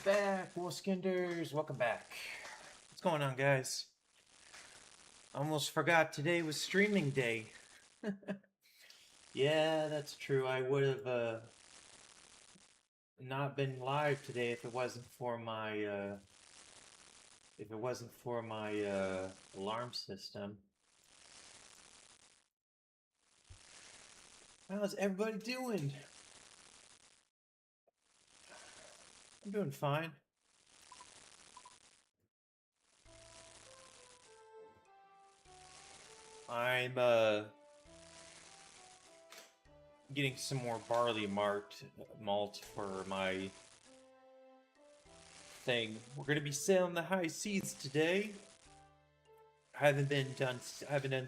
back, Wolfskinders. Welcome back. What's going on, guys? Almost forgot today was streaming day. Yeah, that's true. I would have not been live today if it wasn't for my alarm system. How's everybody doing? I'm doing fine. I'm getting some more barley malt for my thing. We're gonna be sailing the high seas today. I haven't done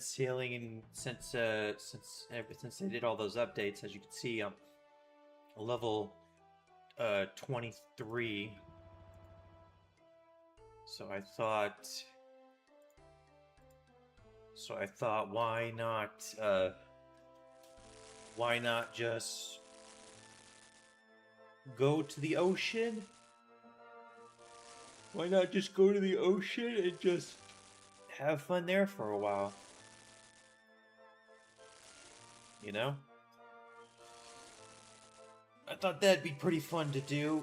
sailing since they did all those updates. As you can see, I'm level 23. So I thought why not just go to the ocean? Why not just go to the ocean and just have fun there for a while? You know? I thought that'd be pretty fun to do.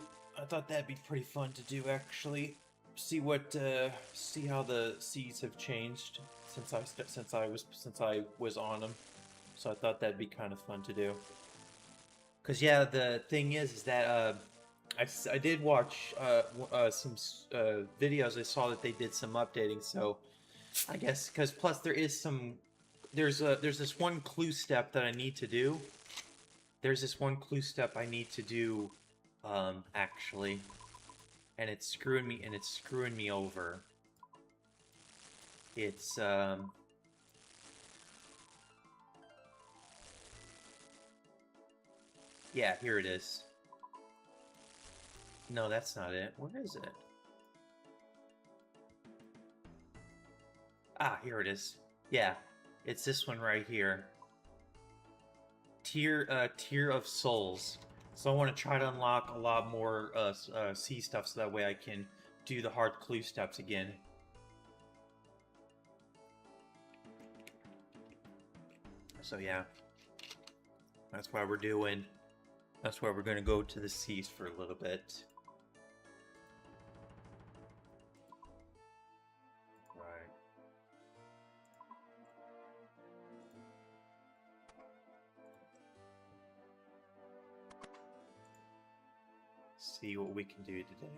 Actually. See how the seas have changed since I was on them. So I thought that'd be kind of fun to do. Cause yeah, the thing is that I did watch some videos. I saw that they did some updating. So I guess because plus there's this one clue step that I need to do. Actually, and it's screwing me over. It's yeah, here it is. No, that's not it. Where is it? Ah, here it is. Yeah, it's this one right here. Tier of Souls. So I want to try to unlock a lot more sea stuff so that way I can do the hard clue steps again. So yeah, that's why we're going to go to the seas for a little bit. Right. See what we can do today.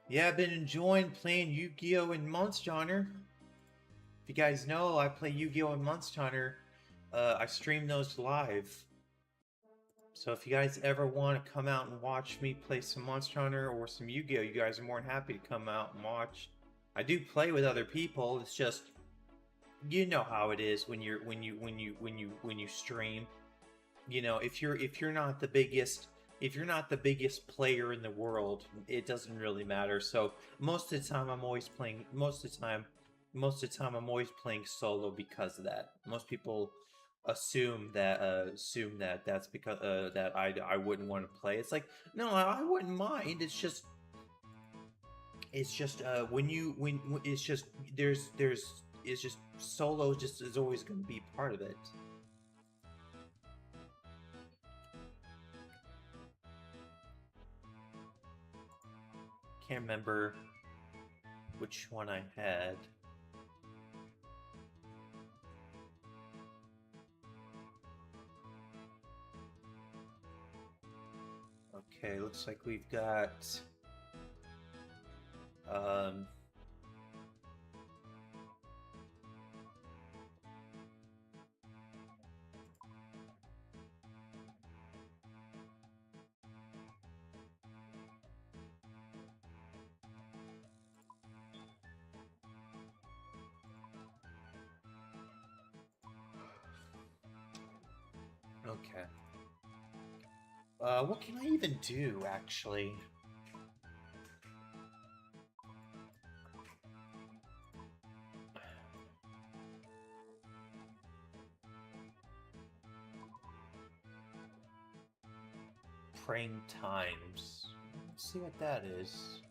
Yeah, I've been enjoying playing Yu-Gi-Oh! And Monster Hunter. If you guys know, I play Yu-Gi-Oh! And Monster Hunter. I stream those live. So if you guys ever want to come out and watch me play some Monster Hunter or some Yu-Gi-Oh!, you guys are more than happy to come out and watch. I do play with other people. It's just, you know how it is when you stream. You know, if you're not the biggest player in the world, it doesn't really matter. So most of the time I'm always playing solo because of that. Most people assume that that's because that I wouldn't want to play. It's like, no, I wouldn't mind. It's just when it's just it's just solo just is always going to be part of it. Can't remember which one I had. Okay, looks like we've got okay. What can I even do, actually? Praying times. Let's see what that is.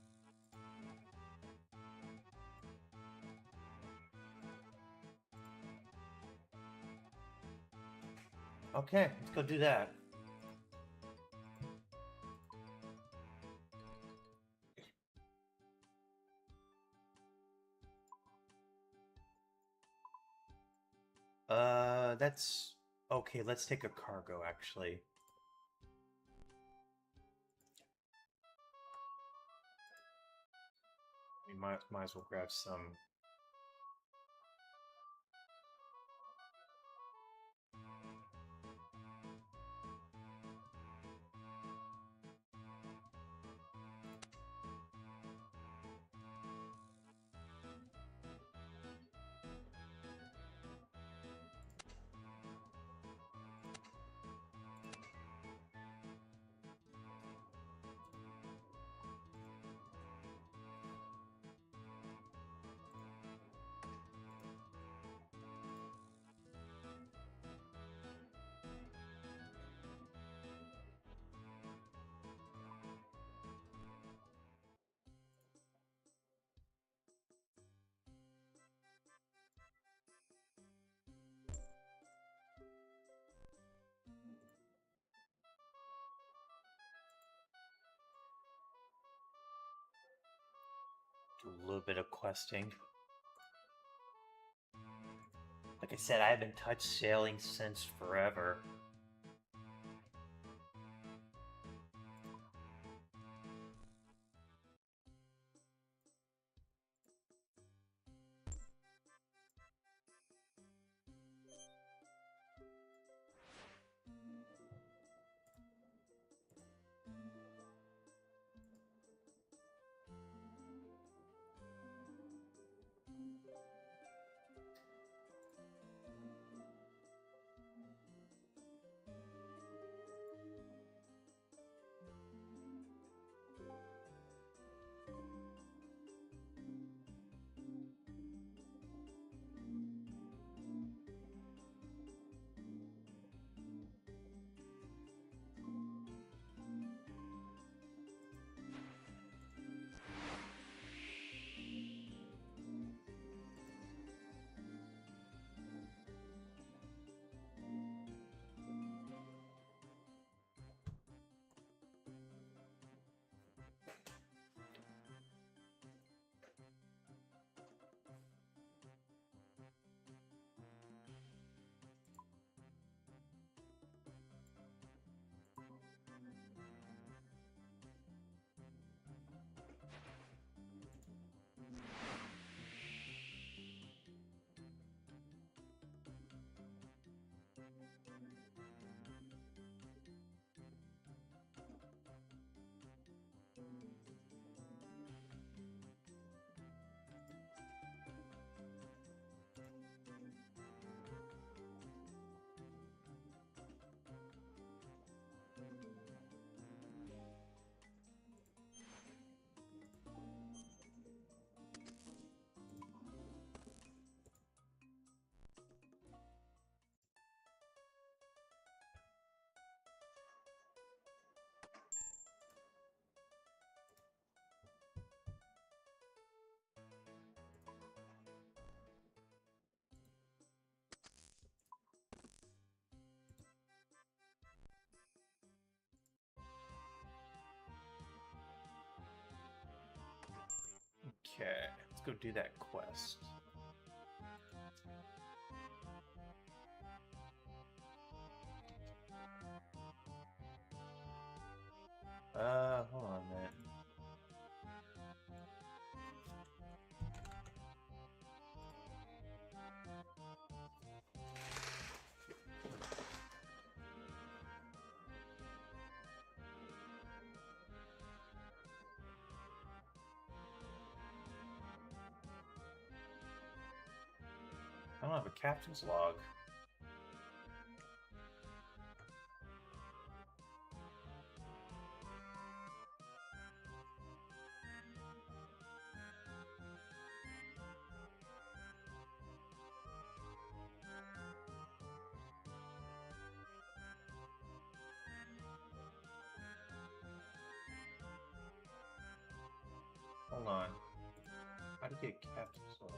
Okay, let's go do that. That's okay. Let's take a cargo actually. We might as well grab some. Do a little bit of questing. Like I said, I haven't touched sailing since forever. Okay, let's go do that quest. Hold on a minute. I don't have a captain's log. Hold on. How to get captain soul?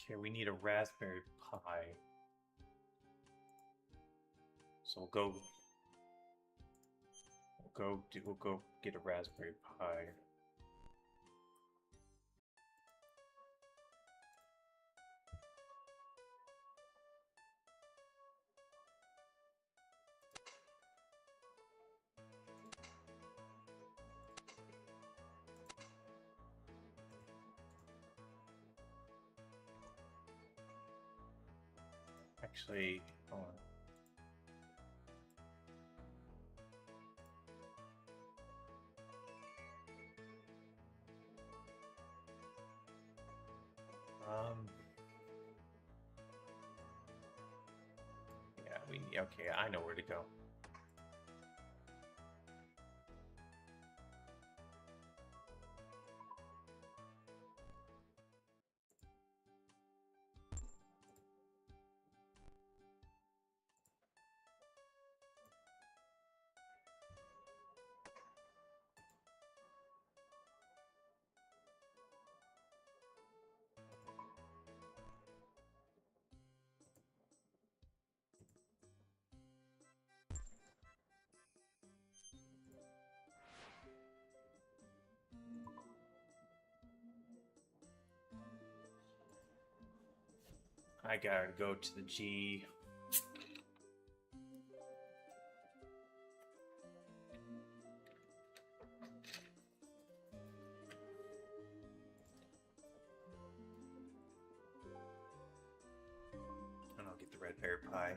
Okay, we need a raspberry pie. So we'll go get a raspberry pie. Actually, hold on. Yeah, okay, I know where to go. I gotta go to the G. And I'll get the red pear pie.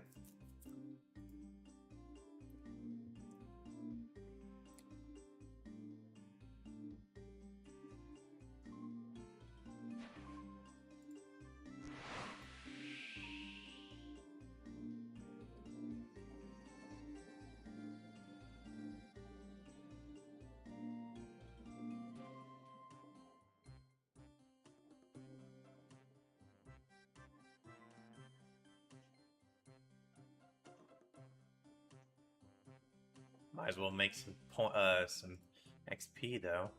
Might as well make some XP though.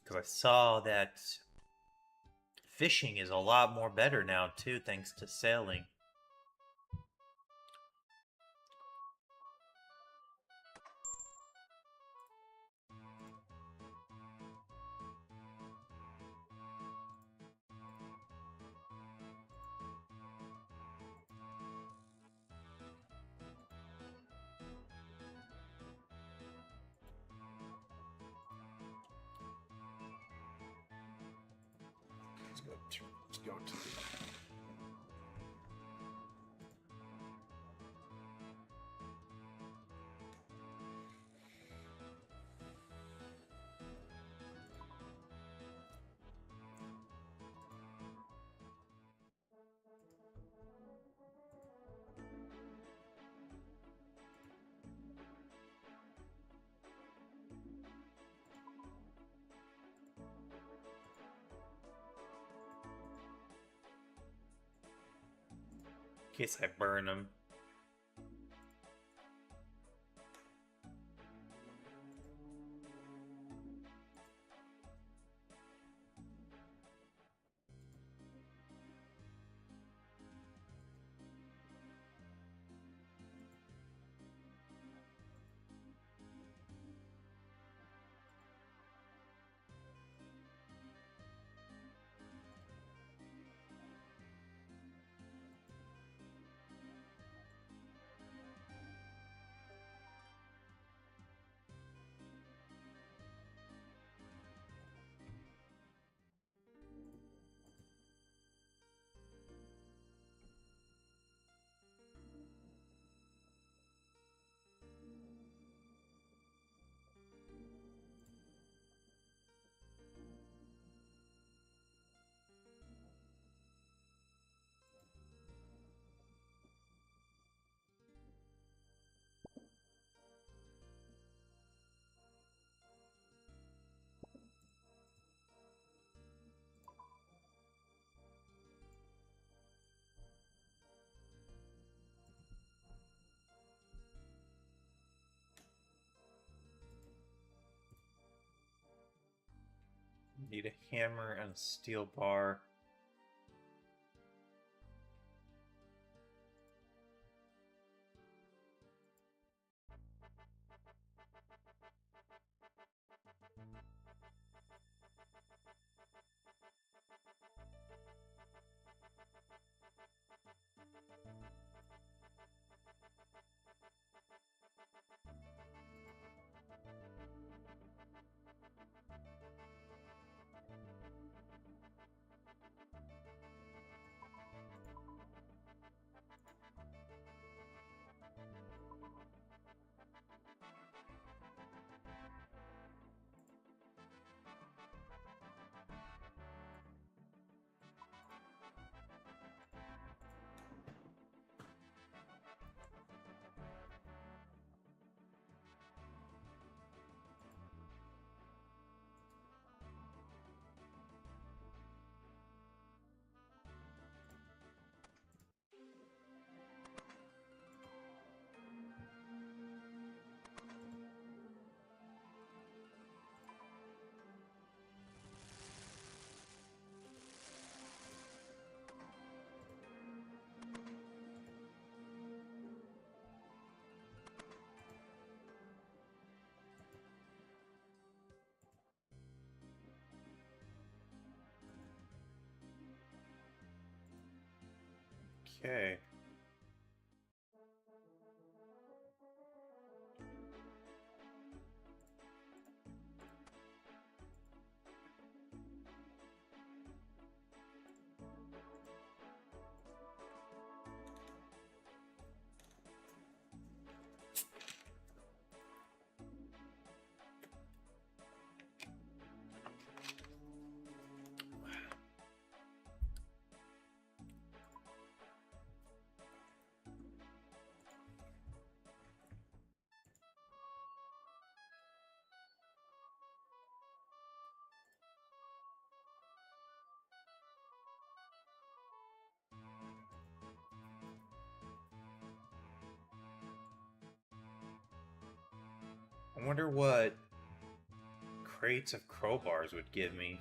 Because I saw that fishing is a lot more better now too, thanks to sailing. Let's go to the... case I burn them. Need a hammer and a steel bar. Okay. I wonder what crates of crowbars would give me.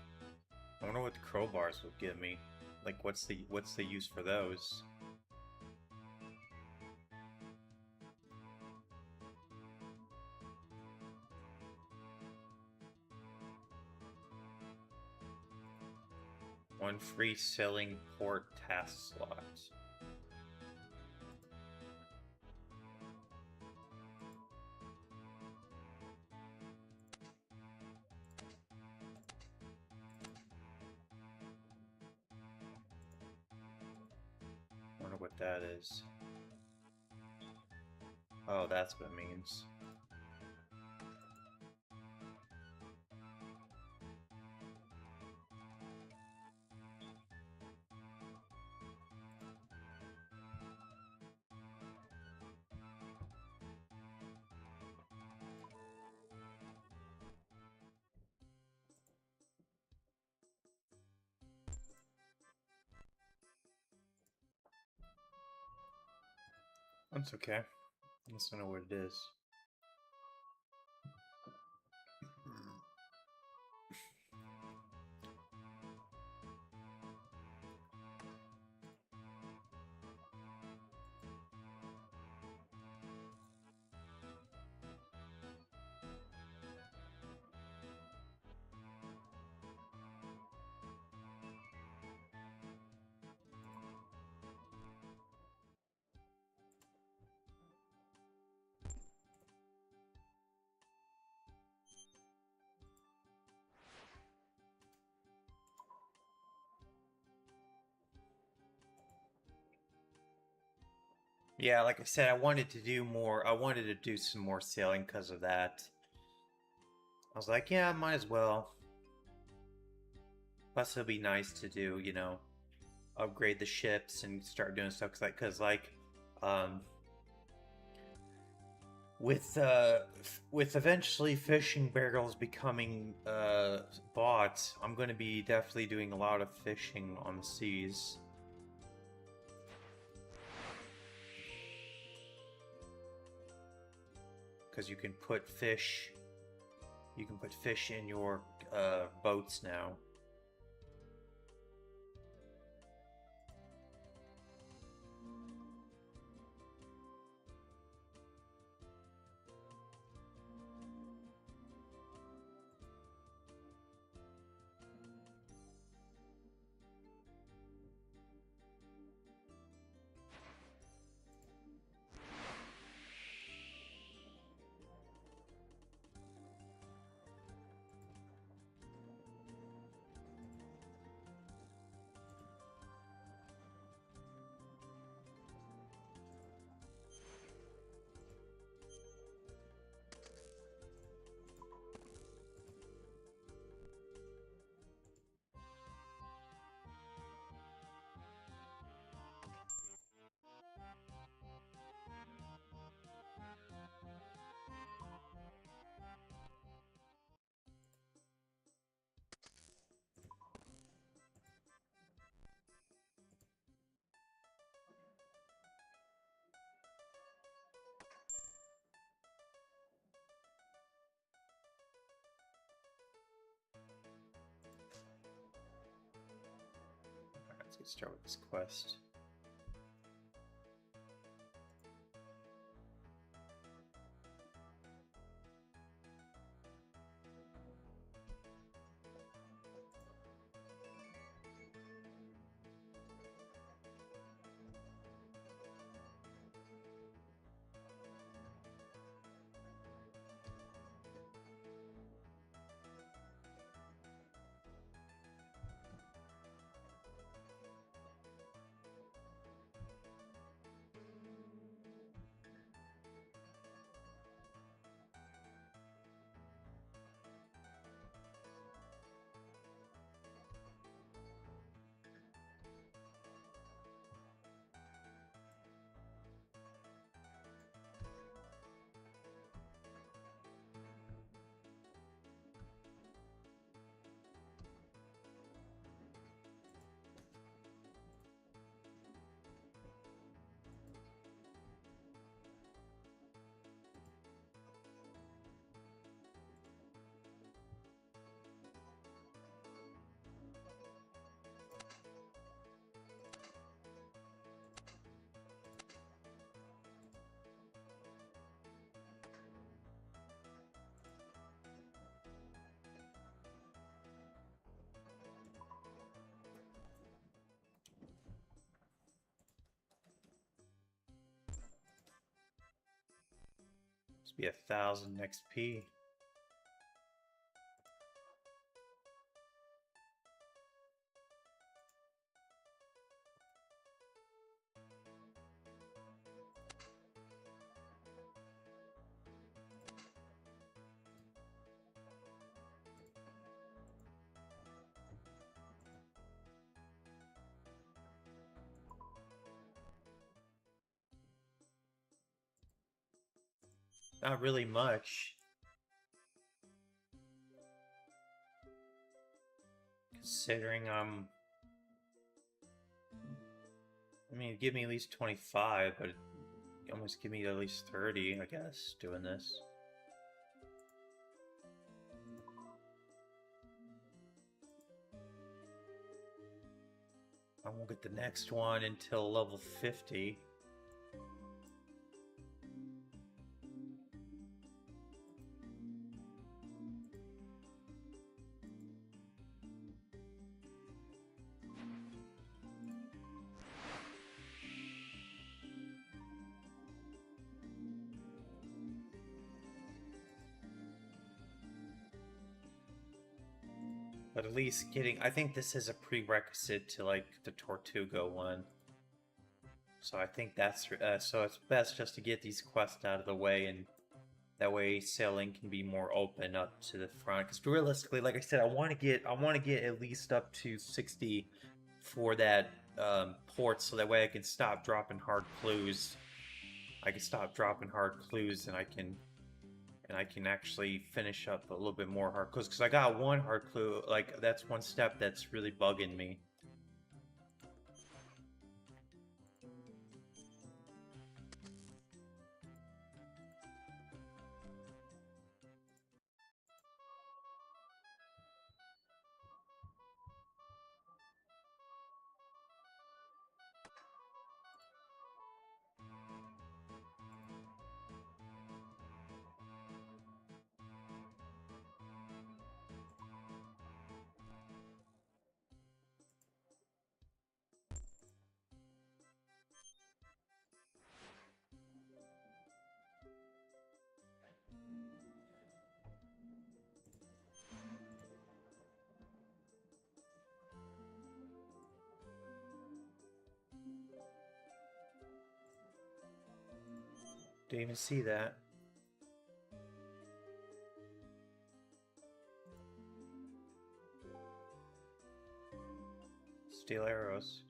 I wonder what the crowbars would give me. Like, what's the use for those? One free selling port task slot. Wonder what that is. Oh, that's what it means. That's okay. I just don't know what it is. Yeah, like I said, I wanted to do more. I wanted to do some more sailing because of that. I was like, yeah, might as well. Plus, it'll be nice to do, you know, upgrade the ships and start doing stuff. Um, with eventually fishing barrels becoming bought, I'm going to be definitely doing a lot of fishing on the seas. Because you can put fish in your boats now. Let's get started with this quest. Must be 1,000 XP. Not really much. Considering I mean, give me at least 25, but almost give me at least 30, I guess, doing this. I won't get the next one until level 50. But at least getting, I think this is a prerequisite to like the Tortuga one. So I think that's, so it's best just to get these quests out of the way, and that way sailing can be more open up to the front. Because realistically, like I said, I want to get at least up to 60 for that port, so that way I can stop dropping hard clues. I can stop dropping hard clues, and I can actually finish up a little bit more hard clues. Because I got one hard clue, like that's one step that's really bugging me. Didn't even see that. Steel arrows.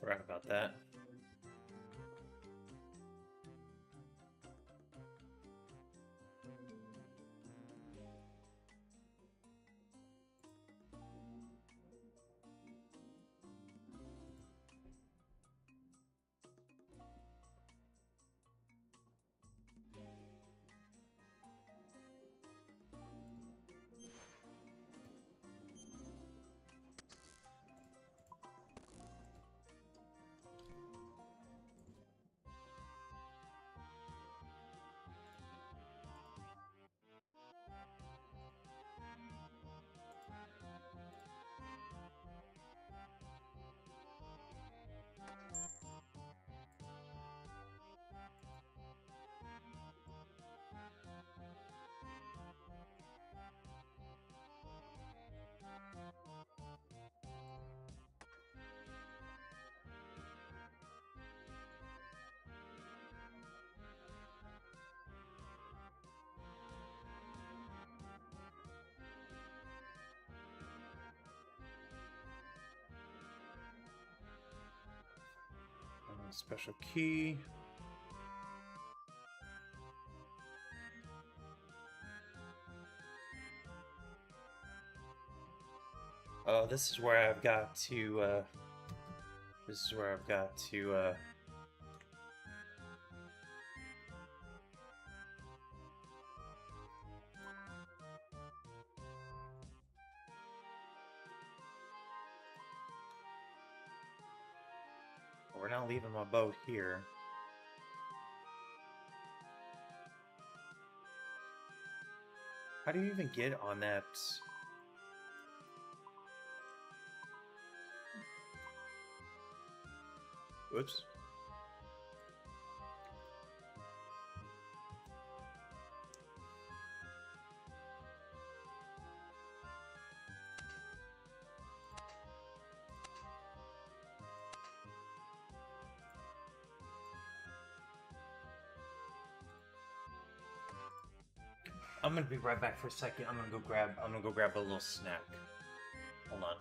Forgot about that. Special key. Oh, this is where I've got to, We're not leaving my boat here. How do you even get on that? Whoops. I'm gonna be right back for a second. I'm gonna go grab a little snack. Hold on.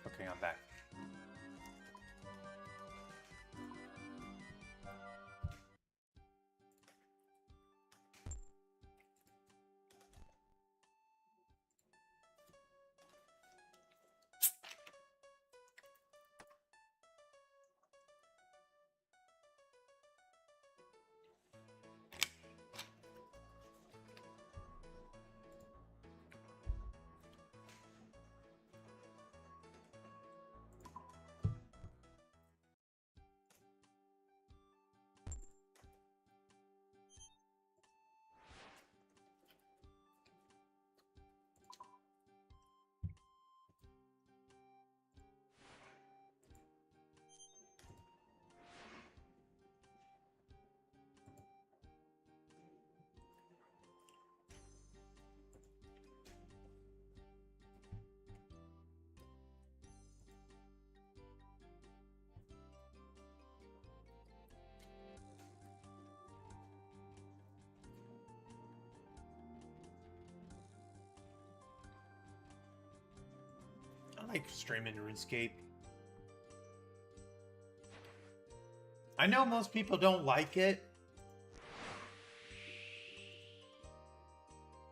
Okay, I'm back. I like streaming RuneScape. I know most people don't like it.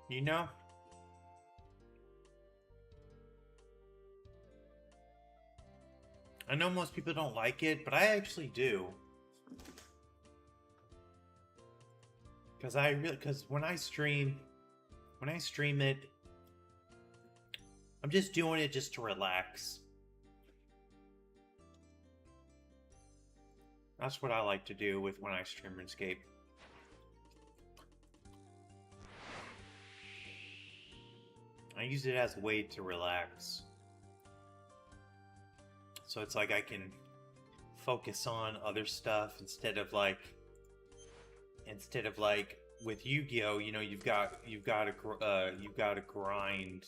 You know? I know most people don't like it, but I actually do. Because when I stream it, I'm just doing it just to relax. That's what I like to do with when I stream RuneScape. I use it as a way to relax. So it's like I can focus on other stuff instead of like with Yu-Gi-Oh, you know, you've got to grind.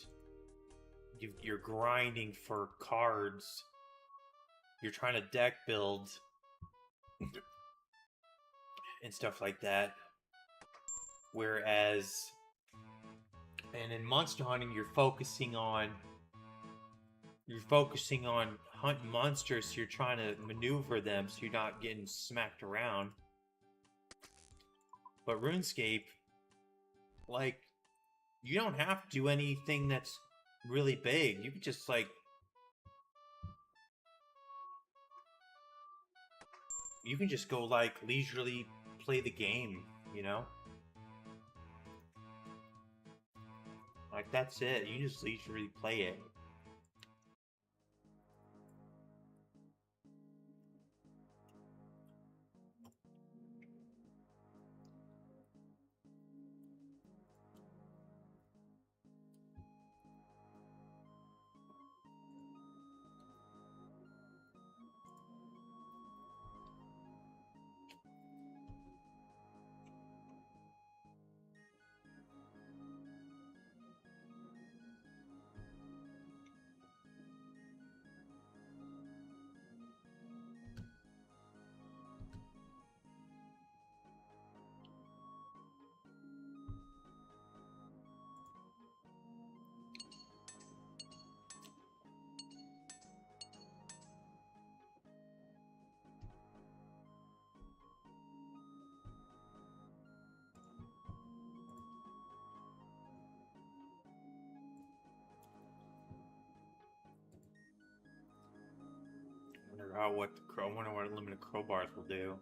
You're grinding for cards. You're trying to deck build and stuff like that. Whereas, and in monster hunting, you're focusing on hunting monsters. So you're trying to maneuver them so you're not getting smacked around. But RuneScape, like, you don't have to do anything that's really big. You can just like go like leisurely play the game, you know? Like that's it. You just leisurely play it. out what I wonder what limited crowbars will do.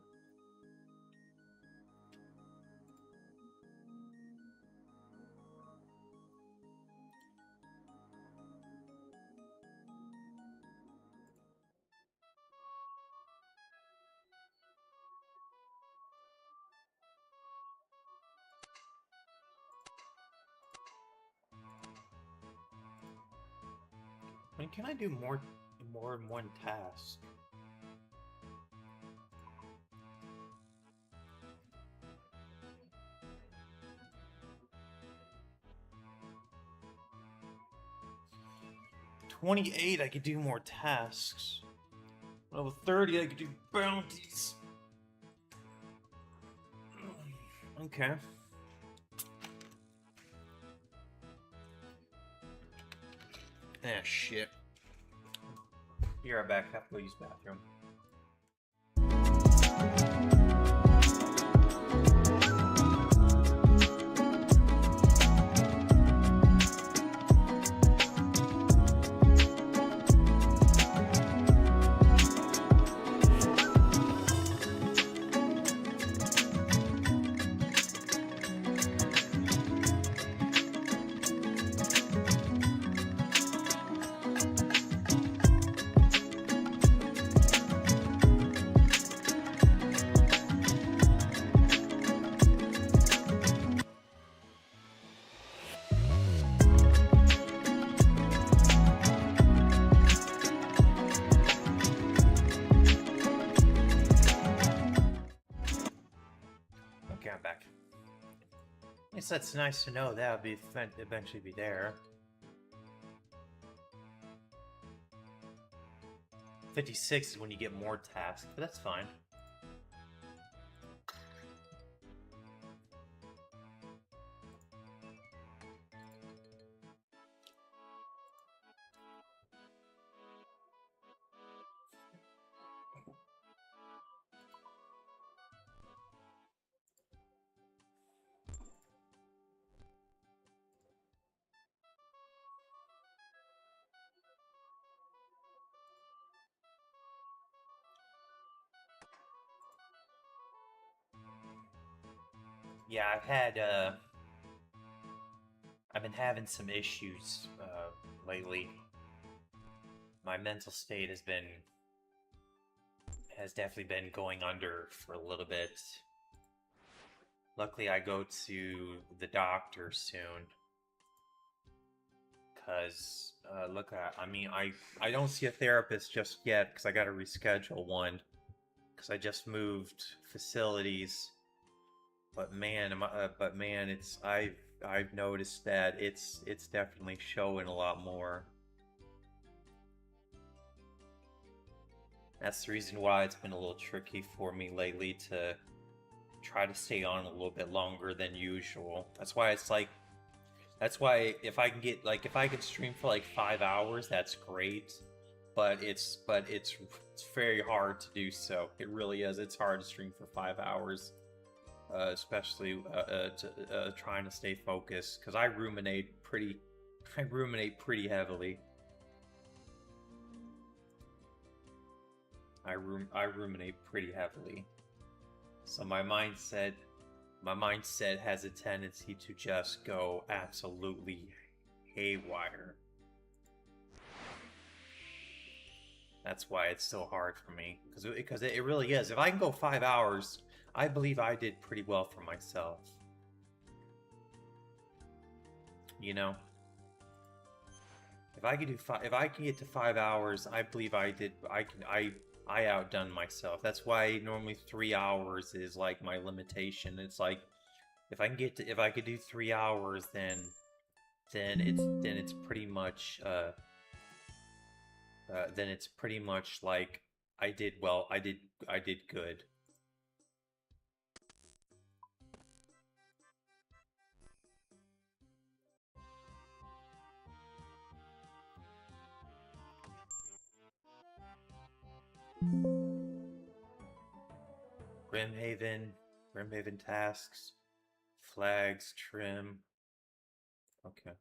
When can I do more than one task? $28, I could do more tasks. Level 30, I could do bounties. Okay. Ah, shit. Be right back. Have to go use the bathroom. Okay, I'm back. At least that's nice to know that would eventually be there. 56 is when you get more tasks, but that's fine. Yeah, I've been having some issues lately. My mental state has definitely been going under for a little bit. Luckily, I go to the doctor soon. Cause I don't see a therapist just yet because I got to reschedule one. Because I just moved facilities. But man, I've noticed that it's definitely showing a lot more. That's the reason why it's been a little tricky for me lately to try to stay on a little bit longer than usual. That's why if I can stream for like 5 hours, that's great. But it's very hard to do so. It really is. It's hard to stream for 5 hours. Especially trying to stay focused because I ruminate pretty heavily. I ruminate pretty heavily, so my mindset has a tendency to just go absolutely haywire. That's why it's so hard for me because it really is. If I can go 5 hours, I believe I did pretty well for myself. You know, if I can get to 5 hours, I believe I outdone myself. That's why normally 3 hours is like my limitation. It's like if I could do 3 hours, then it's pretty much like I did well. I did good. Grimhaven tasks, flags, trim. Okay.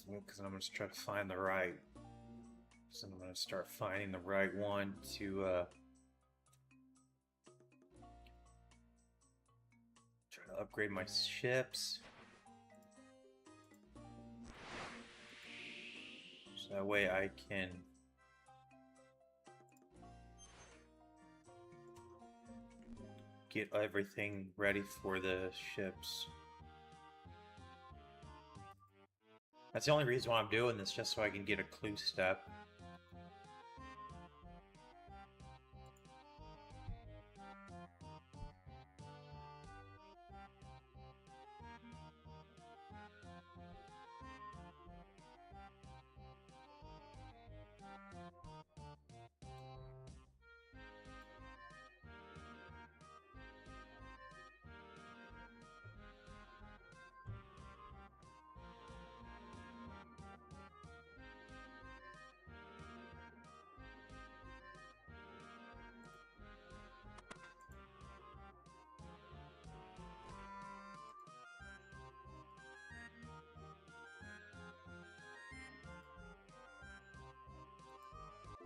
Yeah, because I'm going to try to find the right. So I'm going to start finding the right one to try to upgrade my ships. So that way I can get everything ready for the ships. That's the only reason why I'm doing this, just so I can get a clue step.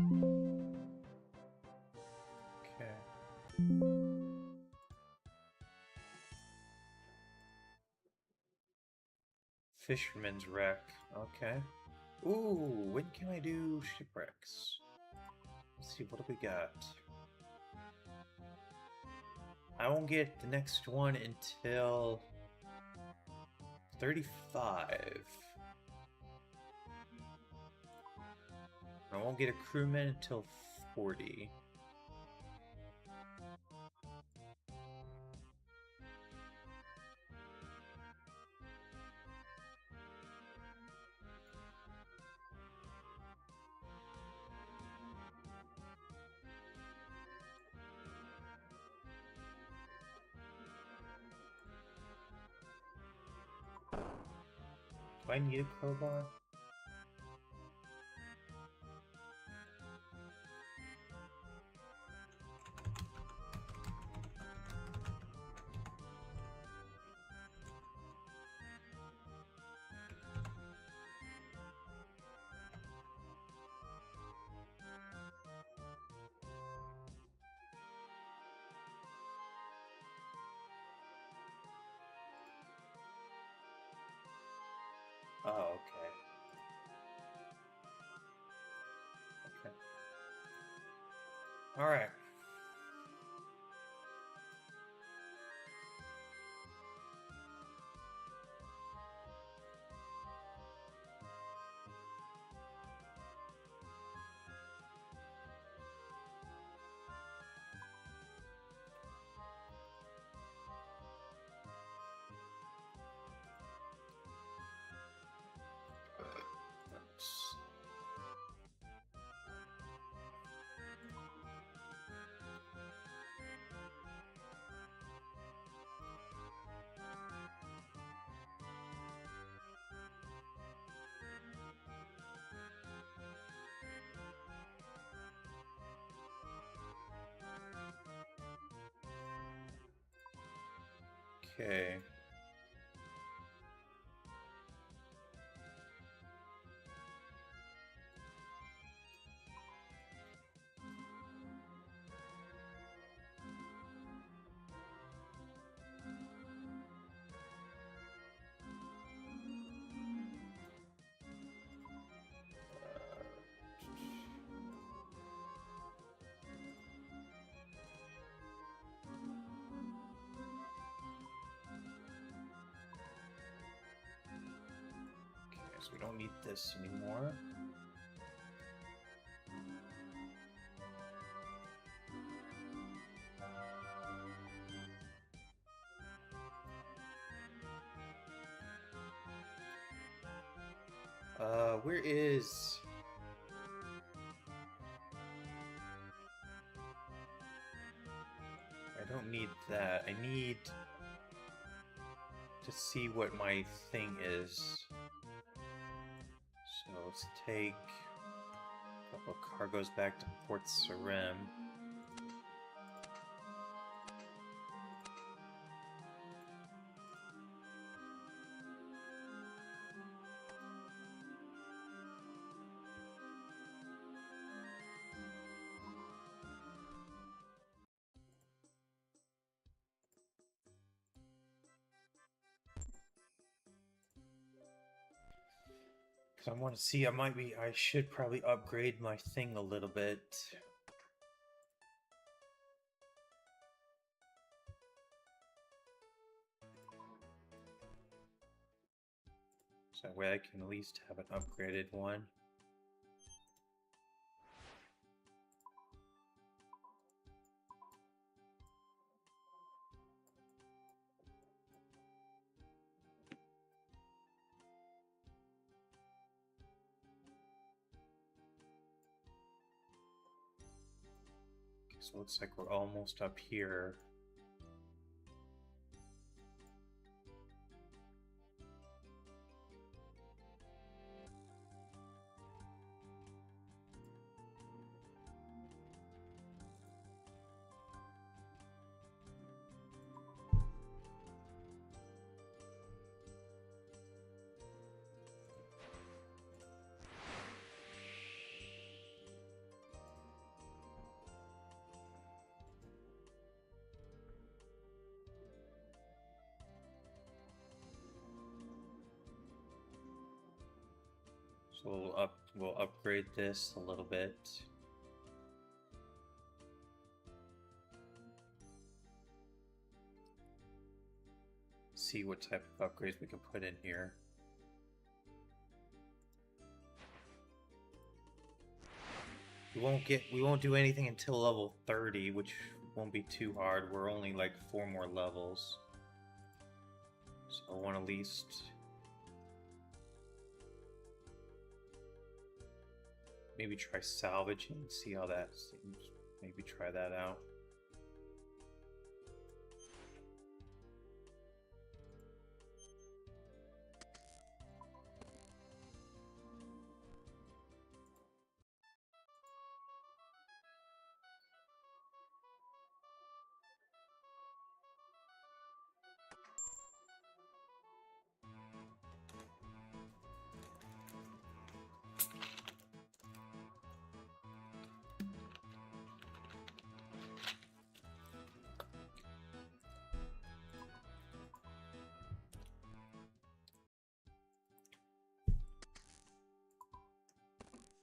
Okay. Fisherman's wreck. Okay. Ooh, when can I do shipwrecks? Let's see, what do we got? I won't get the next one until 35. I won't get a crewman until 40. Do I need a crowbar? Oh, okay. Okay. Alright. Okay. Okay, so we don't need this anymore. Where is... I don't need that. I need to see what my thing is. So let's take a couple of cargoes back to Port Sarim. I want to see, I should probably upgrade my thing a little bit. So that way I can at least have an upgraded one. So it looks like we're almost up here. So we'll upgrade this a little bit. See what type of upgrades we can put in here. We won't do anything until level 30, which won't be too hard. We're only like 4 more levels. So I want to at least maybe try salvaging, see how that seems. Maybe try that out.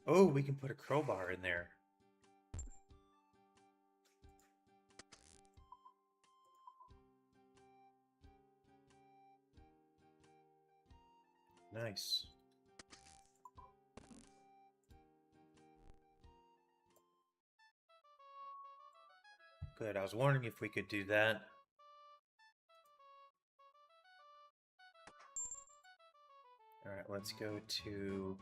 Oh, we can put a crowbar in there. Nice. Good, I was wondering if we could do that. Alright, let's go to...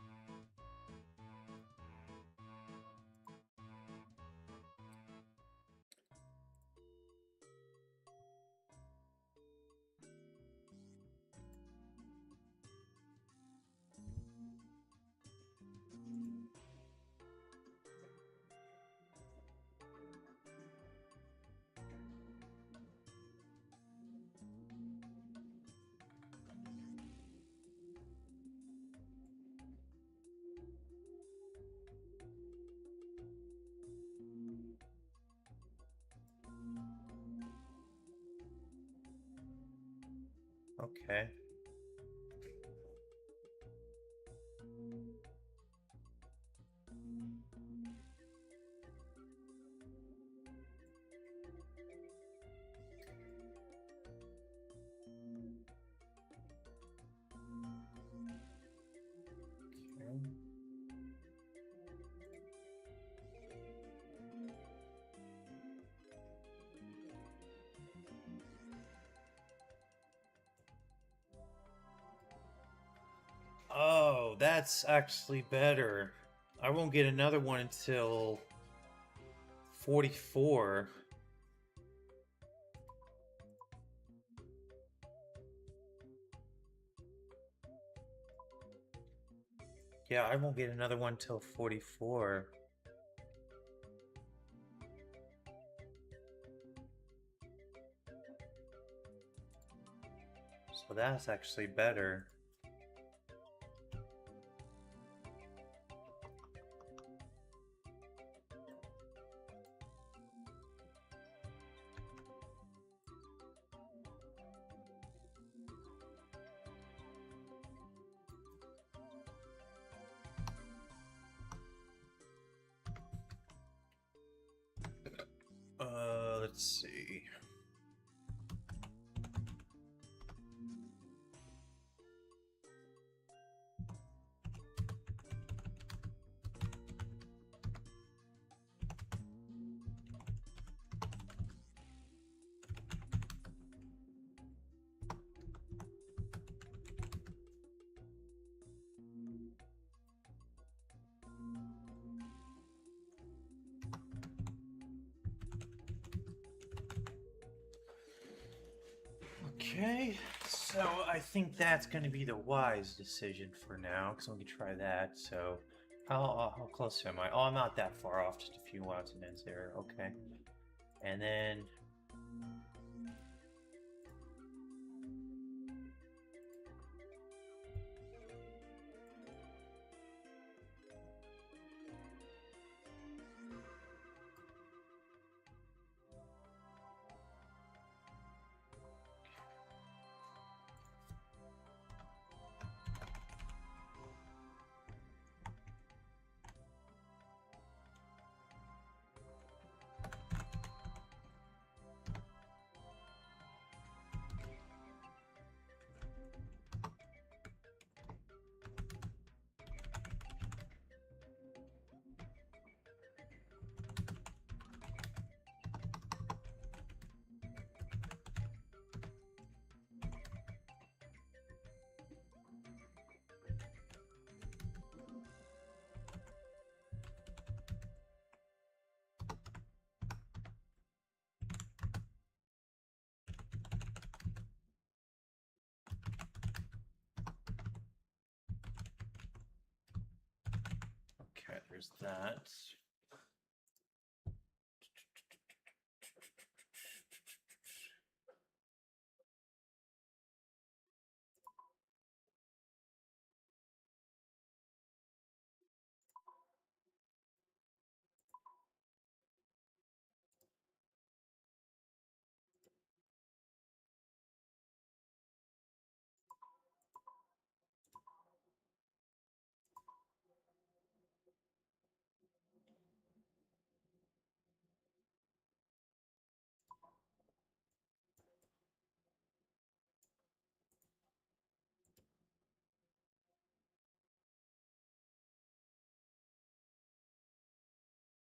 Okay. Oh, that's actually better. I won't get another one until 44. Yeah, I won't get another one till 44. So that's actually better. Let's see. Okay, so I think that's going to be the wise decision for now, because we can try that. So, how close am I? Oh, I'm not that far off, just a few odds and ends there. Okay, and then okay, there's that.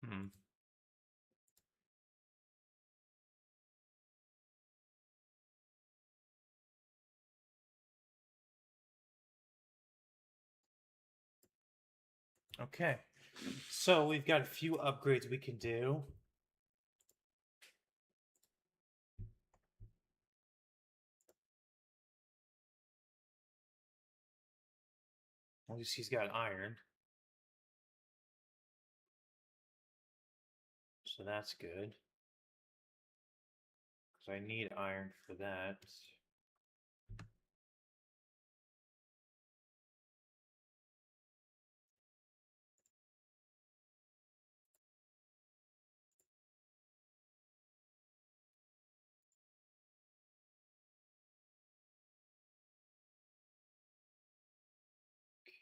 Hmm. Okay, so we've got a few upgrades we can do. At least he's got iron, so that's good. So I need iron for that.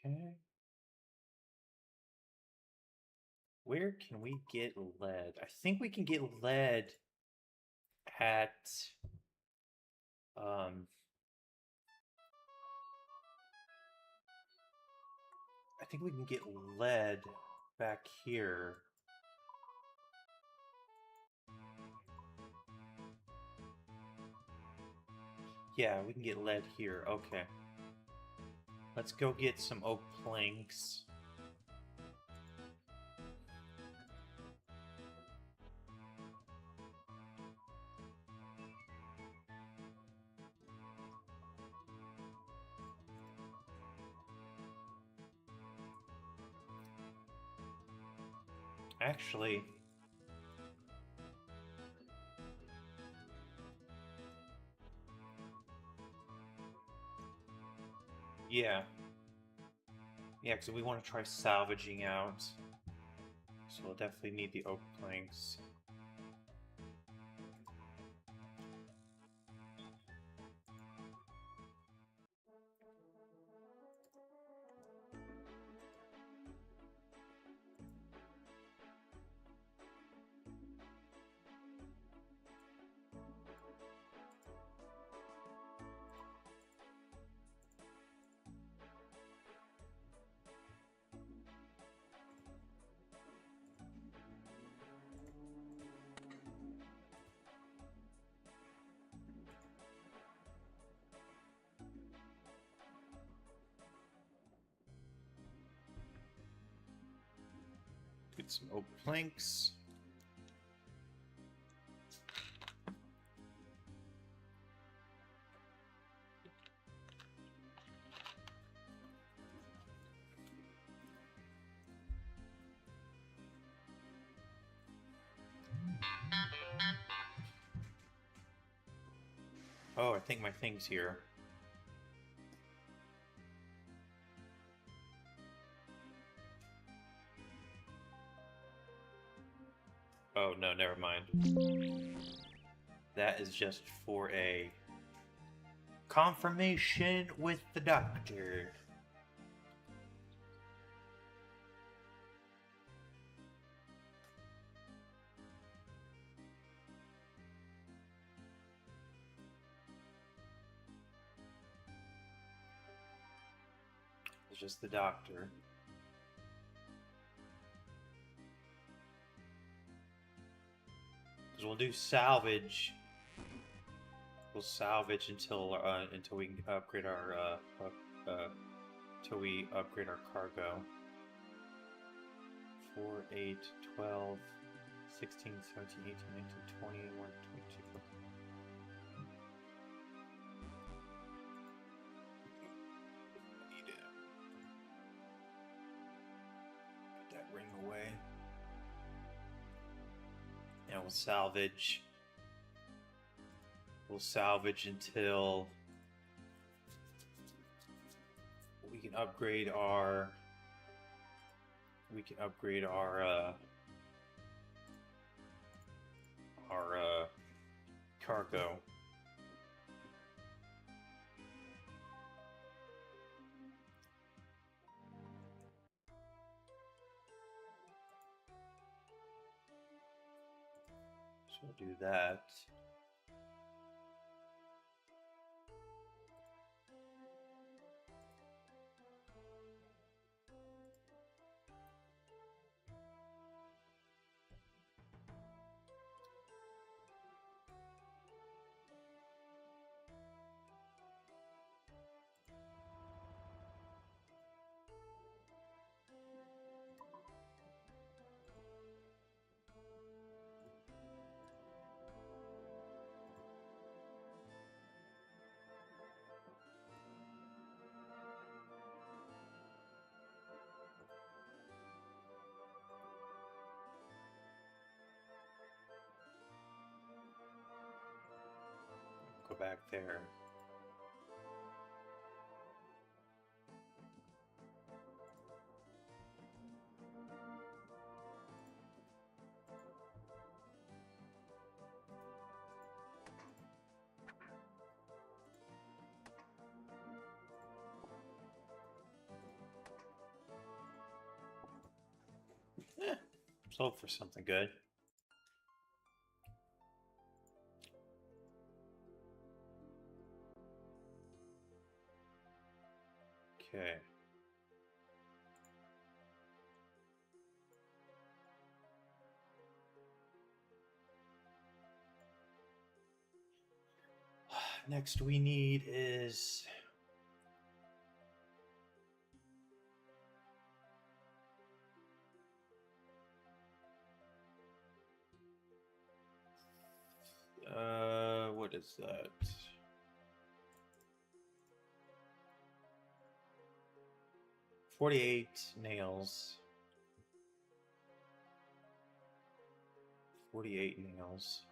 Okay. Where can we get lead? I think we can get lead at um I think we can get lead back here. Yeah, we can get lead here. Okay. Let's go get some oak planks. Actually... Yeah. Yeah, because we want to try salvaging out. So we'll definitely need the oak planks. Get some oak planks. Oh, I think my thing's here. Oh, no, never mind. That is just for a confirmation with the doctor. It's just the doctor. Because we'll do salvage. We'll salvage until we can upgrade our until we upgrade our cargo. 4, 8, 12, 16, 17, 18, 19, 20, 21, 22. Need to put that ring away. And we'll salvage. We'll salvage until we can upgrade our cargo. So we'll do that. Go back there. Let's hope for something good. Okay. Next we need is what is that? $48 nails. 48 nails.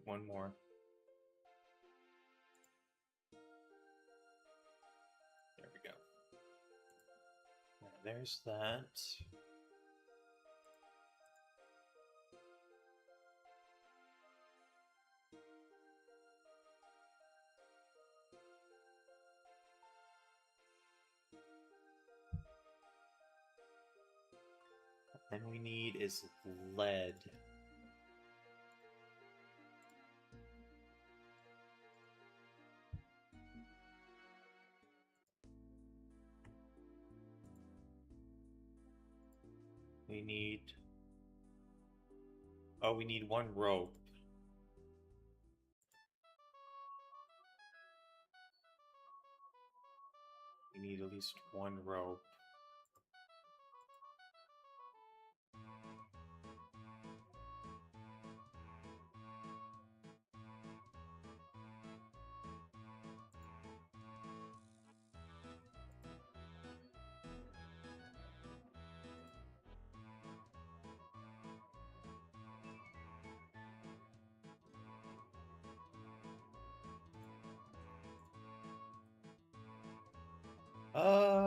One more. There we go. There's that. Then we need is lead. We need... Oh, we need one rope. We need at least one rope.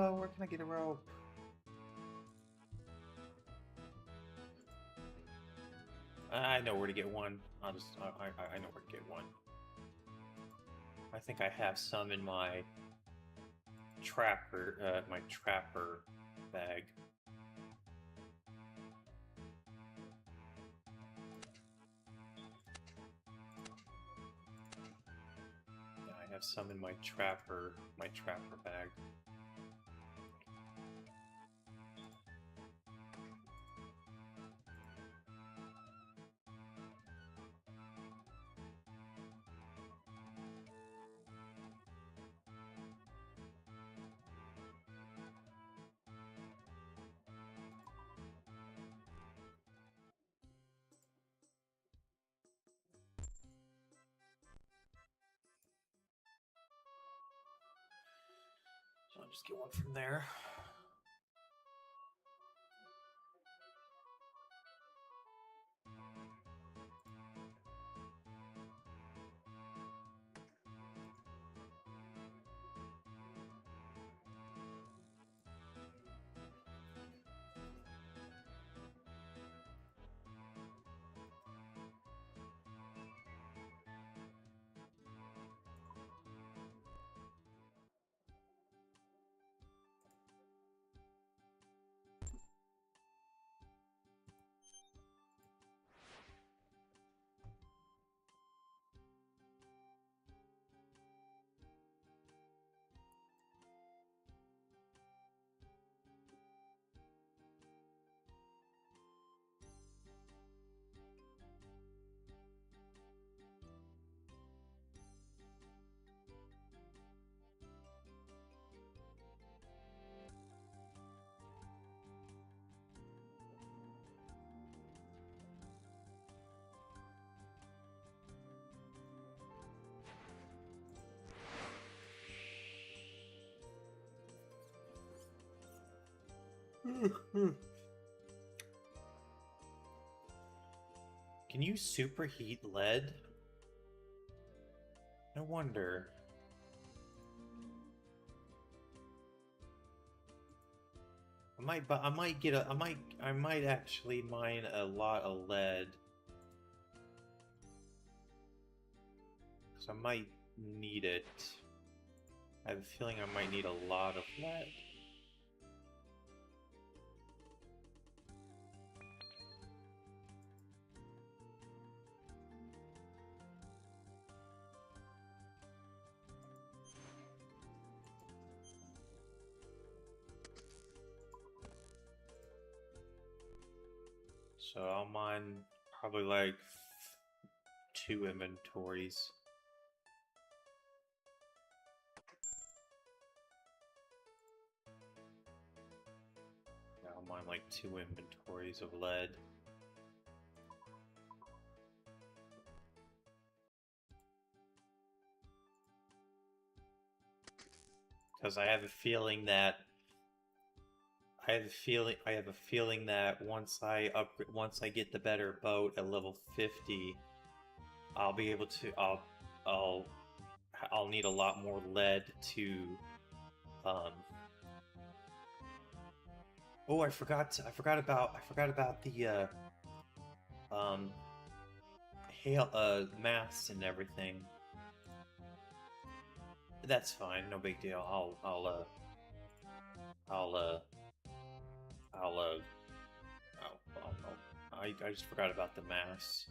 Where can I get a rope? I know where to get one. I know where to get one. I think I have some in my trapper bag. Yeah, I have some in my trapper bag. So I'll just get one from there. Can you superheat lead? No wonder. I might actually mine a lot of lead. 'Cause I might need it. I have a feeling I might need a lot of lead. So I'll mine probably like 2 inventories. Yeah, I'll mine like 2 inventories of lead. Because I have a feeling that once I get the better boat at level 50, I'll be able to I'll I'll need a lot more lead to um oh, I forgot about the um hail masts and everything. That's fine, no big deal. I'll I'll I just forgot about the mass.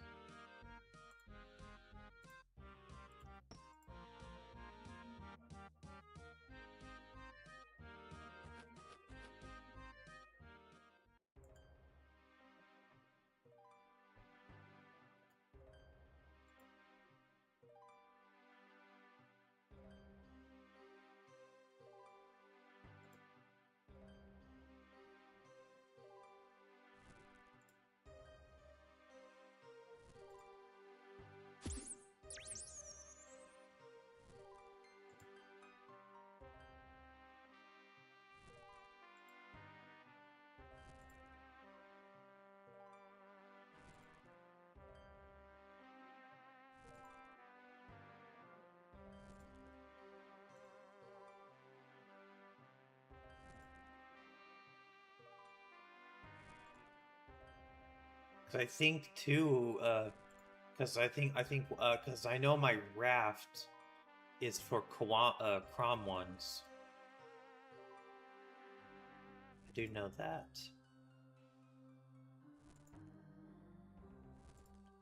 Cause I think too, because I know my raft is for Crom ones. I do know that.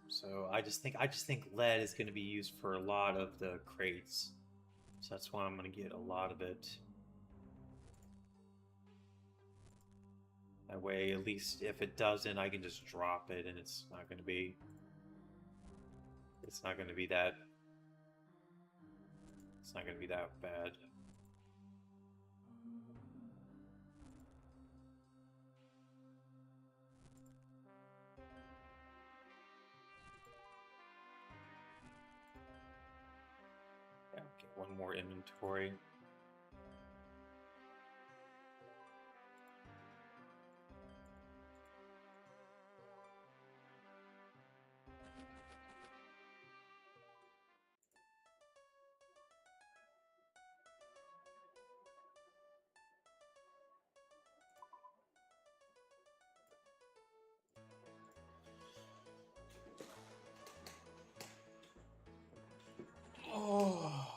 So I just think lead is going to be used for a lot of the crates. So that's why I'm going to get a lot of it. That way, at least if it doesn't, I can just drop it, and it's not going to be that. It's not going to be that bad. Yeah, get one more inventory. Oh.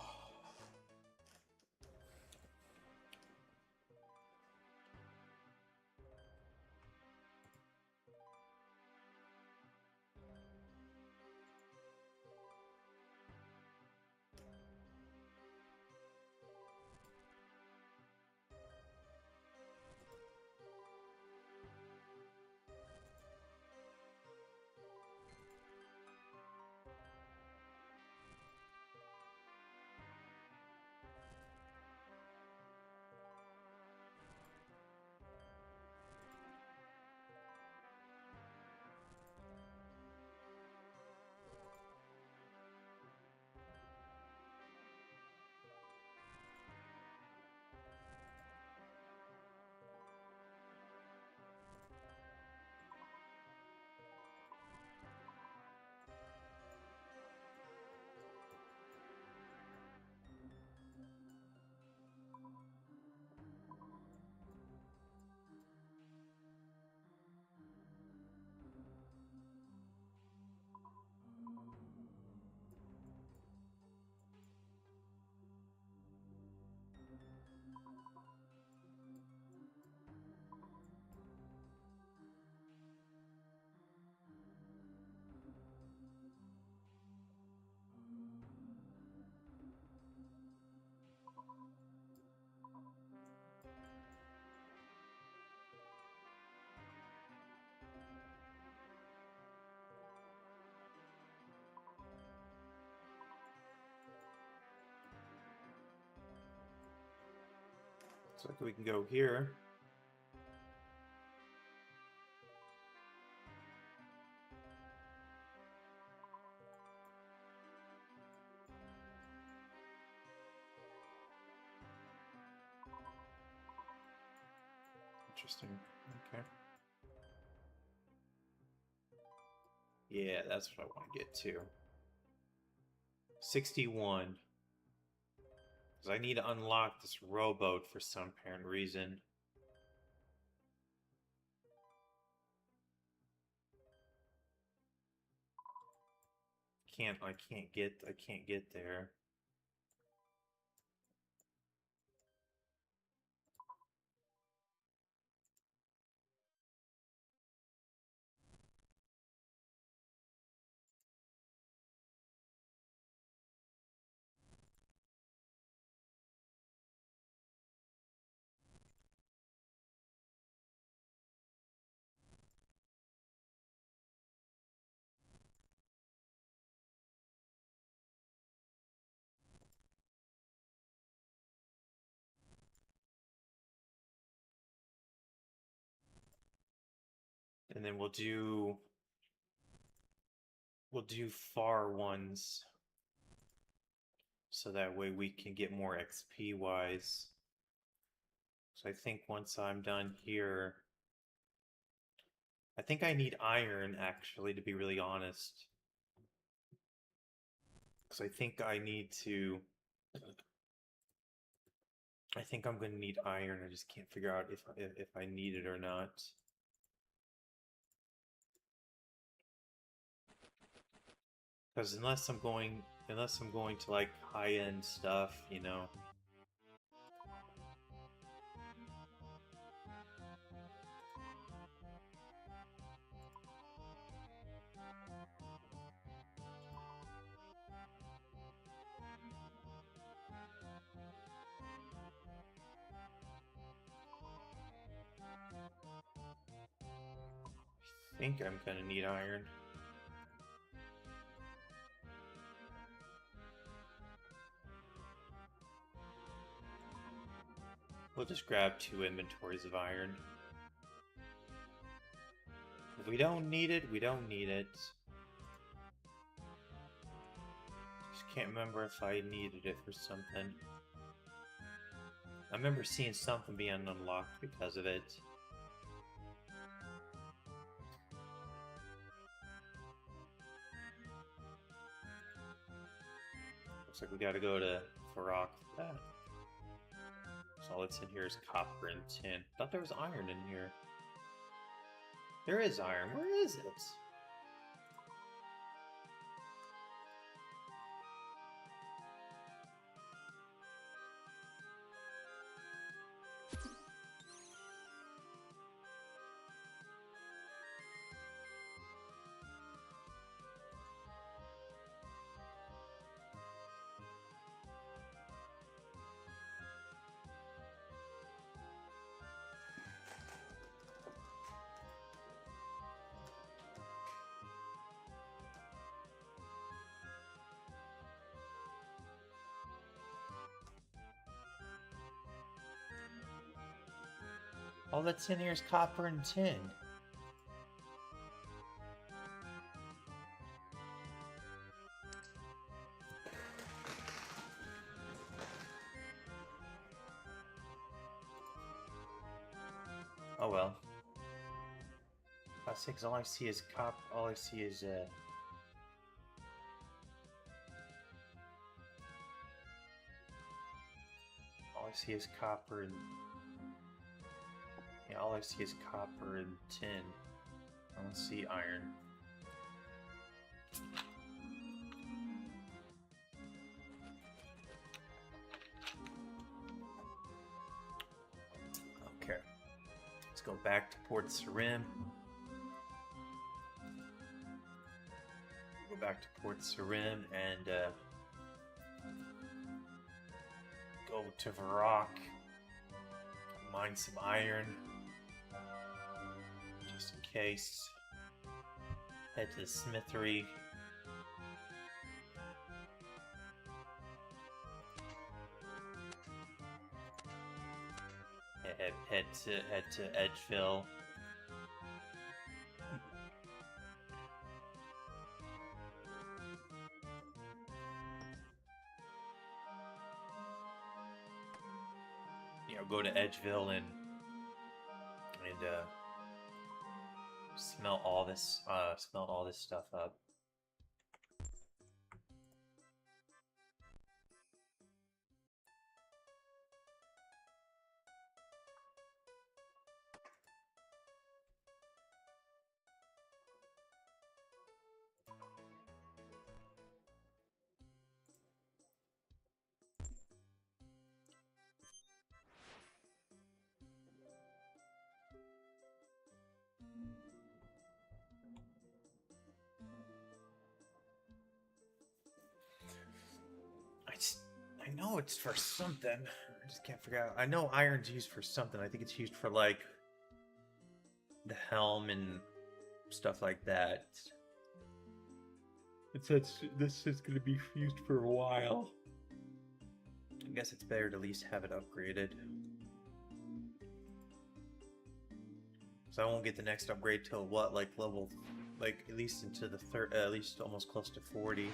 Looks like we can go here. Interesting. Okay. Yeah, that's what I want to get to. 61. Because I need to unlock this rowboat for some apparent reason. I can't get there. And then we'll do far ones so that way we can get more XP wise. So I think once I'm done here, I think I need iron actually, to be really honest. Because I think I need to. I think I'm going to need iron. I just can't figure out if I need it or not. Because unless I'm going to like high-end stuff, you know. I think I'm gonna need iron. We'll just grab 2 inventories of iron. If we don't need it, we don't need it. Just can't remember if I needed it for something. I remember seeing something being unlocked because of it. Looks like we gotta go to Krogh for that. So all that's in here is copper and tin. Thought there was iron in here. There is iron. Where is it? All that's in here is copper and tin. Oh well. That's because all I see is all I see is copper and yeah, all I see is copper and tin. I don't see iron. Okay. Let's go back to Port Sarim. Go back to Port Sarim and go to Varrock. Mine some iron. Just in case. Head to the smithery. head to Edgeville. You know, go to Edgeville and smelt all this stuff up. I know it's for something. I just can't figure out. I know iron's used for something. I think it's used for like the helm and stuff like that. It says this is going to be used for a while. I guess it's better to at least have it upgraded. So I won't get the next upgrade till what, like level, like at least into the third, at least almost close to 40.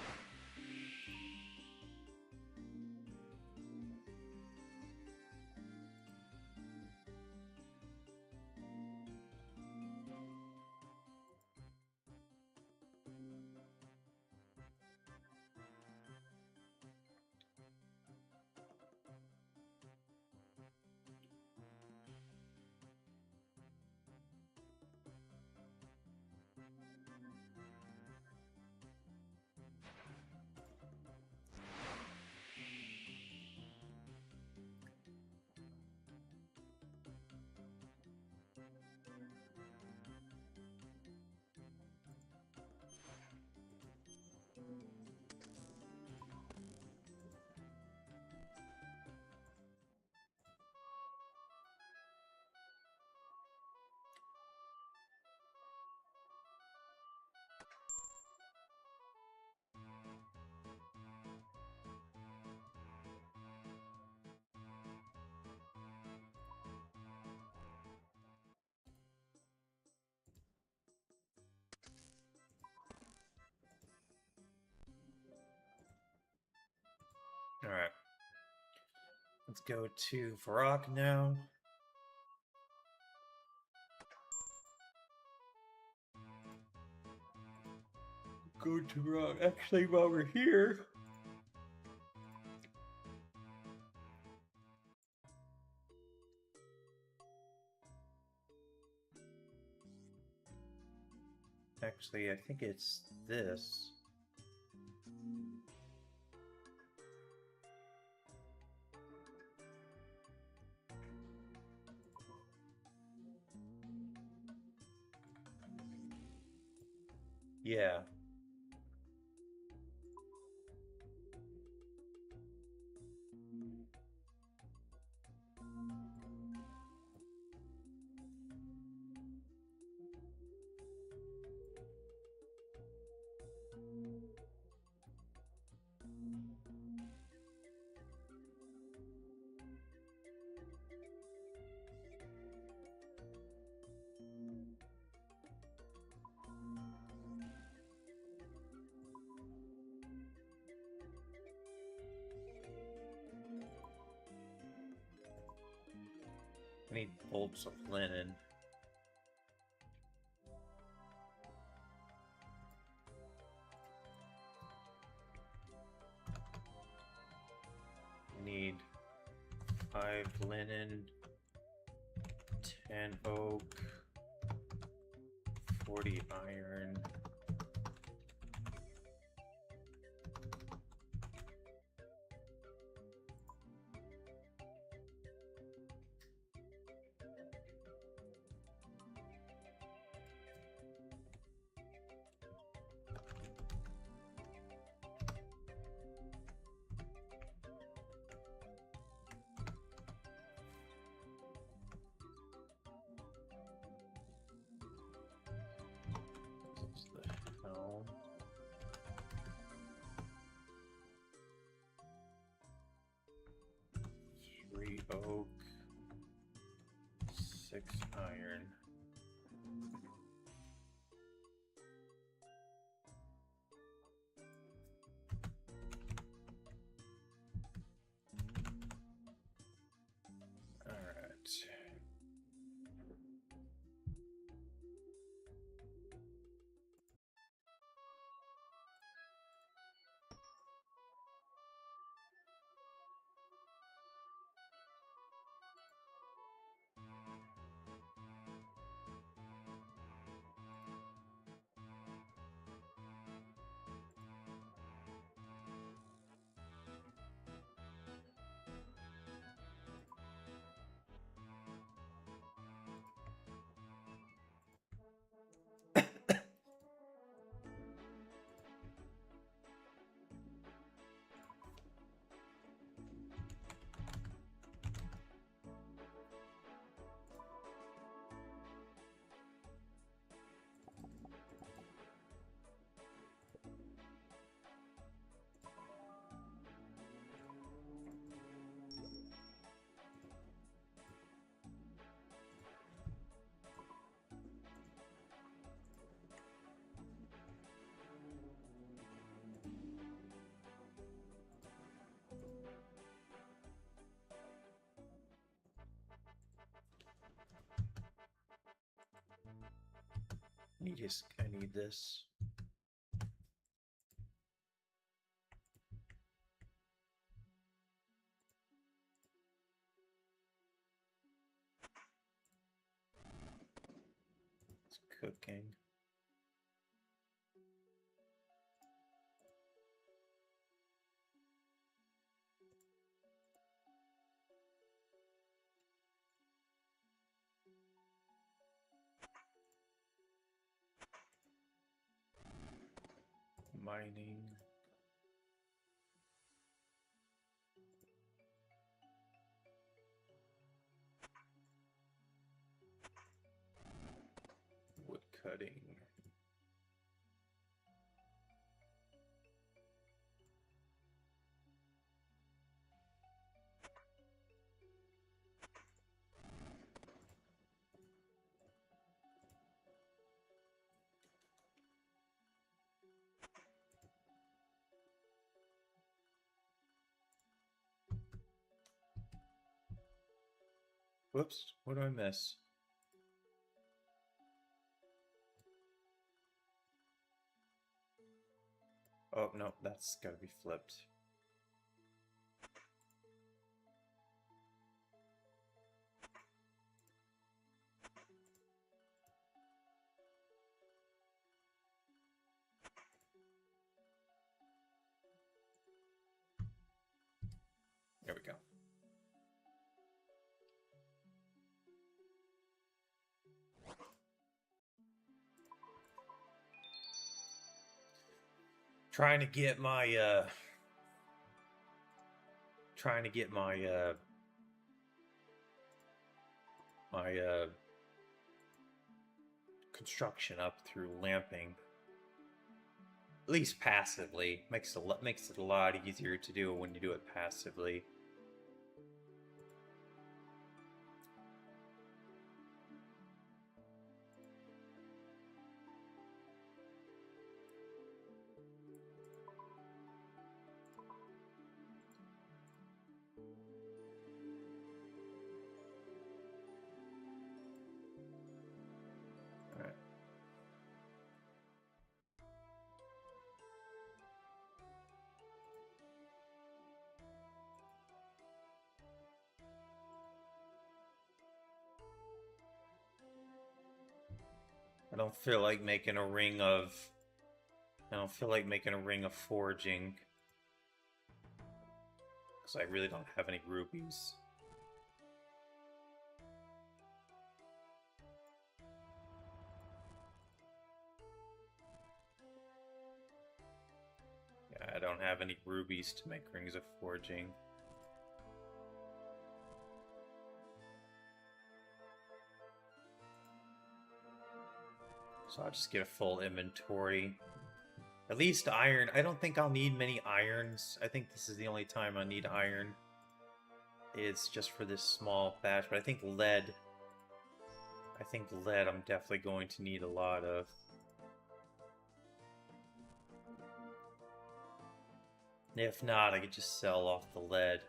Alright. Let's go to Varrock now. Go to Varrock. Actually, while we're here... Actually, I think it's this. Yeah. I need bolts of linen. Need 5 linen, 10 oak, 40 iron. I need this. It's cooking. Mining. Wood cutting. Whoops, what did I miss? Oh, no, that's gotta be flipped. There we go. Trying to get my construction up through lamping. At least passively. Makes it a lot easier to do when you do it passively. I don't feel like making a ring of forging. Because I really don't have any rubies. Yeah, I don't have any rubies to make rings of forging. So I'll just get a full inventory. At least iron. I don't think I'll need many irons. I think this is the only time I need iron. It's just for this small batch, but I think lead I'm definitely going to need a lot of. If not, I could just sell off the lead.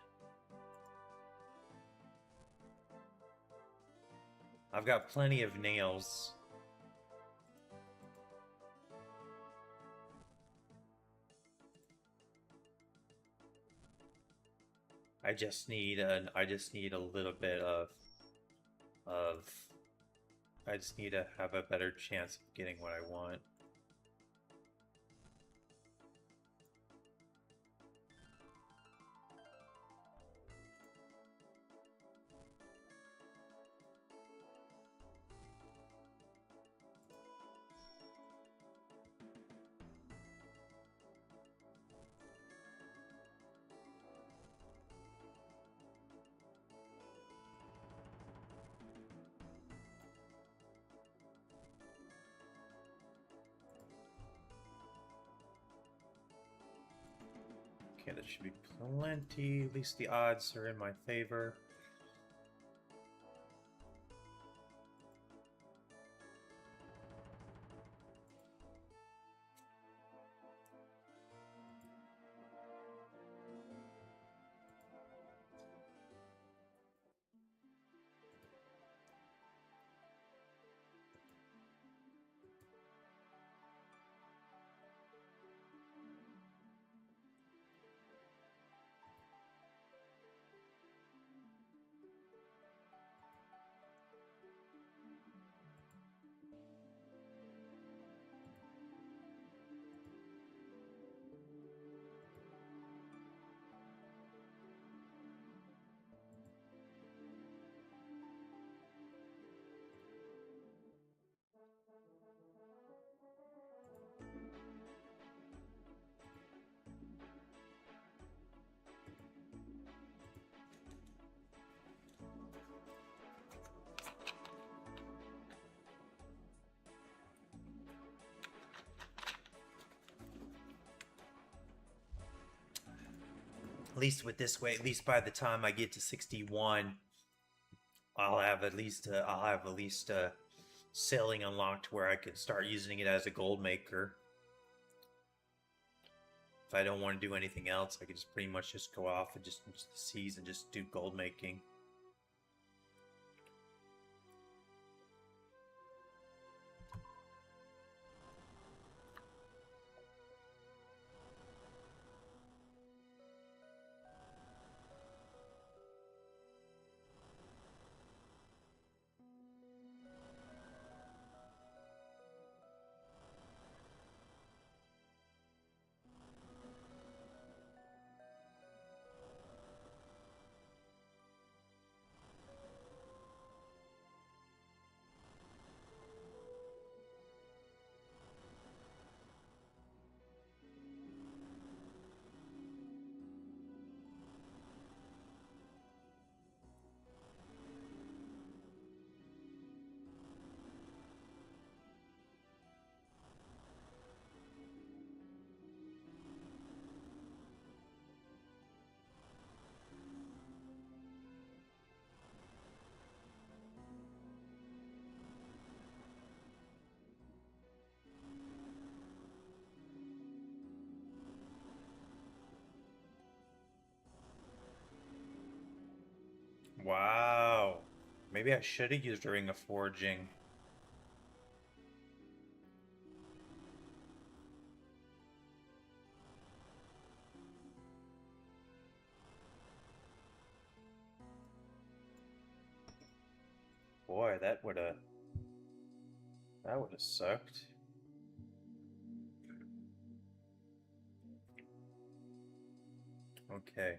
I've got plenty of nails. I just need a little bit of I just need to have a better chance of getting what I want. Okay, that should be plenty. At least the odds are in my favor. At least with this way, at least by the time I get to 61, I'll have at least sailing unlocked where I can start using it as a gold maker. If I don't want to do anything else, I can just pretty much just go off and just into the seas and just do gold making. Wow. Maybe I should have used a ring of forging. Boy, that would have sucked. Okay.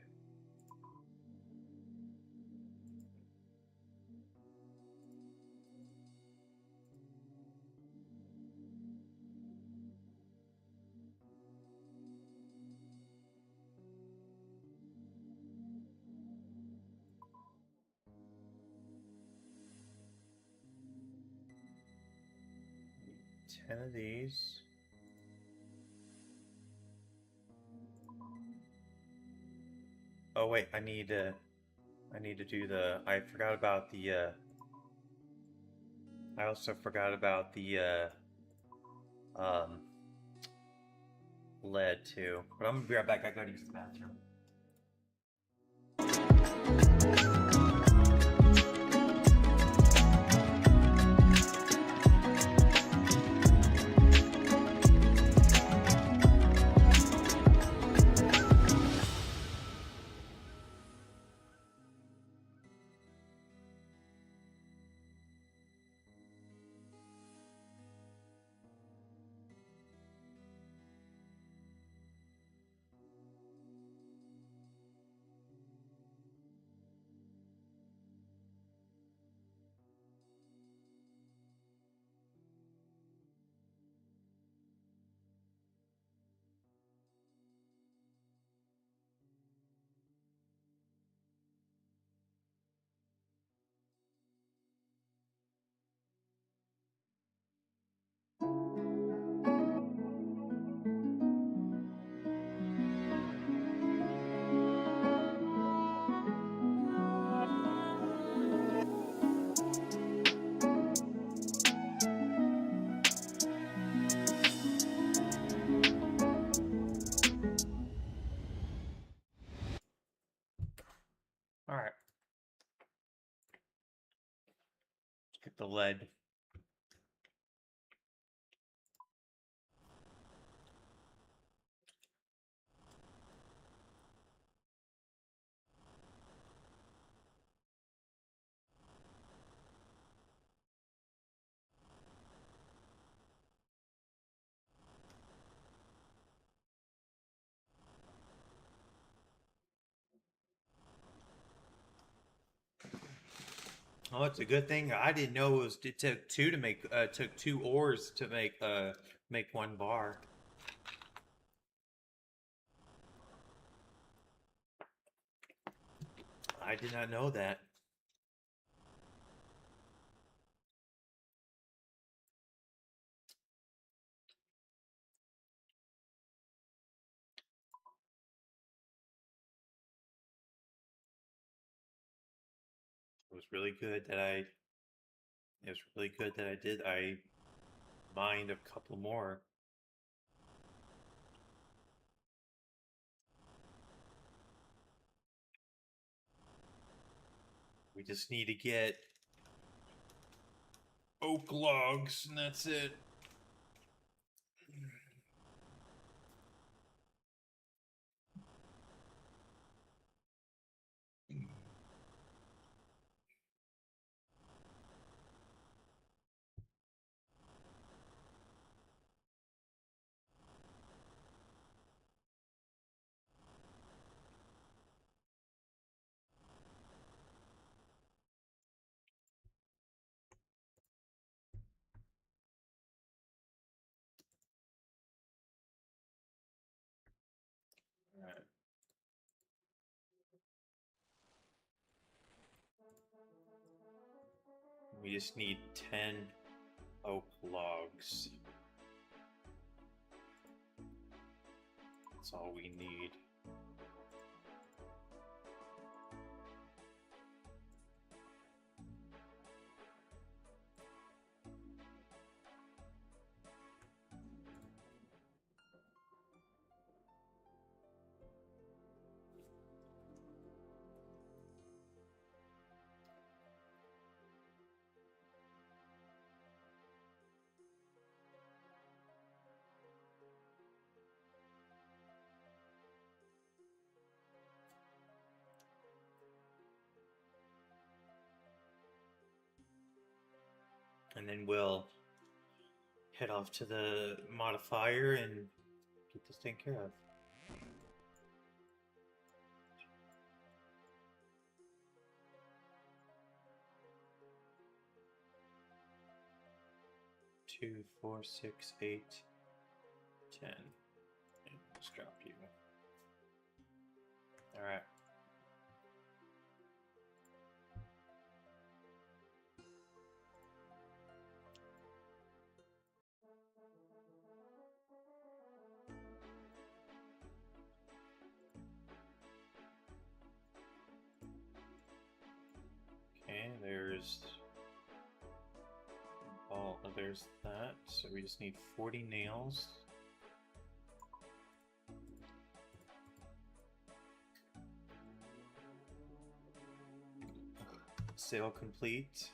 Need 10 of these. Oh wait, I need to do the I forgot about the I also forgot about the um lead too. But I'm gonna be right back. I gotta use the bathroom. All right. Let's get the lead. Oh, it's a good thing. I didn't know it took two to make took two ores to make one bar. I did not know that. It was really good that I. It was really good that I did. I mined a couple more. We just need to get oak logs, and that's it. Alright. We just need 10 oak logs. That's all we need. And then we'll head off to the modifier and get this taken care of. Two, 4, 6, 8, 10. And let's drop you. Alright. Okay, there's that. So we just need 40 nails. Sale complete.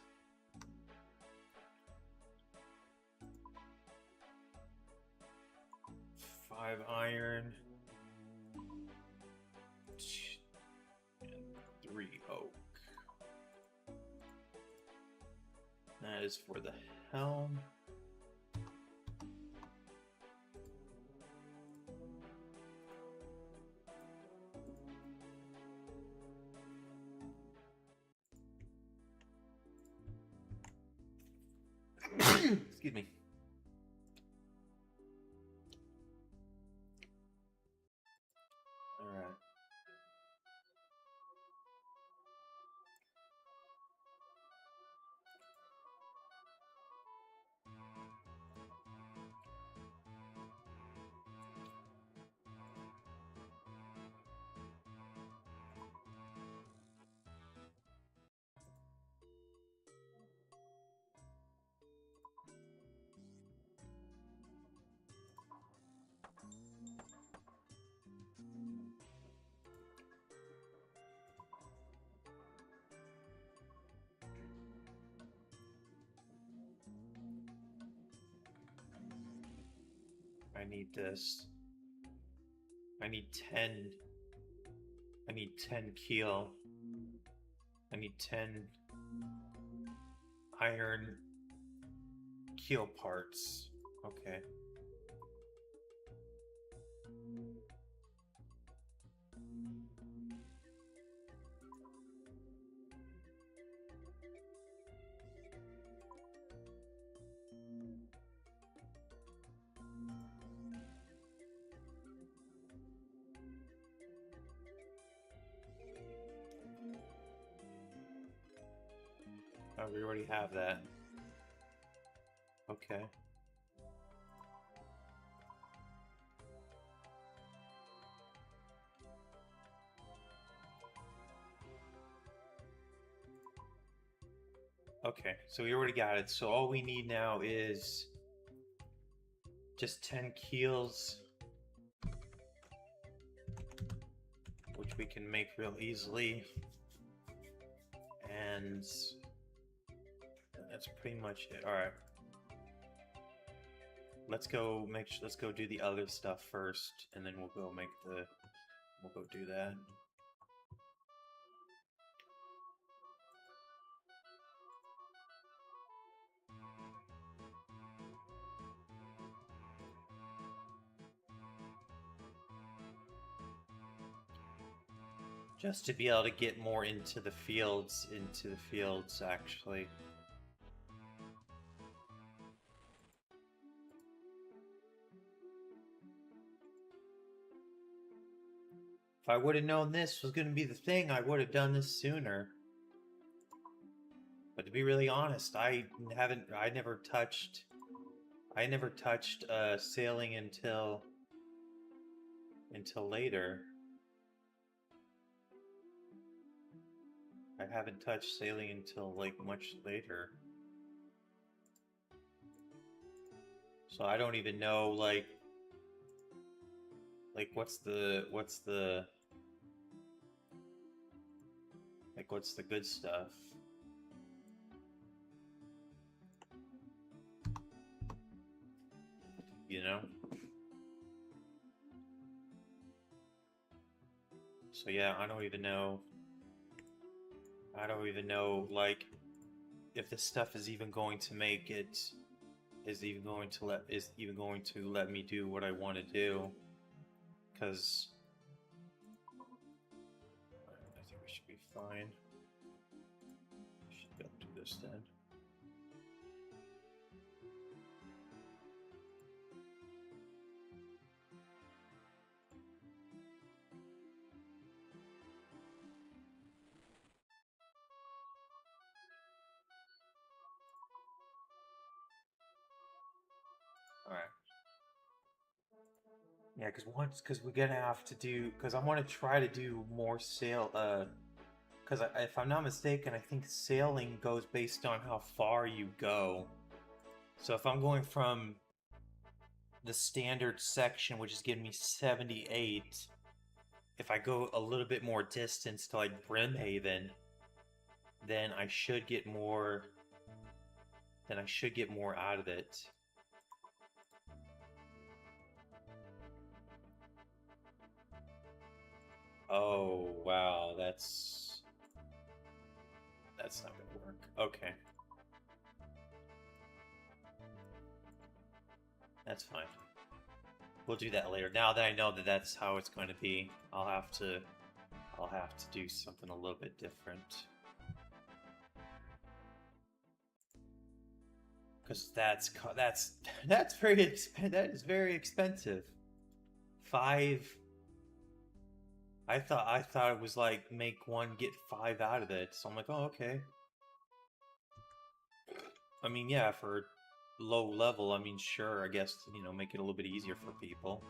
Five iron. And 3 oak. That is for the helm. Excuse me. All right. I need this. I need 10. I need 10 keel. I need 10 iron keel parts. Okay. Oh, we already have that. Okay. Okay, so we already got it. So all we need now is just 10 keels, which we can make real easily. And that's pretty much it. All right. Let's go do the other stuff first, and then we'll go do that. Just to be able to get more into the fields, actually. If I would have known this was going to be the thing, I would have done this sooner. But to be really honest, I never touched sailing until later. I haven't touched sailing until like much later. So I don't even know like what's the good stuff? You know? So yeah, I don't even know like if this stuff is even going to make it, is even going to let me do what I want to do, because I think we should be fine. We should be able to do this then. Alright. Yeah, because we're gonna have to do, because I want to try to do more because if I'm not mistaken, I think sailing goes based on how far you go. So if I'm going from the standard section, which is giving me 78, if I go a little bit more distance to like Brimhaven, then I should get more. Out of it. Oh wow, that's not gonna work. Okay. That's fine. We'll do that later. Now that I know that that's how it's going to be, I'll have to do something a little bit different. Because that's very expensive. That is very expensive. 5. I thought it was like make 1 get 5 out of it. So I'm like, oh okay. I mean, yeah, for low level, I mean, sure, I guess, you know, make it a little bit easier for people.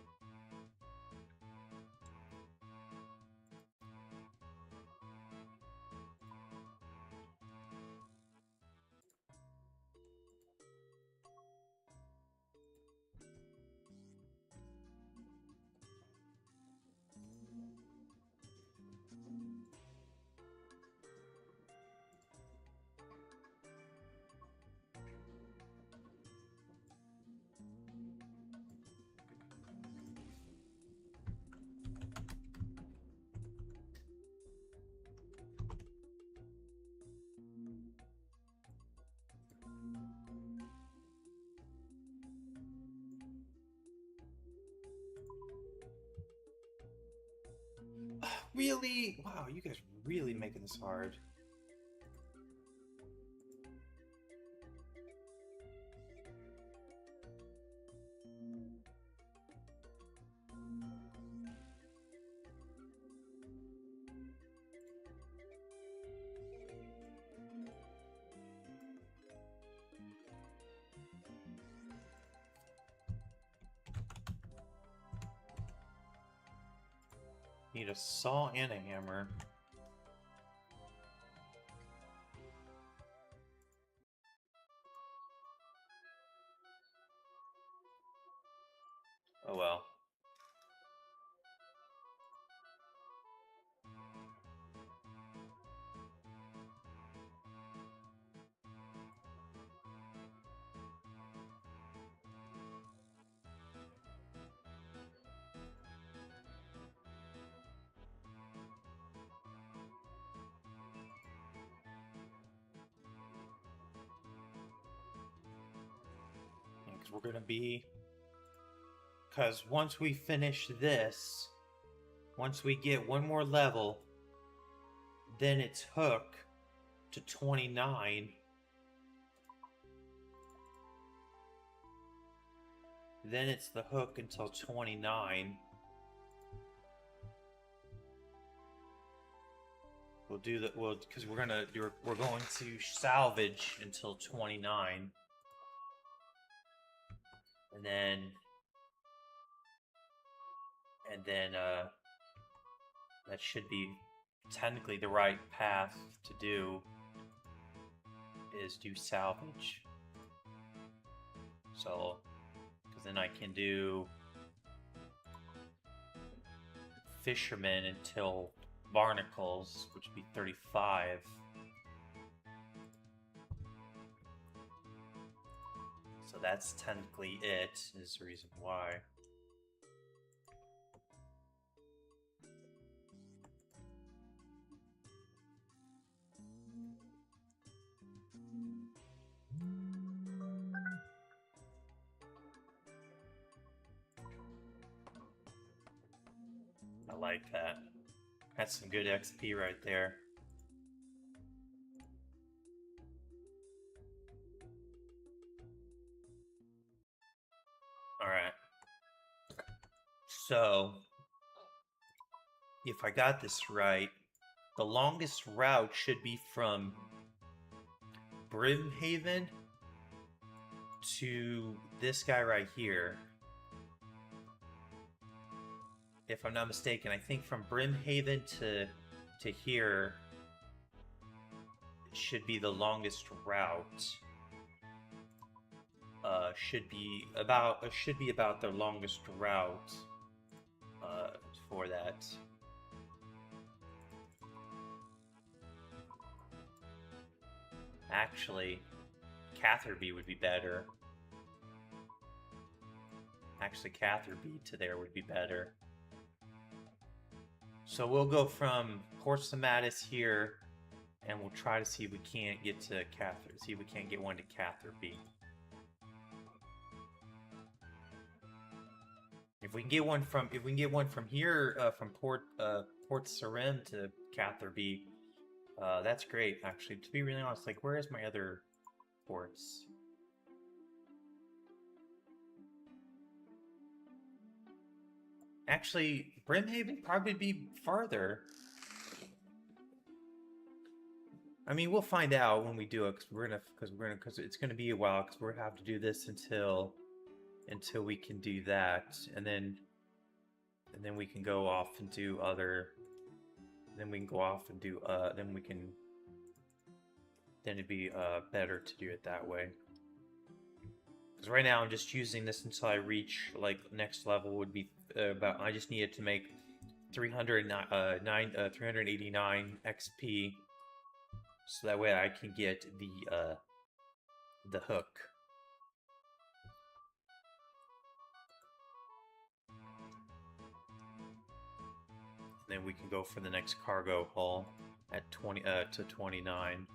Really? Wow, you guys are really making this hard. Need a saw and a hammer. Oh well. Because we're gonna be... Because once we finish this, once we get one more level, then it's hook to 29. Then it's the hook until 29. We'll do that. Well, because we're going to salvage until 29, and then that should be technically the right path to do. Is do salvage. So, because then I can do fisherman until barnacles, which would be 35. So that's technically it, is the reason why. I like that. That's some good XP right there. Alright. So, if I got this right, the longest route should be from Brimhaven to this guy right here. If I'm not mistaken, I think from Brimhaven to here should be the longest route. Should be about the longest route for that. Actually, Catherby would be better. Actually, Catherby to there would be better. So we'll go from Port Samatus here, and we'll try to see if we can't get to Cather. See if we can't get one to Catherby. If we can get one from here, from Port Sarim to Catherby, that's great. Actually, to be really honest, like, where is my other ports? Actually, Brimhaven probably be farther. I mean, we'll find out when we do it, because it's gonna be a while, because we're gonna have to do this until we can do that, and then we can go off and do other. Then we can go off and do. Then it'd be better to do it that way. Because right now I'm just using this until I reach, like, next level would be about. I just needed to make 389 XP, so that way I can get the hook. Then we can go for the next cargo haul at 29.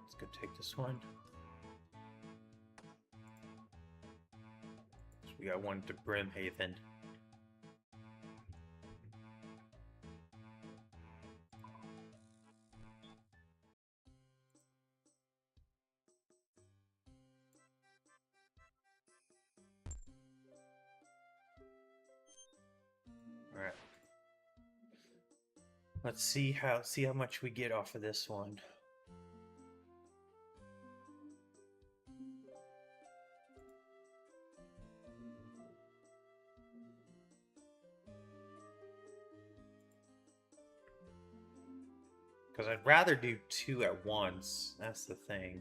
Let's go take this one. So we got one to Brimhaven. Alright. Let's see how much we get off of this one. Because I'd rather do 2 at once. That's the thing.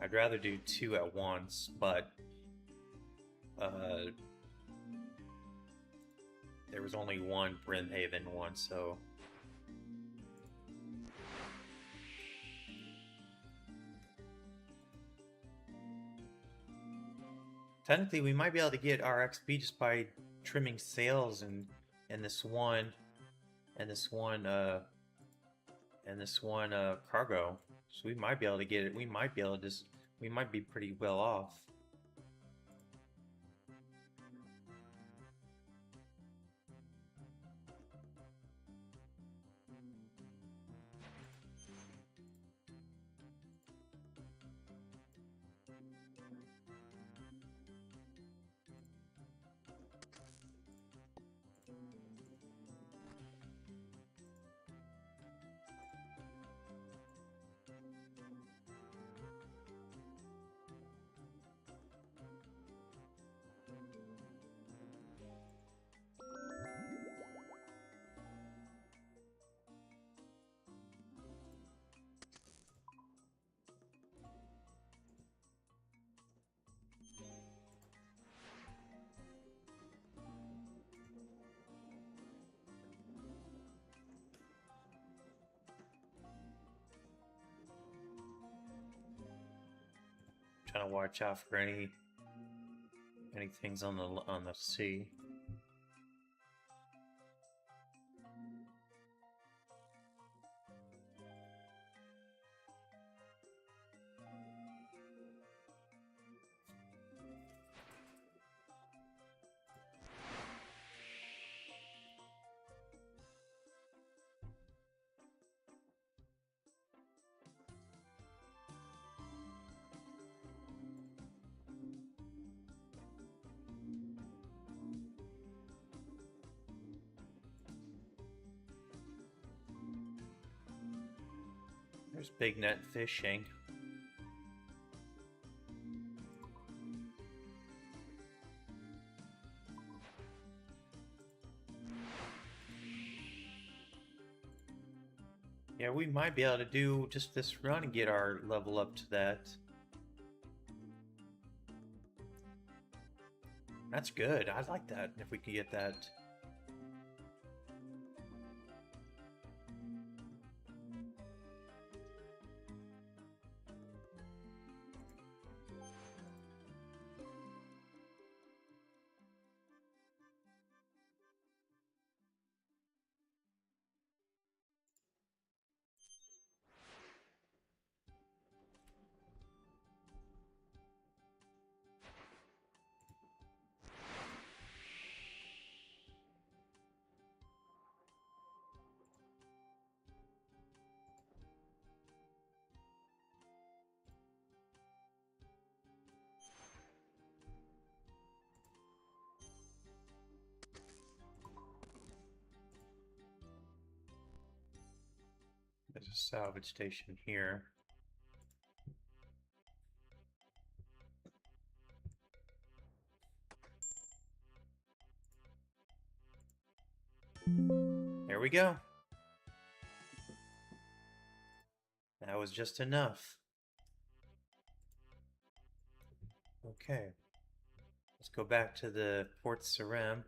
I'd rather do 2 at once, but there was only one Brimhaven one, so technically we might be able to get our XP just by trimming sails and this one cargo. So we might be able to get it. We might be able to just, we might be pretty well off. Trying to watch out for any things on the sea. There's big net fishing. Yeah, we might be able to do just this run and get our level up to that. That's good. I like that. If we could get that. There's a salvage station here. There we go. That was just enough. Okay. Let's go back to the Port Saram.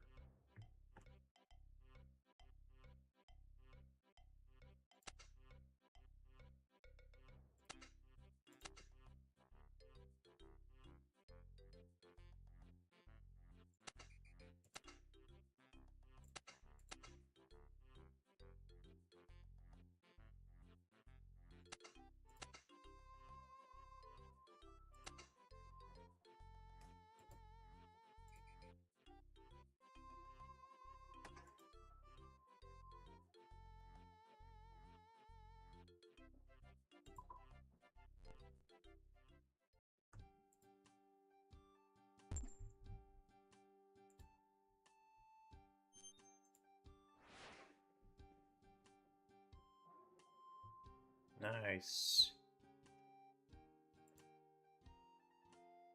Nice.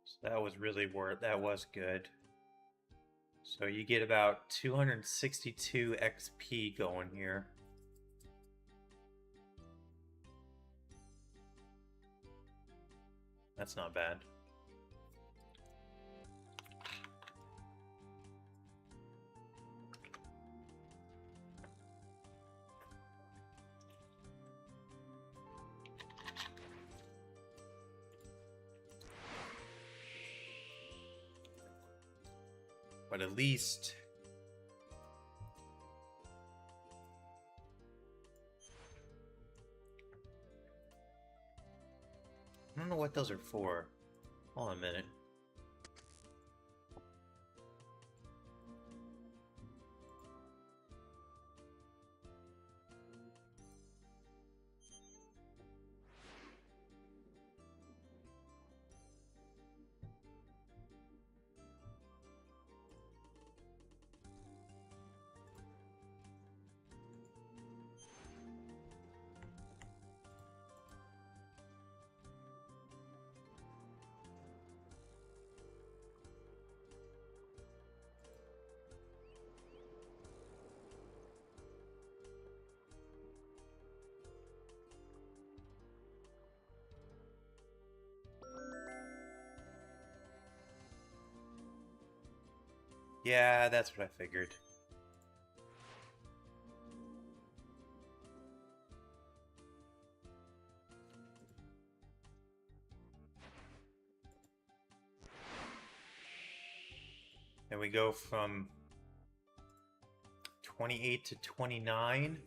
So that was really that was good. So you get about 262 XP going here. That's not bad. But at least I don't know what those are for. Hold on a minute. Yeah, that's what I figured. And we go from 28 to 29.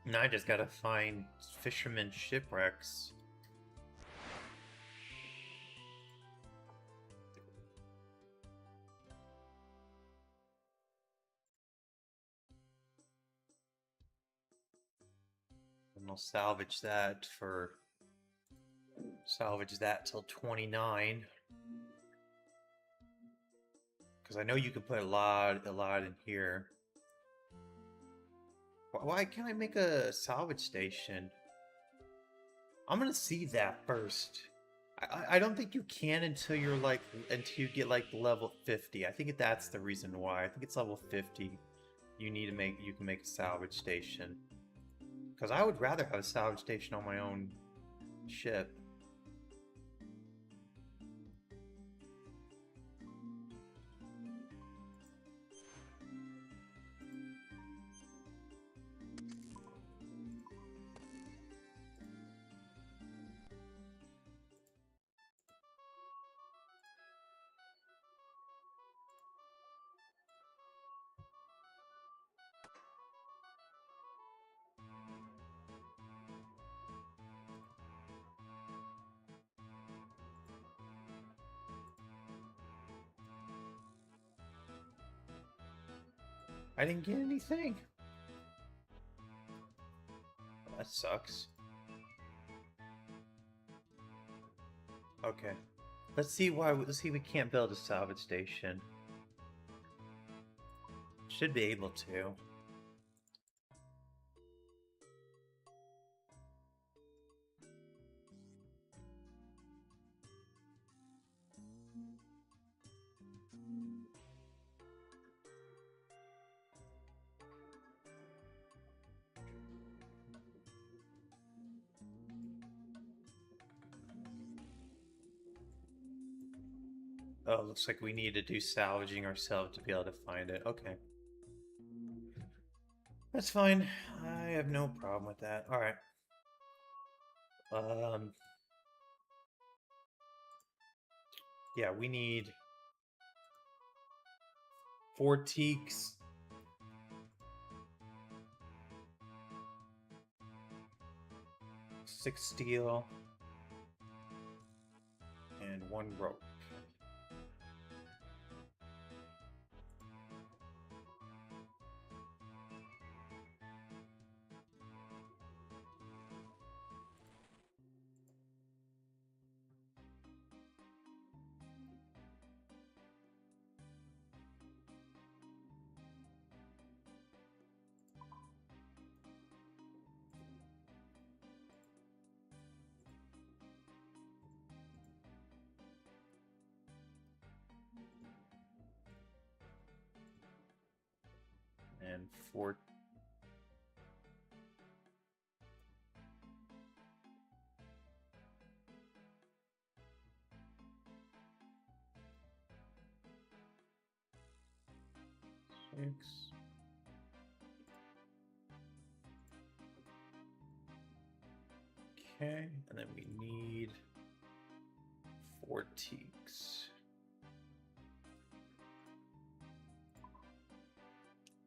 Now I just gotta find fisherman shipwrecks. And I'll salvage that till 29. Because I know you can put a lot in here. Why can't I make a salvage station? I'm gonna see that first. I don't think you can until you get like level 50. I think that's the reason why. I think it's level 50. You can make a salvage station. Because I would rather have a salvage station on my own ship. I didn't get anything. That sucks. Okay. Let's see if we can't build a salvage station. Should be able to. Oh, looks like we need to do salvaging ourselves to be able to find it. Okay. That's fine. I have no problem with that. Alright. Yeah, we need 4 teaks. 6 steel. And 1 rope. And 4. Six. Okay, and then we need 4 teaks.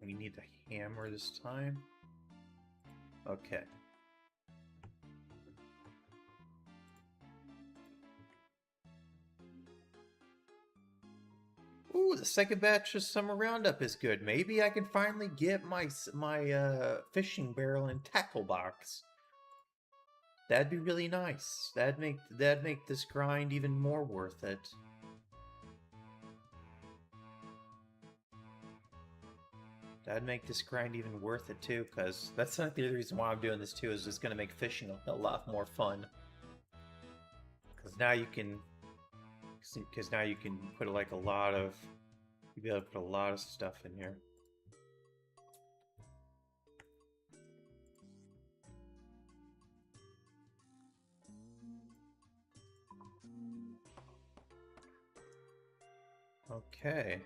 We need the hammer this time. Okay. Ooh, the second batch of summer roundup is good. Maybe I can finally get my fishing barrel and tackle box. That'd be really nice. That'd make this grind even more worth it. That'd make this grind even worth it too, because that's not the other reason why I'm doing this too, is it's gonna make fishing a lot more fun. Because now you can put like a lot of, you'll be able to put a lot of stuff in here. Okay.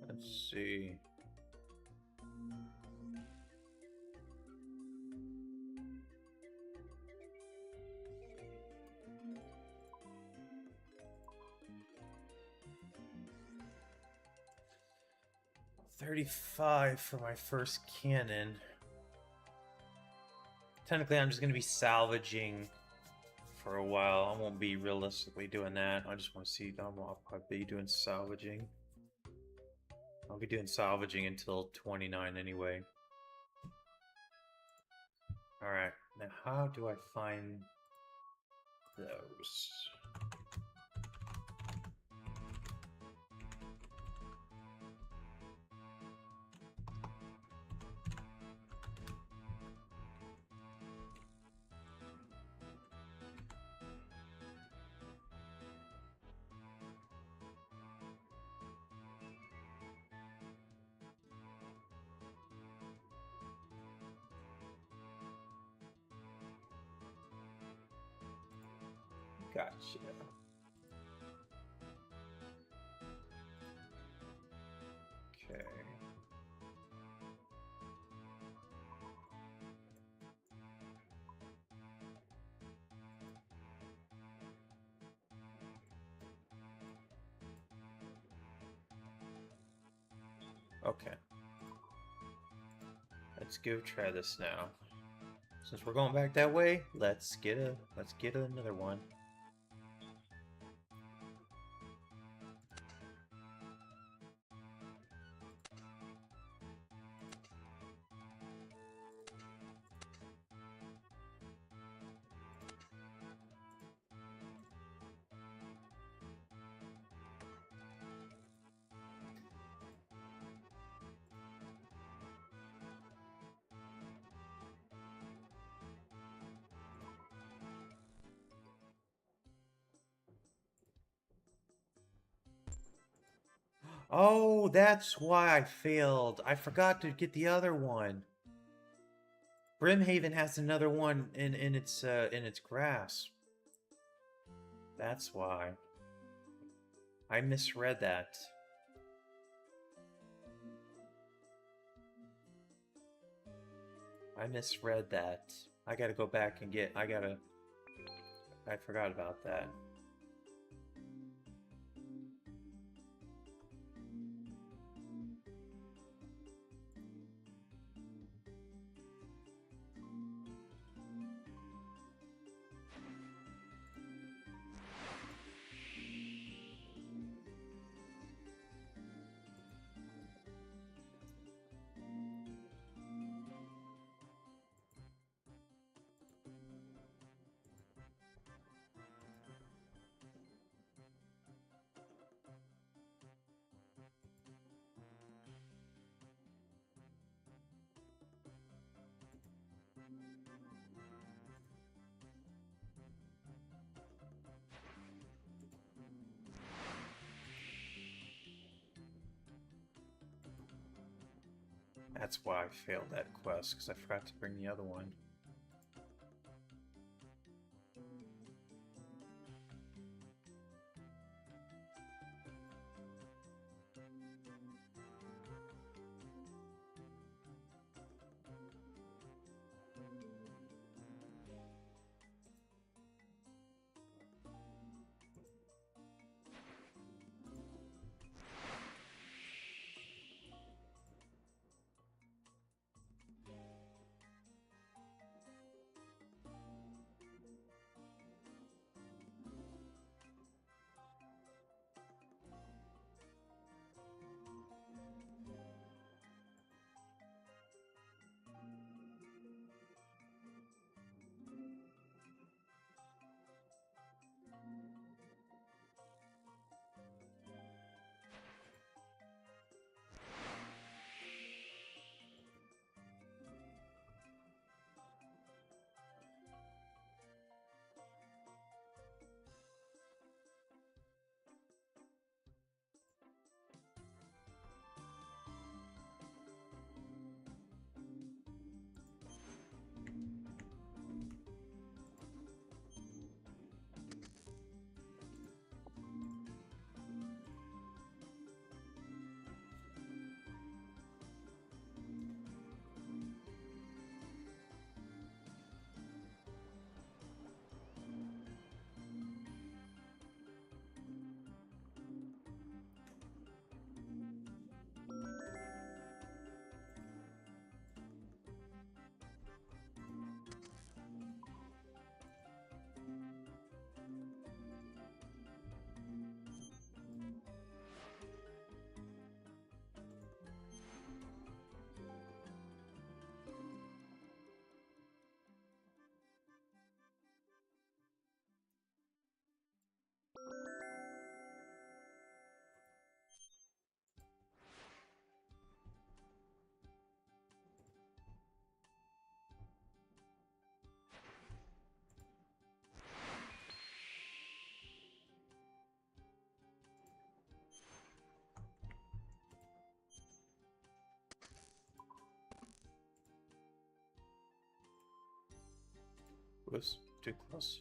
Let's see. $35 for my first cannon. Technically, I'm just going to be salvaging for a while. I won't be realistically doing that. I just want to see. I'll probably be doing salvaging. I'll be doing salvaging until 29 anyway. Alright, now how do I find those? Gotcha. Okay. Okay. Let's go try this now. Since we're going back that way, let's get another one. Oh, that's why I failed. I forgot to get the other one. Brimhaven has another one in its grasp. That's why. I misread that. I misread that. I gotta go back and get... I forgot about that. That's why I failed that quest, because I forgot to bring the other one. Was too close.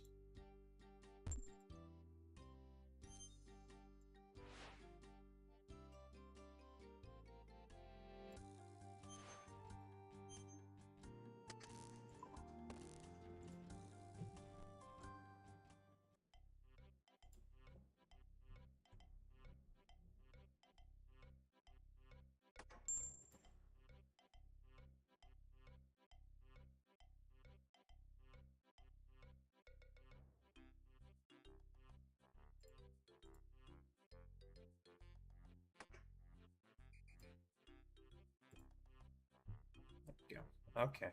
Go. Okay.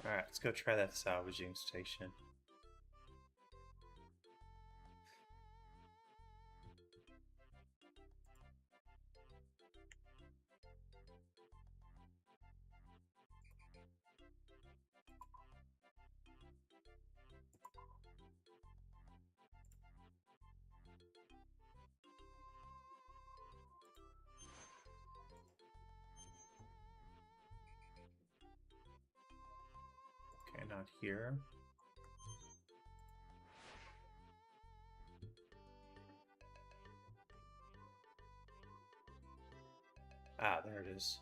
Alright, let's go try that salvaging station. around here. Ah, there it is.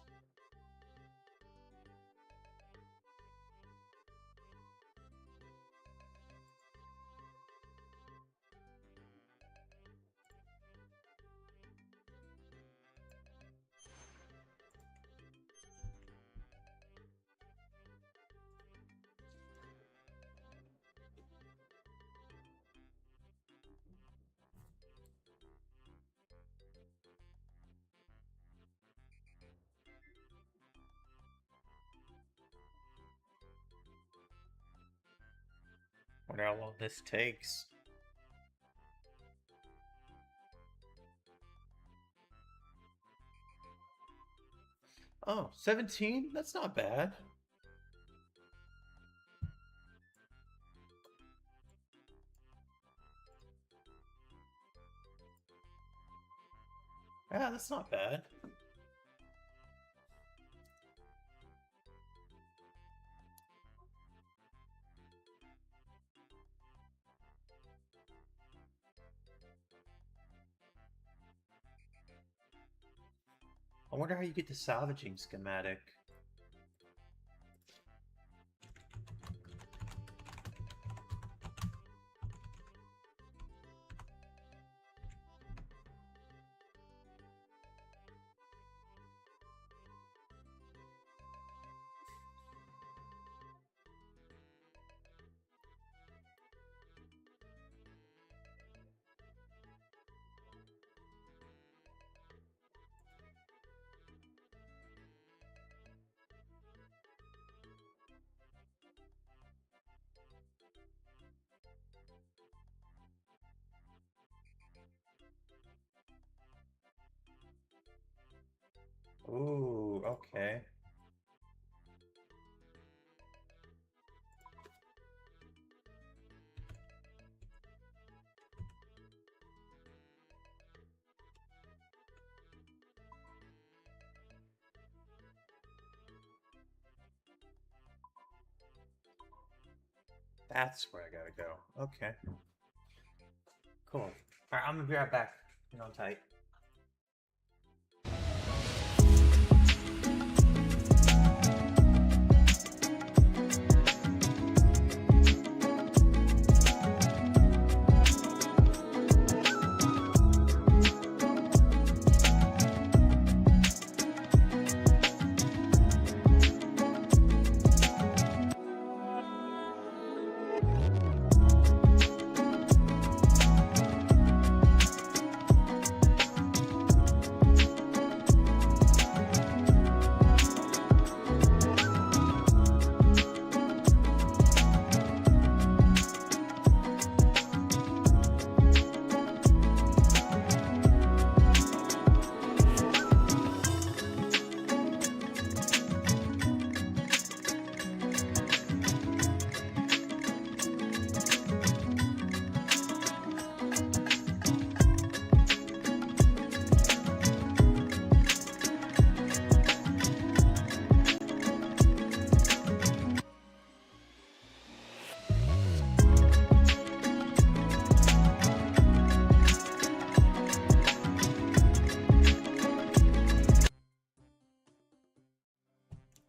Wonder how long this takes. Oh, 17? That's not bad. Yeah, that's not bad. I wonder how you get the salvaging schematic. Ooh, okay. That's where I gotta go. Okay. Cool. Alright, I'm gonna be right back. Hang on tight.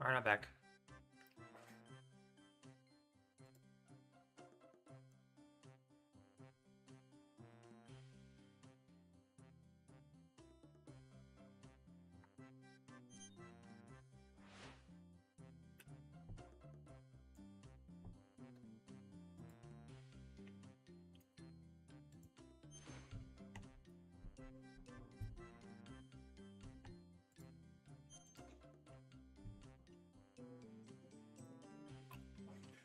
Alright, I'm back.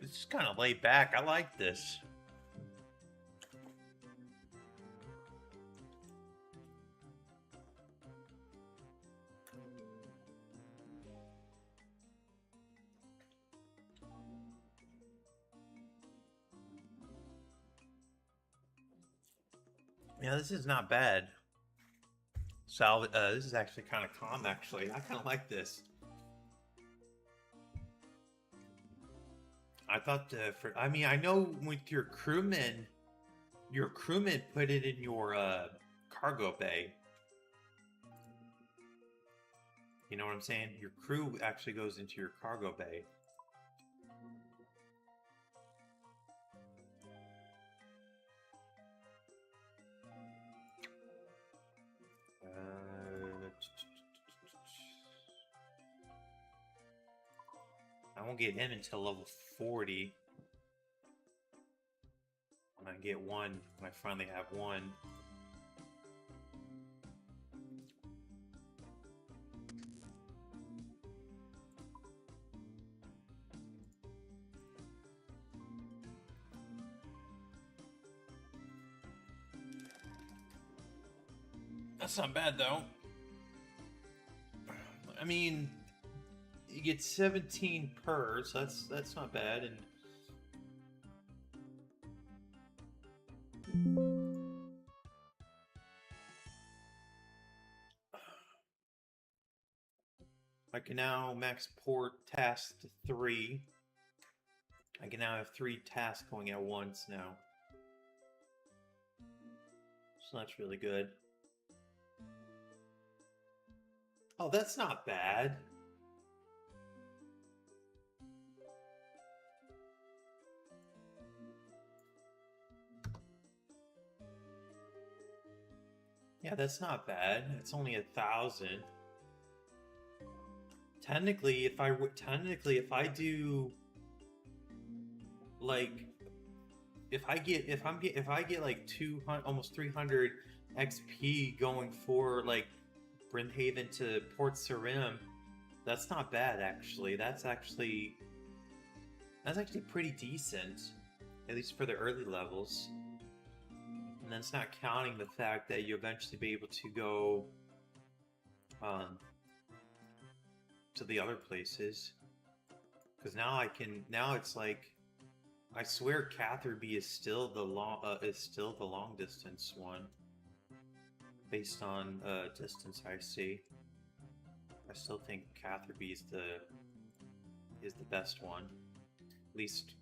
It's just kind of laid back. I like this. Yeah, this is not bad. This is actually kind of calm, actually. I kind of like this. I thought I mean, I know with your crewmen put it in your cargo bay. You know what I'm saying? Your crew actually goes into your cargo bay. I won't get him until level 40. When I get one, when I finally have one. That's not bad though. I mean, you get 17 per, so that's not bad. And I can now max port task to 3. I can now have 3 tasks going at once now. So that's really good. Oh, that's not bad. Yeah, that's not bad. It's only 1,000. Technically, if I do like if I get like 200 almost 300 XP going for like Brimhaven to Port Sarim, that's not bad actually. That's actually pretty decent, at least for the early levels. And that's not counting the fact that you eventually be able to go to the other places. Because now it's like, I swear Catherby is still the long distance one, based on distance I see. I still think Catherby is the best one, at least.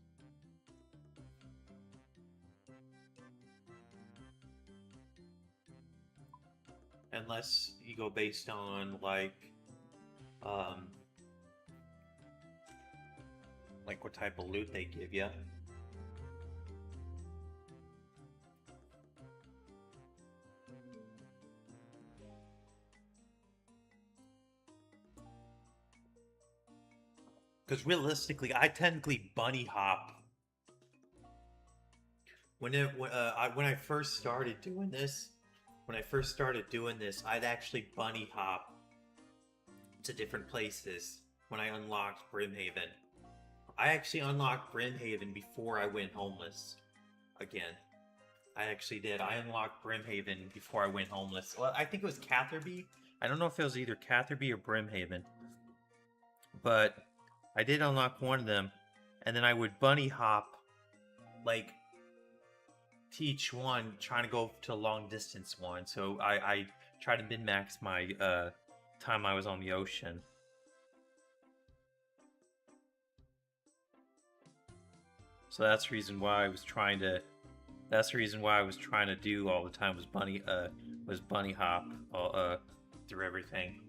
Unless you go based on like what type of loot they give you. Because realistically, I technically bunny hop. When I first started doing this, I'd actually bunny hop to different places when I unlocked Brimhaven. I actually unlocked Brimhaven before I went homeless again. I actually did. I unlocked Brimhaven before I went homeless. Well, I think it was Catherby. I don't know if it was either Catherby or Brimhaven. But I did unlock one of them, and then I would bunny hop, like, to each one, trying to go to a long distance one. So I tried to min-max my time I was on the ocean. So that's the reason why I was trying to. That's the reason why I was trying to do all the time was bunny hop through everything.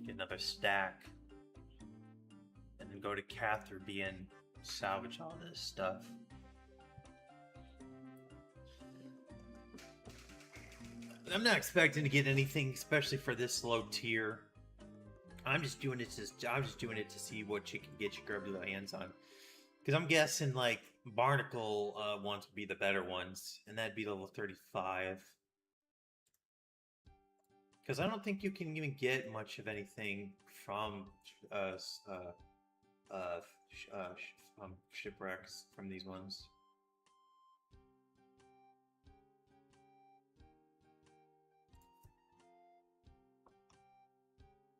Get another stack. And then go to Catherby and salvage all this stuff. I'm not expecting to get anything, especially for this low tier. I'm just doing it to see what you can get your grab your hands on. Because I'm guessing like Barnacle ones would be the better ones, and that'd be level 35. Because I don't think you can even get much of anything from shipwrecks from these ones.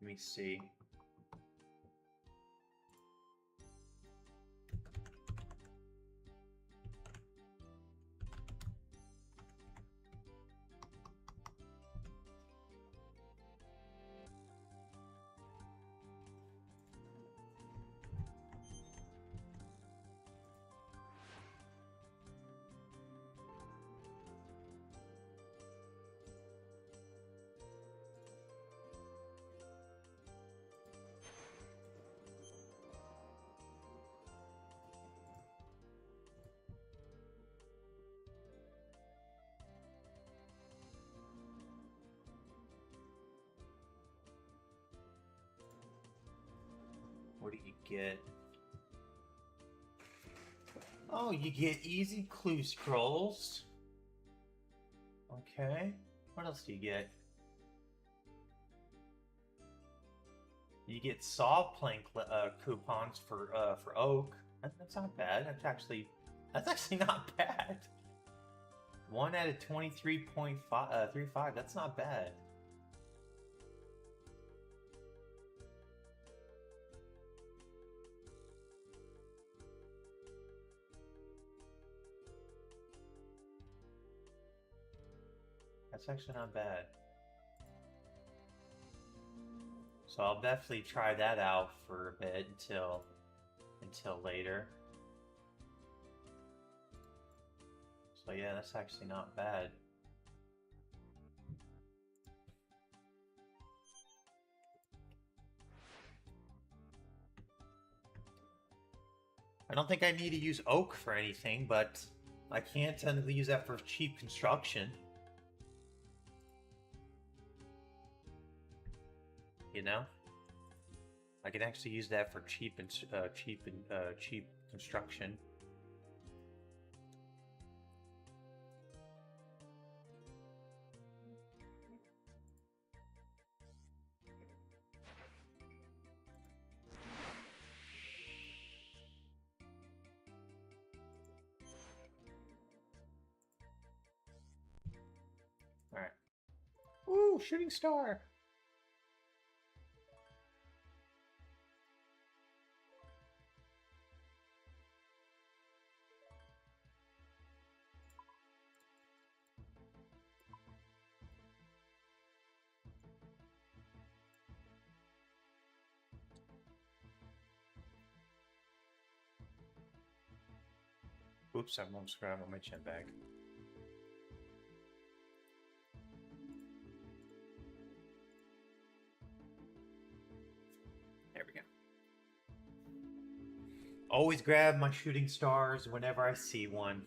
Let me see. What do you get? Oh, you get easy clue scrolls. Okay. What else do you get? You get saw plank coupons for oak. That's not bad. That's actually not bad. 1 out of 23.35. That's not bad. That's actually not bad. So I'll definitely try that out for a bit until later. So yeah, that's actually not bad. I don't think I need to use oak for anything, but I can tend to use that for cheap construction. You know, I can actually use that for cheap construction. All right. Woo! Shooting star. Oops, I'm almost grabbing my chin bag. There we go. Always grab my shooting stars whenever I see one.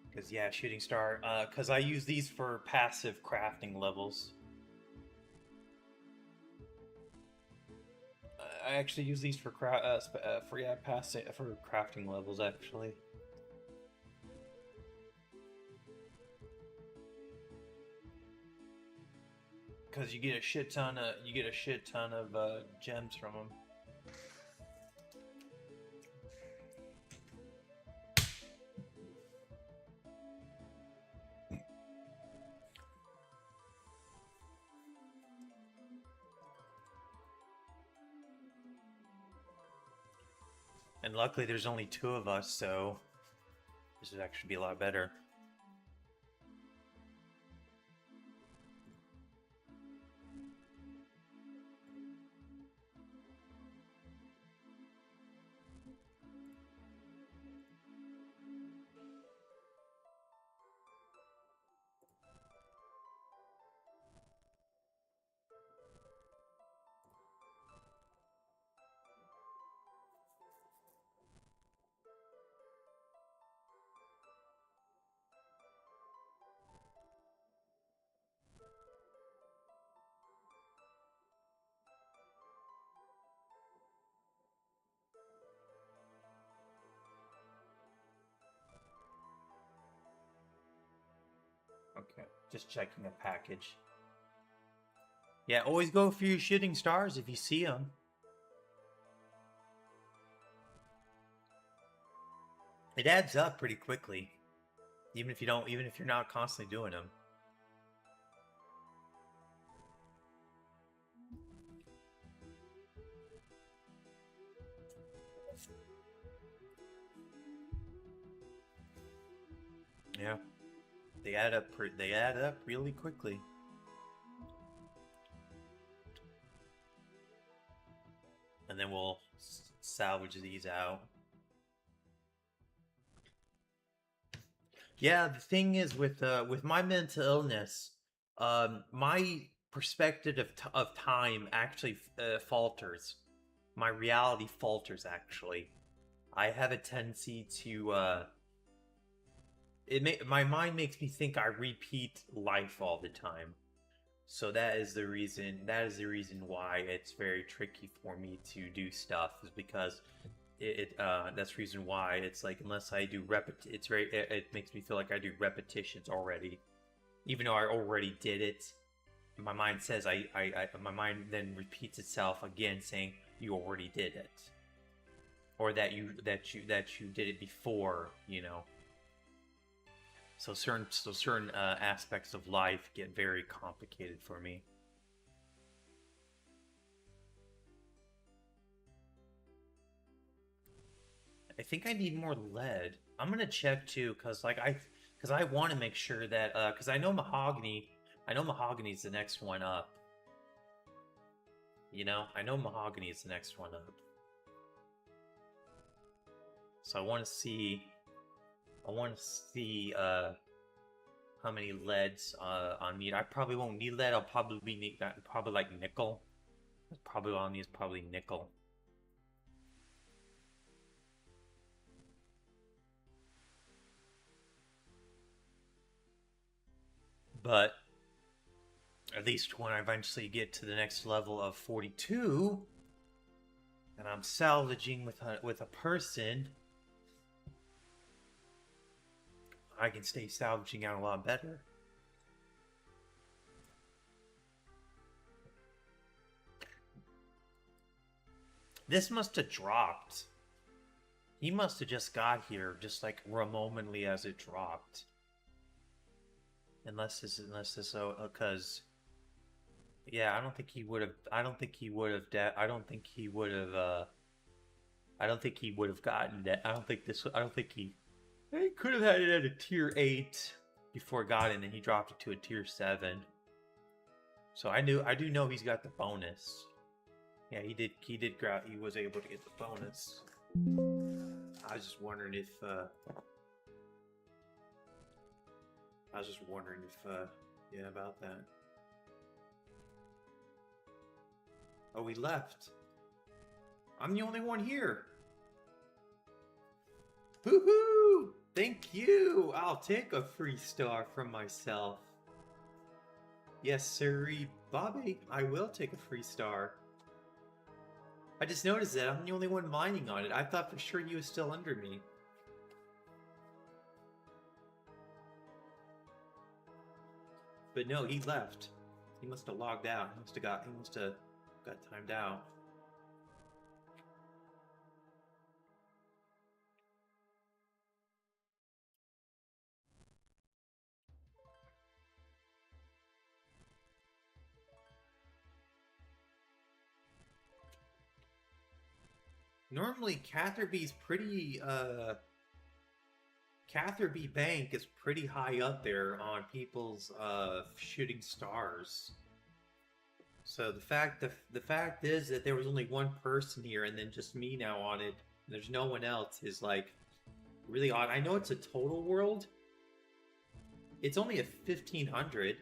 Because, yeah, shooting star, because I use these for passive crafting levels. I actually use these for passive for crafting levels actually. Because you get a shit ton of gems from them. And luckily there's only 2 of us, so this would actually be a lot better. Okay, just checking a package. Yeah, always go for your shooting stars if you see them. It adds up pretty quickly, even if you're not constantly doing them. Yeah, they add up. They add up really quickly. And then we'll salvage these out. Yeah, the thing is with my mental illness, my perspective of time actually falters. My reality falters. Actually, I have a tendency to my mind makes me think I repeat life all the time. So that is the reason. That is the reason why it's very tricky for me to do stuff. Is because that's the reason why it's like unless I do it makes me feel like I do repetitions already, even though I already did it. My mind says my mind then repeats itself again, saying you already did it, or that you did it before, you know. So certain aspects of life get very complicated for me. I think I need more lead. I'm gonna check too, cause I want to make sure that cause I know mahogany. I know mahogany's the next one up. You know, I know mahogany is the next one up. So I want to see. I want to see how many leads on need. I probably won't need lead. I'll probably need that. Probably like nickel. Probably all I need is probably nickel. But at least when I eventually get to the next level of 42, and I'm salvaging with a person, I can stay salvaging out a lot better. This must have dropped. He must have just got here, just like momently as it dropped. Unless this, because, yeah, I don't think he would have. I don't think he would have. I don't think he would have. I don't think he would have gotten that. I don't think this. I don't think he. He could have had it at a tier 8 before it got in, and he dropped it to a tier 7. So I do know he's got the bonus. Yeah, he did. He was able to get the bonus. I was just wondering if. Yeah, about that. Oh, we left. I'm the only one here. Woohoo! Thank you! I'll take a free star from myself. Yes, sirree, Bobby, I will take a free star. I just noticed that I'm the only one mining on it. I thought for sure you was still under me. But no, he left. He must have logged out. He must have got timed out. Normally, Catherby's pretty, Catherby Bank is pretty high up there on people's, shooting stars. So the fact is that there was only one person here and then just me now on it, and there's no one else, is like really odd. I know it's a total world. It's only a 1500,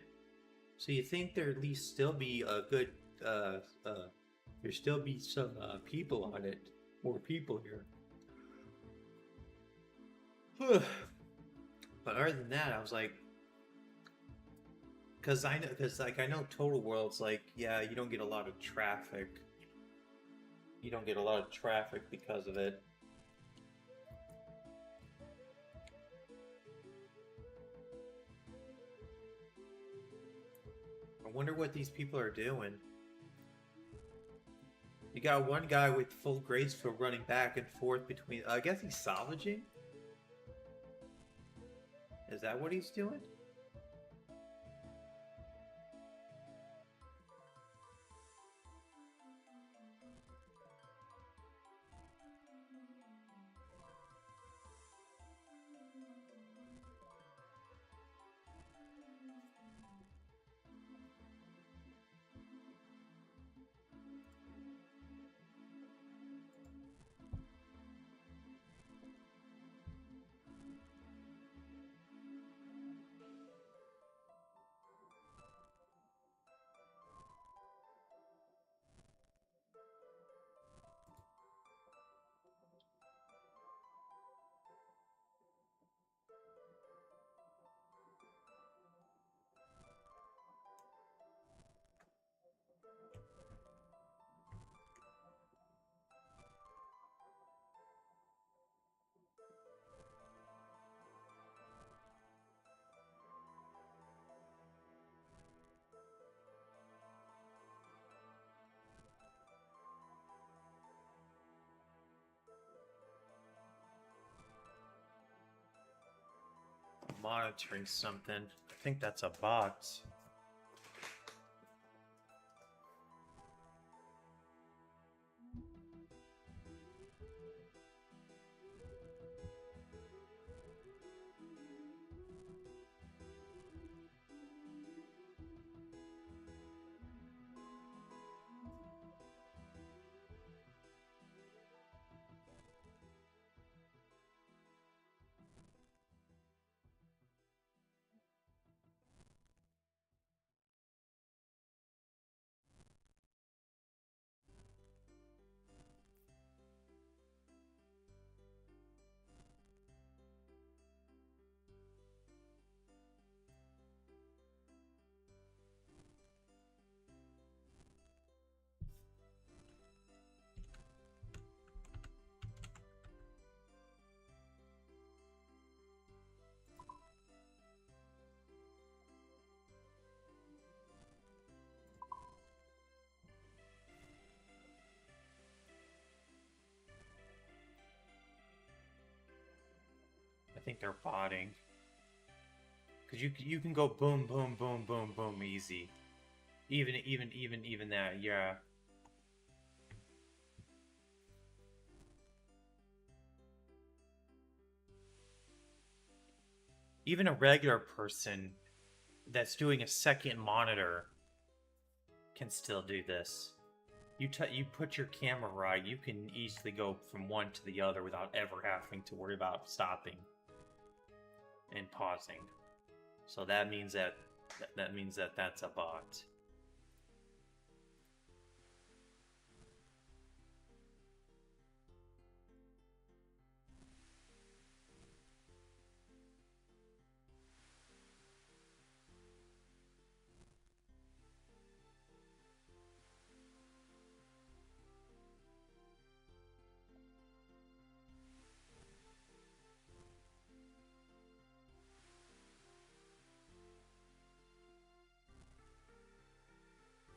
so you think there'd at least still be a good, there still be some people on it. More people here. But other than that, I was like, because I know Total World's like, yeah, you don't get a lot of traffic. You don't get a lot of traffic because of it. I wonder what these people are doing. You got one guy with full Gracefield running back and forth between. I guess he's salvaging. Is that what he's doing? monitoring something. I think that's a bot. I think they're botting. Cause you can go boom, boom, boom, boom, boom, easy. Even that, yeah. Even a regular person that's doing a second monitor can still do this. You put your camera right, you can easily go from one to the other without ever having to worry about stopping and pausing. So that means that that's a bot.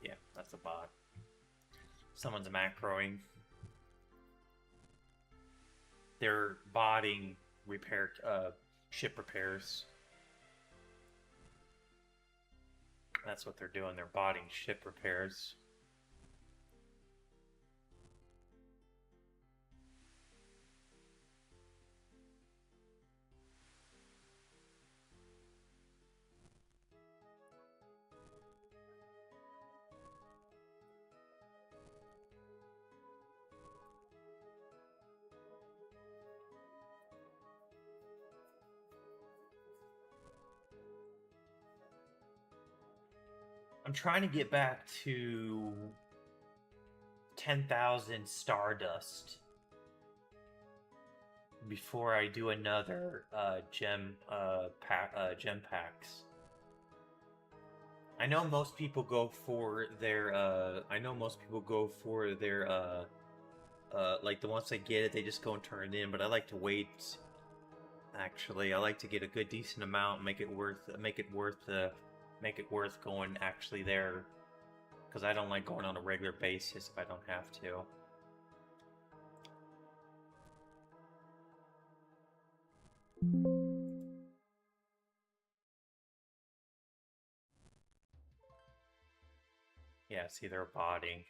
Yeah, that's a bot. Someone's macroing. They're botting repair ship repairs. That's what they're doing. They're botting ship repairs. I'm trying to get back to 10,000 Stardust before I do another gem packs. I know most people go for their like the ones they get it, they just go and turn it in, but I like to wait. Actually, I like to get a good decent amount, make it worth going actually there, because I don't like going on a regular basis if I don't have to. Yeah, see, they're botting.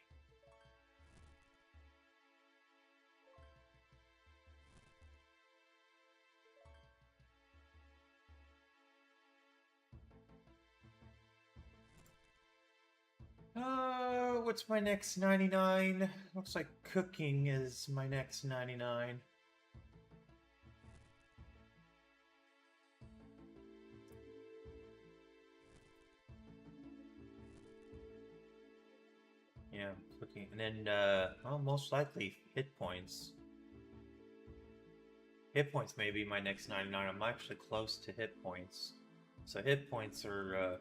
What's my next 99? Looks like cooking is my next 99. Yeah, cooking. And then, well, most likely hit points. Hit points may be my next 99. I'm actually close to hit points. So hit points are,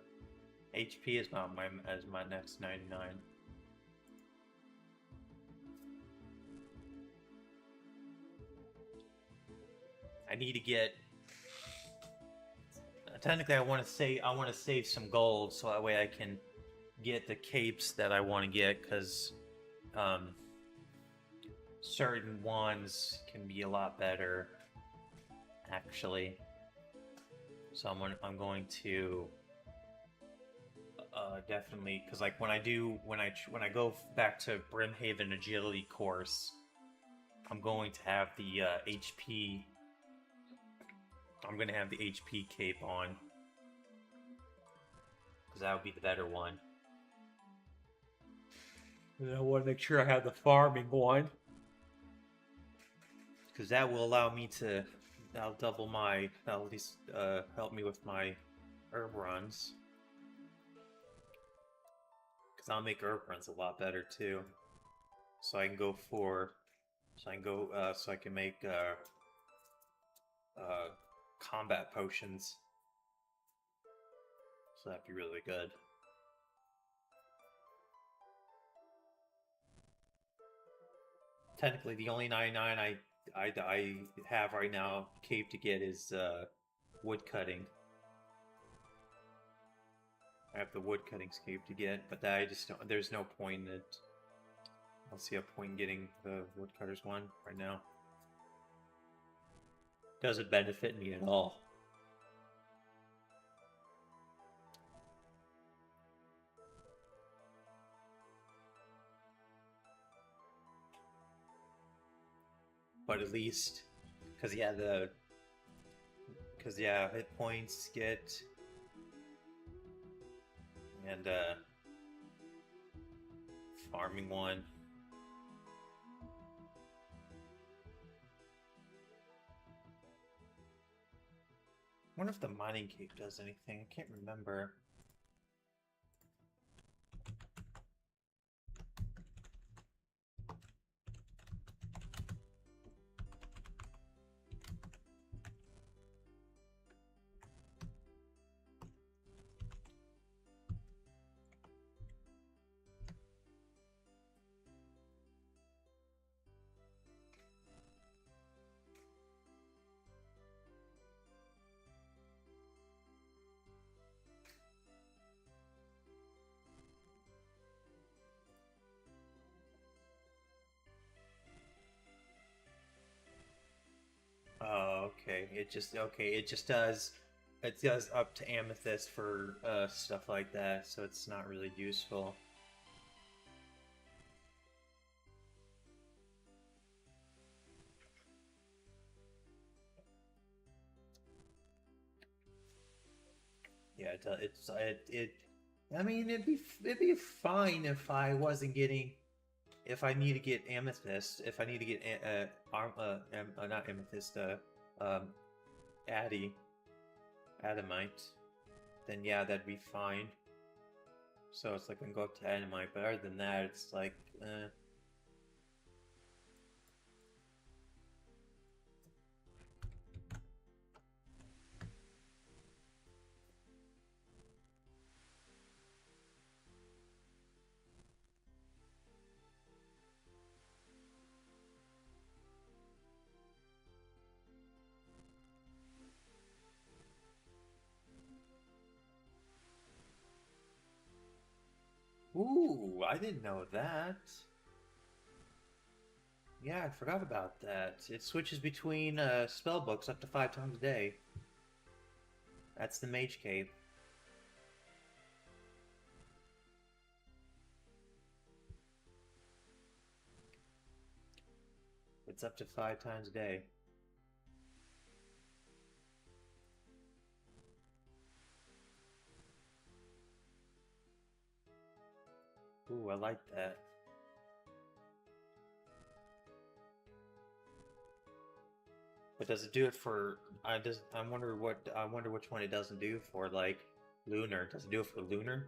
HP is not my next 99. I need to get. Technically, I want to save some gold so that way I can get the capes that I want to get, because certain ones can be a lot better, actually. So I'm going to definitely, because like when I go back to Brimhaven agility course, I'm going to have the HP. I'm going to have the HP cape on because that would be the better one. And I want to make sure I have the farming one because that will allow me to. That'll double my. That'll at least help me with my herb runs. Because I'll make herb runs a lot better too. So I can go for. So I can go. So I can make combat potions. So that'd be really good. Technically, the only 99 I have right now cave to get is wood cutting. I have the wood cutting cave to get, but that I just don't. There's no point in it. I don't see a point in getting the woodcutters one right now. Doesn't benefit me at all. But at least, because yeah, hit points get, and farming one. I wonder if the mining cave does anything. I can't remember. Oh, okay. It just does. It does up to amethyst for stuff like that, so it's not really useful. Yeah, it does. It. I mean, it'd be fine if I wasn't getting. If I need to get amethyst, if I need to get not amethyst, adamite, then yeah, that'd be fine. So it's like I can go up to adamite, but other than that, it's like, Ooh, I didn't know that. Yeah, I forgot about that. It switches between spell books up to 5 times a day. That's the Mage Cave. It's up to 5 times a day. Ooh, I like that. But does it do it for? I wonder which one it doesn't do for, like, lunar. Does it do it for lunar?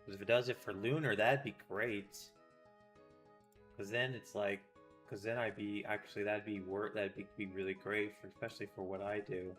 Because if it does it for lunar, that'd be great. Because then it's like, because then I'd be actually that'd be really great for, especially for what I do.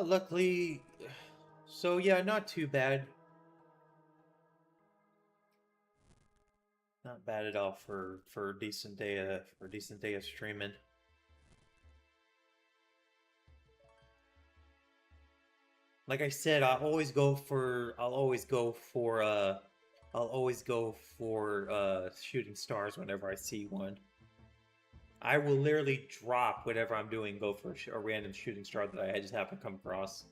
Luckily, so yeah, not too bad. not bad at all for a decent day of streaming. Like I said, I'll always go for shooting stars whenever I see one. I will literally drop whatever I'm doing, go for a random shooting star that I just happen to come across.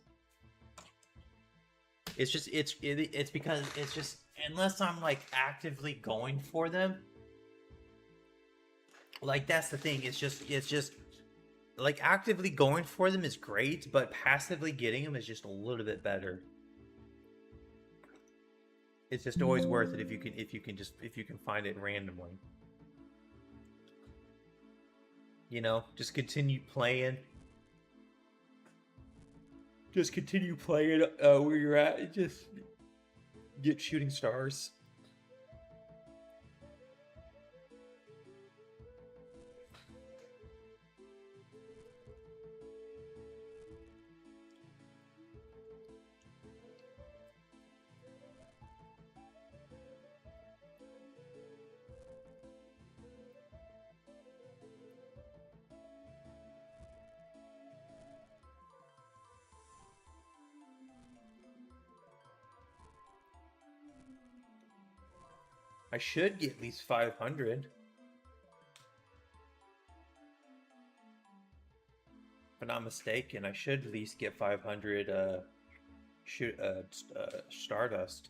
It's because it's just unless I'm like actively going for them. Like that's the thing. It's just like actively going for them is great, but passively getting them is just a little bit better. It's just always worth it if you can find it randomly. You know, just continue playing. Just continue playing where you're at. Just get shooting stars. I should get at least 500. If I'm not mistaken, I should at least get 500 Stardust.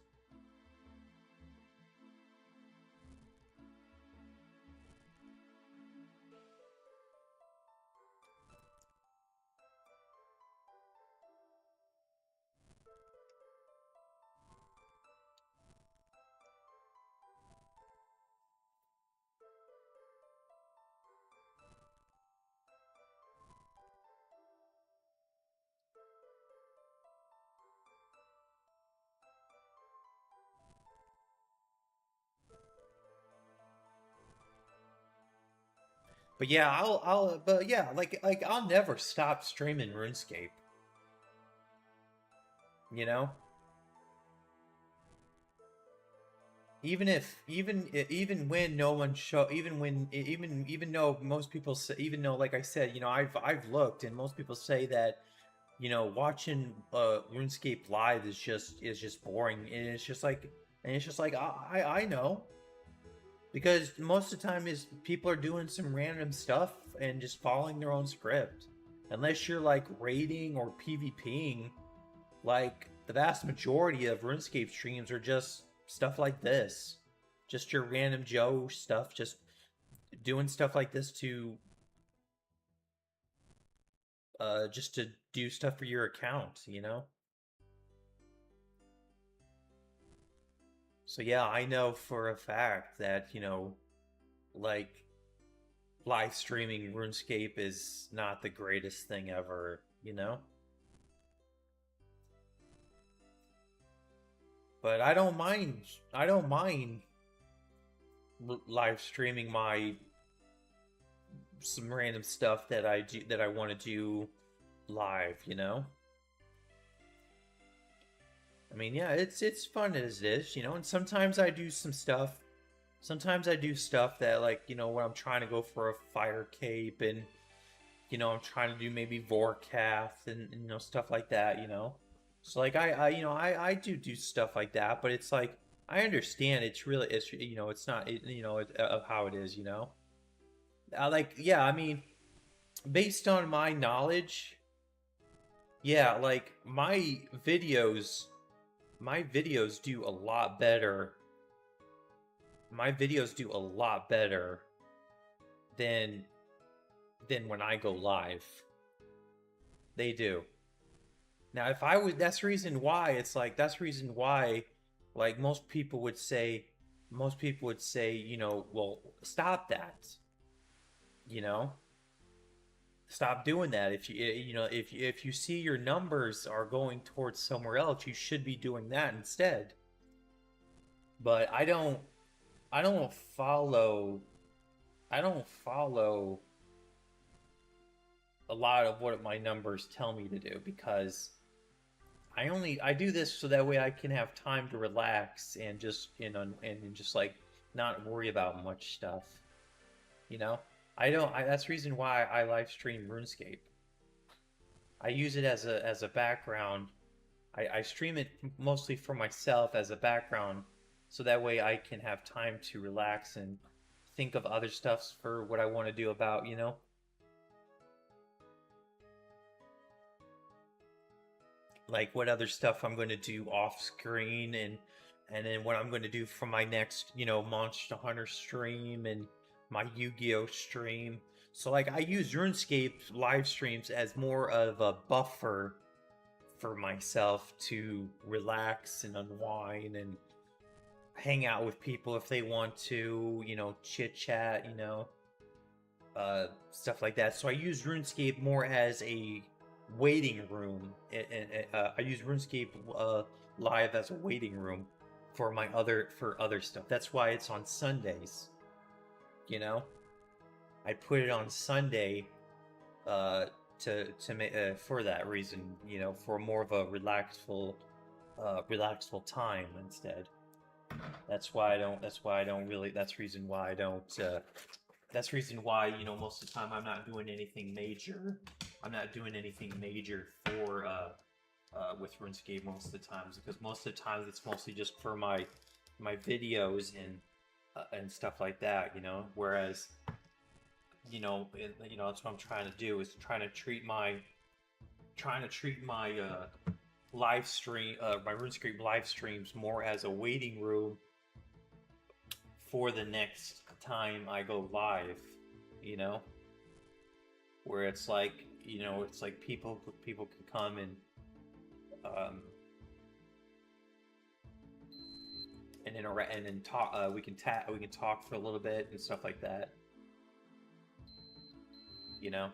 But yeah, but yeah, like I'll never stop streaming RuneScape. You know, even when no one show, even though most people say, even though like I said, you know, I've looked and most people say that, you know, watching RuneScape live is just boring, and it's just like I know. Because most of the time is people are doing some random stuff and just following their own script. Unless you're like raiding or PvPing, like the vast majority of RuneScape streams are just stuff like this. Just your random Joe stuff, just doing stuff like this to just to do stuff for your account, you know? So yeah, I know for a fact that, you know, like live streaming RuneScape is not the greatest thing ever, you know? But I don't mind live streaming my some random stuff that I want to do live, you know? I mean, yeah, it's fun as it is, you know, and sometimes I do some stuff. Sometimes I do stuff that like, you know, when I'm trying to go for a fire cape and you know, I'm trying to do maybe Vorkath and you know, stuff like that, you know. So like you know, I do stuff like that, but it's like I understand it's you know, it's not you know, of how it is, you know. Like yeah, I mean, based on my knowledge, yeah, like my videos do a lot better. My videos do a lot better than when I go live. They do. Now, if I would, that's the reason why it's like that's the reason why, like most people would say, you know, well, stop that, you know, stop doing that. If you know, if you see your numbers are going towards somewhere else, you should be doing that instead. But I don't follow, I don't follow a lot of what my numbers tell me to do because I do this so that way I can have time to relax and just you know and just like not worry about much stuff. You know, I don't. That's the reason why I live stream RuneScape. I use it as a background. I stream it mostly for myself as a background, so that way I can have time to relax and think of other stuffs for what I want to do about, you know? Like what other stuff I'm going to do off screen, and then what I'm going to do for my next, you know, Monster Hunter stream and my Yu-Gi-Oh stream. So like I use RuneScape live streams as more of a buffer for myself to relax and unwind and hang out with people if they want to, you know, chit chat, you know, stuff like that. So I use RuneScape more as a waiting room, and I use RuneScape live as a waiting room for my other stuff. That's why it's on Sundays. You know, I put it on Sunday to make for that reason. You know, for more of a relaxful time instead. That's why I don't. That's why I don't really. That's the reason why I don't. That's the reason why, you know, most of the time I'm not doing anything major. I'm not doing anything major for with RuneScape most of the times, because most of the times it's mostly just for my videos and stuff like that, you know. Whereas, you know, that's what I'm trying to do, is trying to treat my live stream, my RuneScape live streams more as a waiting room for the next time I go live, you know, where it's like, you know, it's like people can come um, and interact and then talk. We can talk for a little bit and stuff like that, you know.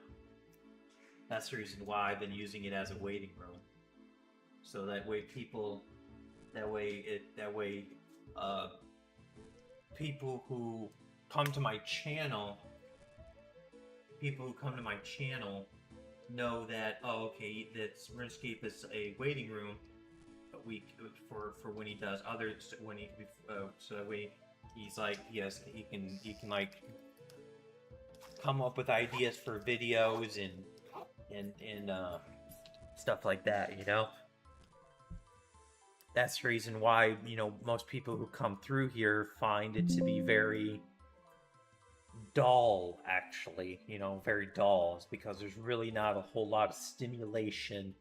That's the reason why I've been using it as a waiting room, so that way uh, people who come to my channel, know that, oh, okay, that RuneScape is a waiting room for when he does others, when he so that way he's like, yes, he can like come up with ideas for videos and stuff like that, you know. That's the reason why, you know, most people who come through here find it to be very dull, actually, you know, very dull. It's because there's really not a whole lot of stimulation.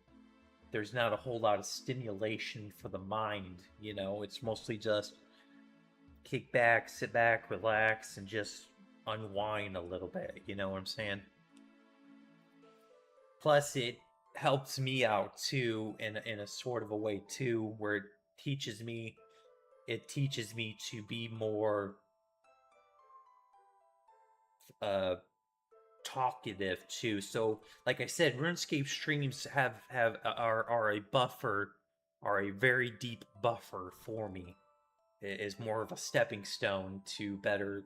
There's not a whole lot of stimulation for the mind, you know. It's mostly just kick back, sit back, relax, and just unwind a little bit, you know what I'm saying? Plus, it helps me out too, in a sort of a way too, where it teaches me to be more uh talkative too. So like I said, RuneScape streams are a buffer, are a very deep buffer for me. It is more of a stepping stone to better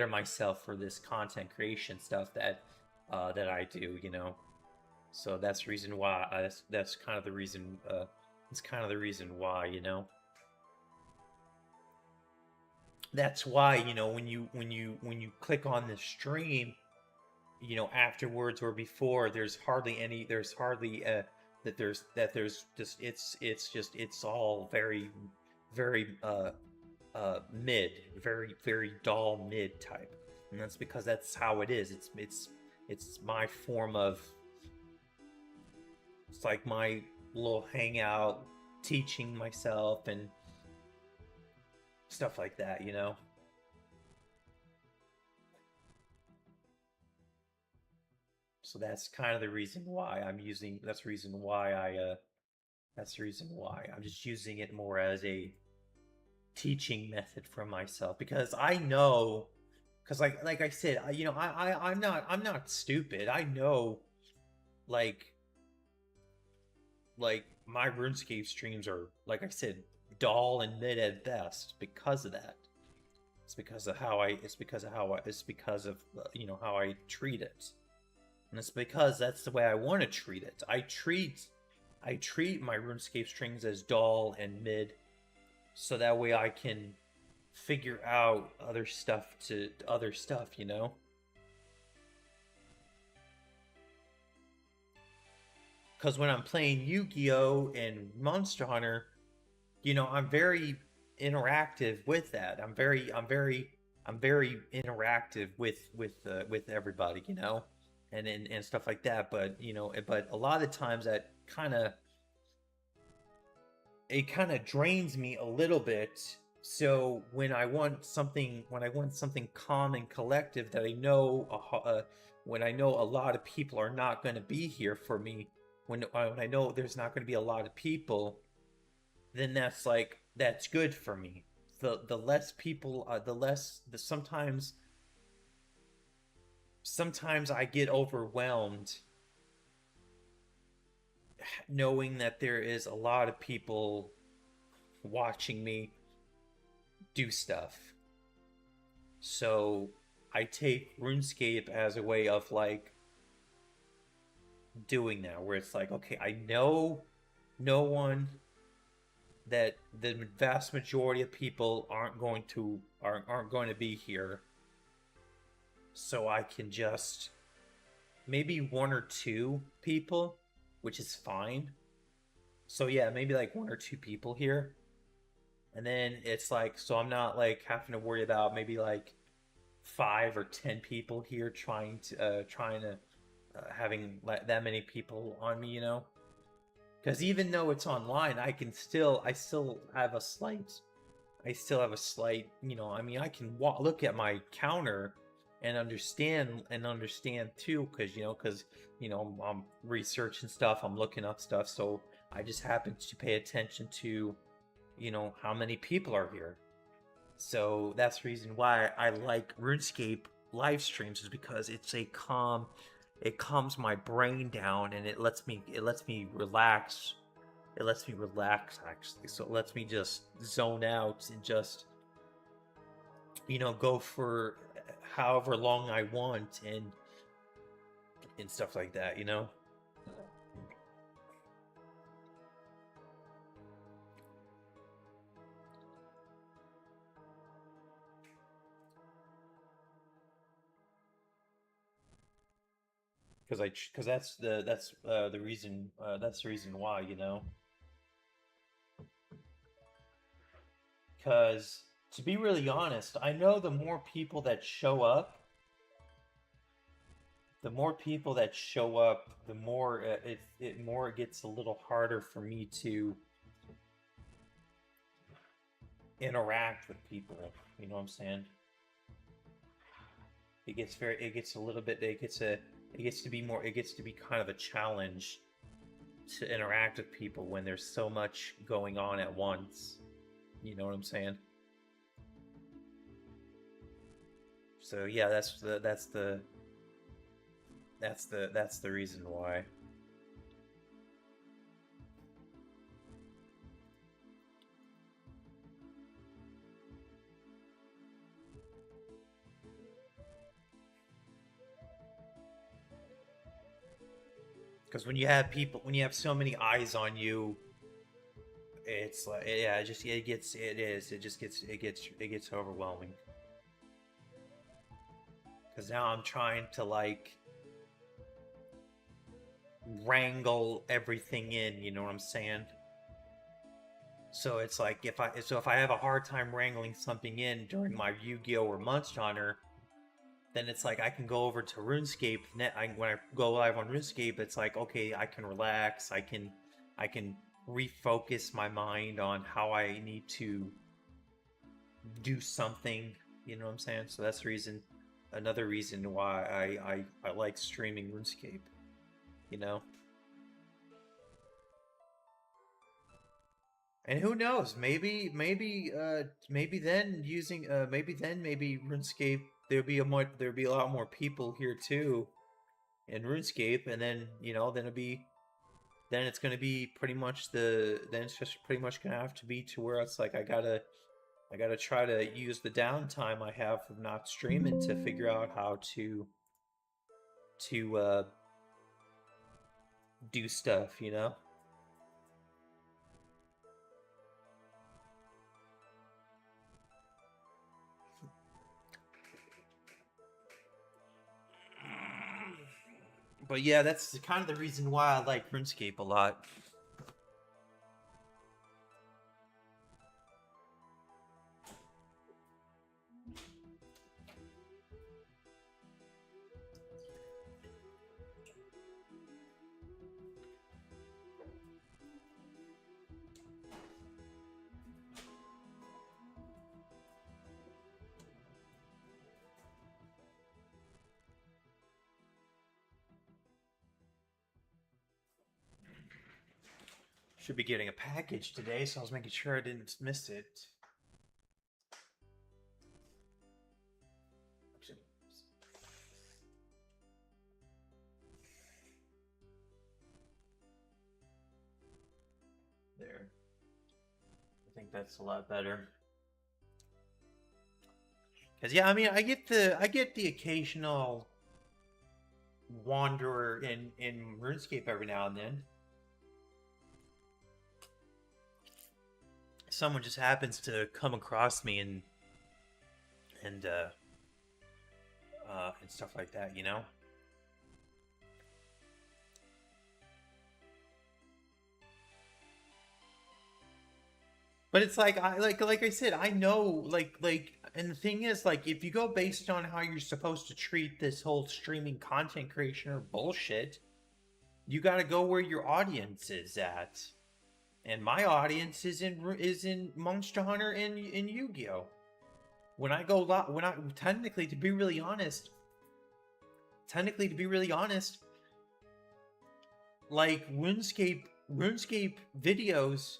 myself for this content creation stuff that I do, you know. So that's the reason why. That's kind of the reason. It's kind of the reason why, you know. That's why, you know, when you click on the stream, you know, afterwards or before, there's hardly any. There's hardly that there's just it's all very mid, very dull mid type, and that's because that's how it is. It's my form of. It's like my little hangout, teaching myself and stuff like that, you know? So that's kind of the reason why that's the reason why I'm just using it more as a teaching method for myself, because I know, because like I said, you know, I'm not stupid. I know, like my RuneScape streams are, like I said, dull and mid at best because of that. It's because of you know, how I treat it. And it's because that's the way I want to treat it. I treat my RuneScape strings as dull and mid, so that way I can figure out other stuff to other stuff, you know? Because when I'm playing Yu-Gi-Oh and Monster Hunter, you know, I'm very interactive with that. I'm very interactive with everybody, you know, and stuff like that. But you know, but a lot of times that kind of drains me a little bit. So when I want something calm and collective that I know, when I know a lot of people are not going to be here for me, when I know there's not going to be a lot of people, then that's good for me. The less people, the less the sometimes I get overwhelmed knowing that there is a lot of people watching me do stuff. So I take RuneScape as a way of like doing that, where it's like, okay, I know no one that the vast majority of people aren't going to be here, so I can just maybe one or two people, which is fine. So yeah, maybe like one or two people here, and then it's like, so I'm not like having to worry about maybe like 5 or 10 people here trying to having that many people on me, you know. Because even though it's online, I still have a slight, you know, I mean, I can look at my counter and understand too, because you know, I'm researching stuff, I'm looking up stuff, so I just happen to pay attention to, you know, how many people are here. So that's the reason why I like RuneScape live streams, is because it calms my brain down, and it lets me relax. It lets me relax, actually. So it lets me just zone out and just, you know, go for however long I want, and stuff like that, you know. Because that's the reason why, you know. Because to be really honest, I know the more people that show up, the more it gets a little harder for me to interact with people. You know what I'm saying? It gets a little bit, it gets to be kind of a challenge to interact with people when there's so much going on at once. You know what I'm saying? So yeah, that's the reason why. Because when you have so many eyes on you, it's like, yeah, it gets overwhelming. Because now I'm trying to like wrangle everything in, you know what I'm saying? So it's like, if I have a hard time wrangling something in during my Yu-Gi-Oh or Monster Hunter, then it's like I can go over to RuneScape. When I go live on RuneScape, it's like, okay, I can relax. I can refocus my mind on how I need to do something. You know what I'm saying? So that's the reason, another reason why I like streaming RuneScape. You know, and who knows? Maybe then maybe RuneScape, there'll be a lot more people here too in RuneScape, and then, you know, then it's gonna be pretty much then it's just pretty much gonna have to be to where it's like I gotta try to use the downtime I have of not streaming to figure out how to do stuff, you know. But yeah, that's kind of the reason why I like RuneScape a lot. Should be getting a package today, so I was making sure I didn't miss it. There. I think that's a lot better. Cause yeah, I mean, I get the occasional wanderer in RuneScape every now and then. Someone just happens to come across me and stuff like that, you know. But it's like like I said, I know like and the thing is, like, if you go based on how you're supposed to treat this whole streaming content creation or bullshit, you got to go where your audience is at. And my audience is in Monster Hunter and in Yu-Gi-Oh. When I go when I technically to be really honest, like RuneScape videos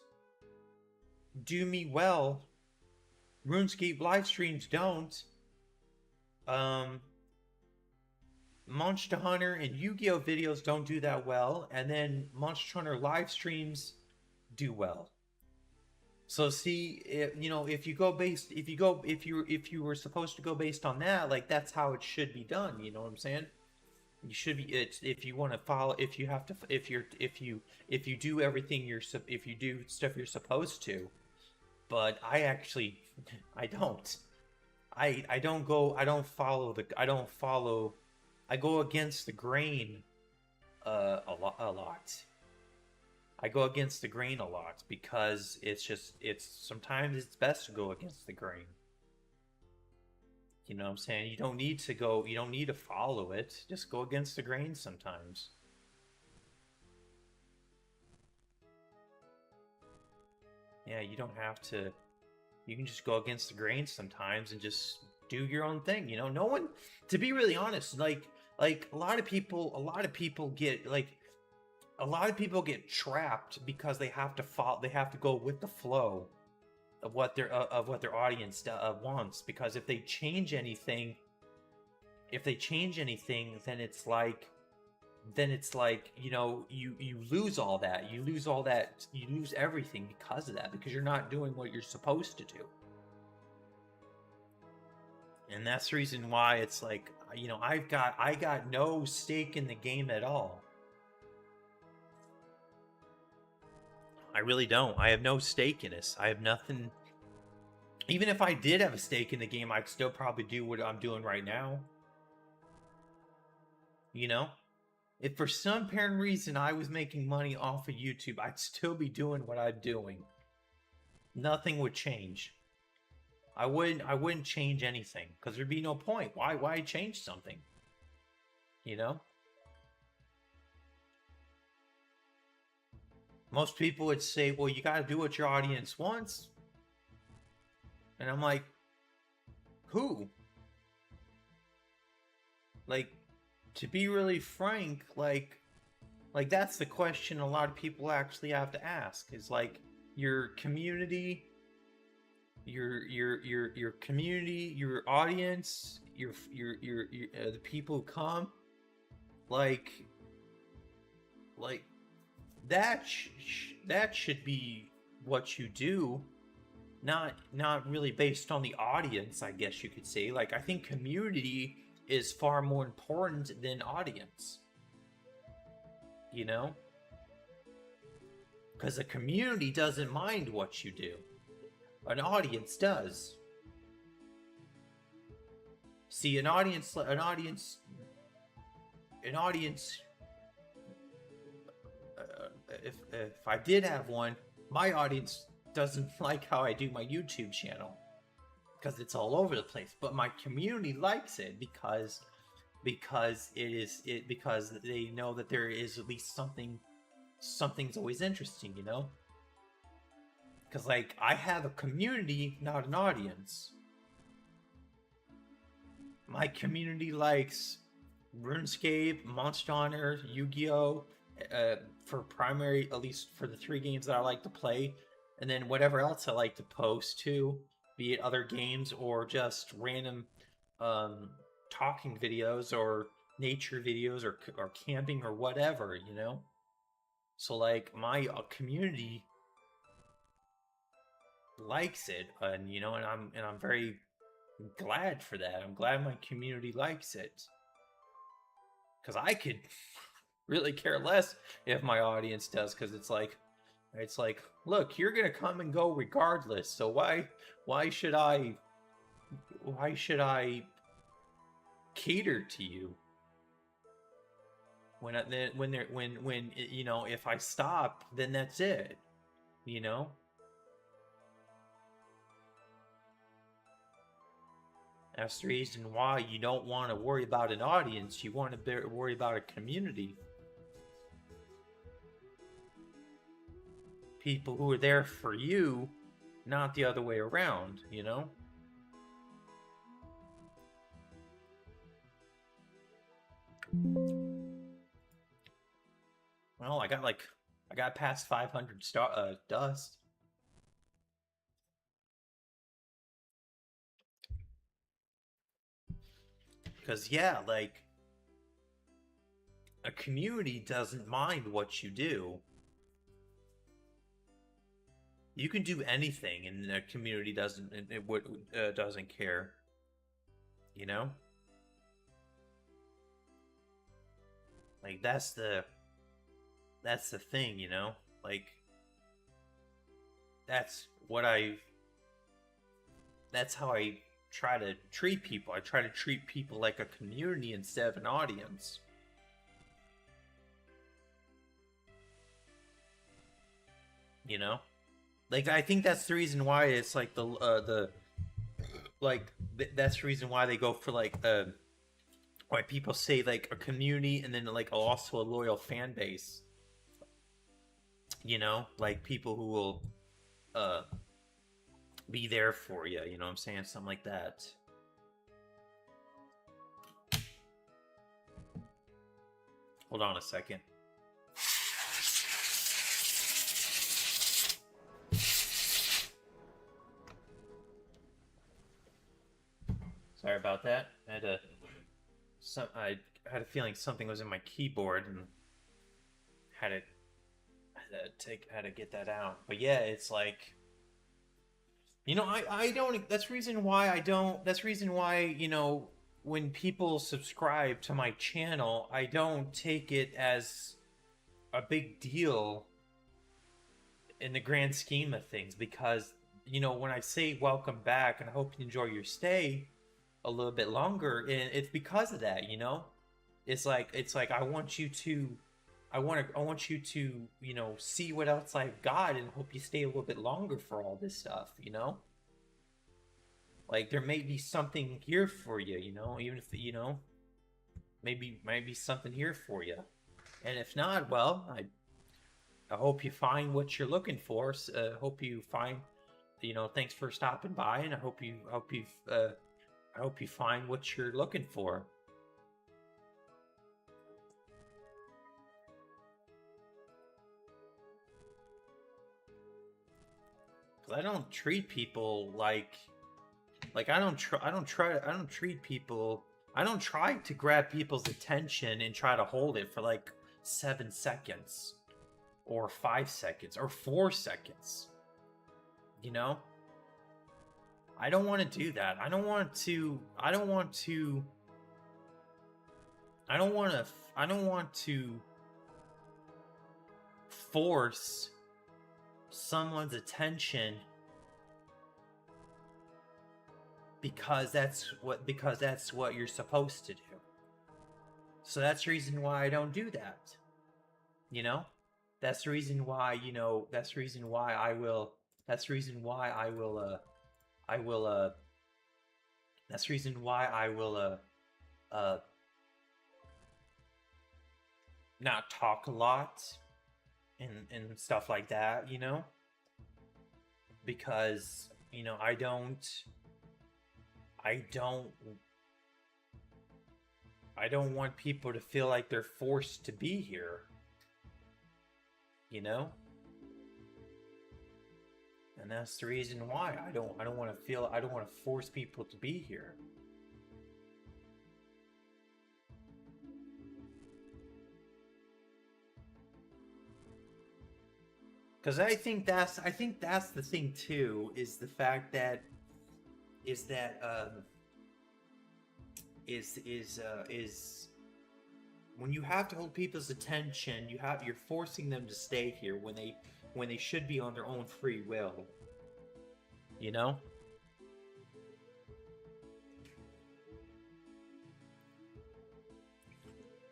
do me well. RuneScape live streams don't. Monster Hunter and Yu-Gi-Oh videos don't do that well, and then Monster Hunter live streams do well. So see, you know, if you were supposed to go based on that, like, that's how it should be done. You know what I'm saying? You should be. It's if you want to follow. If you have to. If you do everything if you do stuff you're supposed to. But I actually, I don't. I don't go. I don't follow the. I don't follow. I go against the grain. A lot. I go against the grain a lot because it's sometimes it's best to go against the grain. You know what I'm saying? You don't need to follow it. Just go against the grain sometimes. Yeah, you don't have to. You can just go against the grain sometimes and just do your own thing. You know, no one. To be really honest, like a lot of people get trapped because they have to follow. They have to go with the flow of what their audience wants. Because if they change anything, then it's like you know, you lose all that. You lose everything because of that, because you're not doing what you're supposed to do. And that's the reason why it's like, you know, I got no stake in the game at all. I really don't. I have no stake in this. I have nothing. Even if I did have a stake in the game, I'd still probably do what I'm doing right now. You know? If for some apparent reason I was making money off of YouTube, I'd still be doing what I'm doing. Nothing would change. I wouldn't change anything, because there'd be no point. Why change something? You know? Most people would say, well, you gotta do what your audience wants. And I'm like, who? Like, to be really frank, like that's the question a lot of people actually have to ask, is like, your community, your community, your audience, your the people who come, like that should be what you do, not really based on the audience, I guess you could say. Like, I think community is far more important than audience, you know, because a community doesn't mind what you do, an audience does. See, an audience if I did have one, my audience doesn't like how I do my YouTube channel because it's all over the place. But my community likes it because because they know that there is at least something's always interesting, you know? Because, like, I have a community, not an audience. My community likes RuneScape, Monster Hunter, Yu-Gi-Oh! For primary, at least for the 3 games that I like to play, and then whatever else I like to post too, be it other games or just random talking videos or nature videos or camping or whatever, you know? So, like, my community likes it, and you know, and I'm very glad for that. I'm glad my community likes it, because I could really care less if my audience does, because it's like, look, you're gonna come and go regardless, so why should I cater to you when you know, if I stop, then that's it, you know? That's the reason why you don't want to worry about an audience. You want to worry about a community. People who are there for you, not the other way around, you know? Well, I got past 500 dust. Because, yeah, like, a community doesn't mind what you do. You can do anything, and a community doesn't care. You know? Like, that's the thing, you know? Like, that's how I try to treat people. I try to treat people like a community instead of an audience. You know? Like, I think that's the reason why it's like that's the reason why they go for like why people say like a community and then like also a loyal fan base. You know, like people who will be there for you, you know what I'm saying? Something like that. Hold on a second. Sorry about that. I had a feeling something was in my keyboard and had to get that out. But yeah, it's like, you know, I don't, that's reason why, you know, when people subscribe to my channel, I don't take it as a big deal in the grand scheme of things, because, you know, when I say welcome back and I hope you enjoy your stay a little bit longer, and it's because of that, you know? It's like I want you to, you know, see what else I've got and hope you stay a little bit longer for all this stuff, you know? Like, there may be something here for you, you know, even if, you know, maybe something here for you. And if not, well, I hope you find what you're looking for. Hope you find, you know, thanks for stopping by, and I hope you find what you're looking for. Cause I don't treat people like I don't try to grab people's attention and try to hold it for like 7 seconds or 5 seconds or 4 seconds. You know? I don't want to do that. I don't want to force someone's attention because that's what you're supposed to do. So that's the reason why I don't do that. You know? That's the reason why, you know, that's the reason why I will, that's the reason why I will, I will, that's the reason why I will, uh, not talk a lot and stuff like that, you know? Because, you know, I don't want people to feel like they're forced to be here, you know? And that's the reason why I don't want to force people to be here. Because I think that's the thing too, is the fact that is when you have to hold people's attention, you're forcing them to stay here when they should be on their own free will. You know?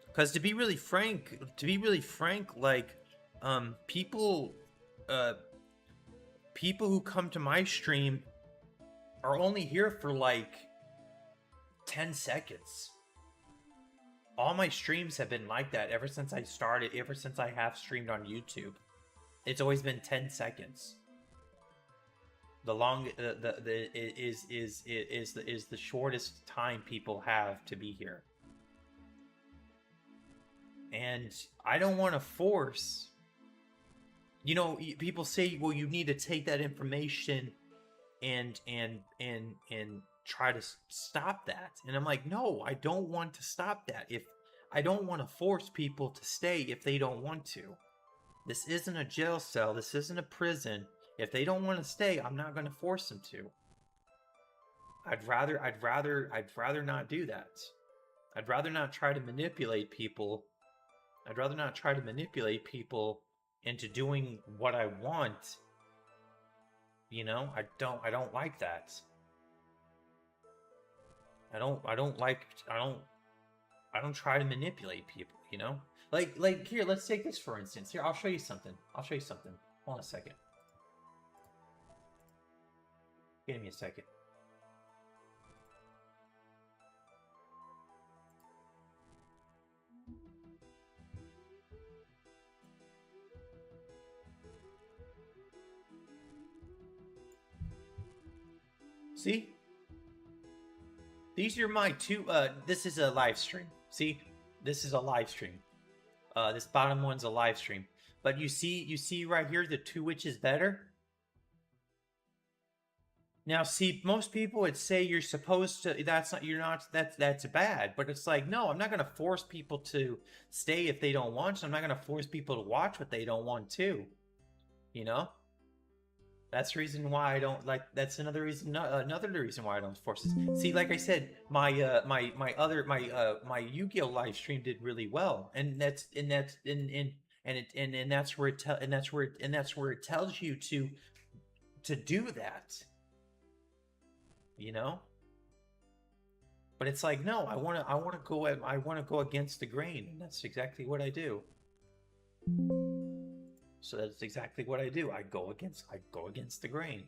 Because to be really frank, like, people who come to my stream are only here for like 10 seconds. All my streams have been like that ever since I started, ever since I have streamed on YouTube. It's always been 10 seconds. The is the shortest time people have to be here. And I don't want to force, you know, people say, well, you need to take that information and try to stop that. And I'm like, no, I don't want to stop that. If I don't want to force people to stay if they don't want to. This isn't a jail cell. This isn't a prison. If they don't want to stay, I'm not going to force them to. I'd rather not do that. I'd rather not try to manipulate people. I'd rather not try to manipulate people into doing what I want. You know, I don't like that. I don't try to manipulate people, you know? Like here, let's take this for instance. Here, I'll show you something. Hold on a second. Give me a second. See? These are my two, this is a live stream. See? This is a live stream. This bottom one's a live stream. But you see right here, the two which is better? Now, see, most people would say you're supposed to, that's bad. But it's like, no, I'm not going to force people to stay if they don't want to. I'm not going to force people to watch what they don't want to. You know? That's the reason why I don't like. That's another reason why I don't force this. See, like I said, my Yu-Gi-Oh live stream did really well, and that's where it tells you to do that. You know. But it's like, no, I want to go against the grain, and that's exactly what I do. So that's exactly what I do. I go against the grain.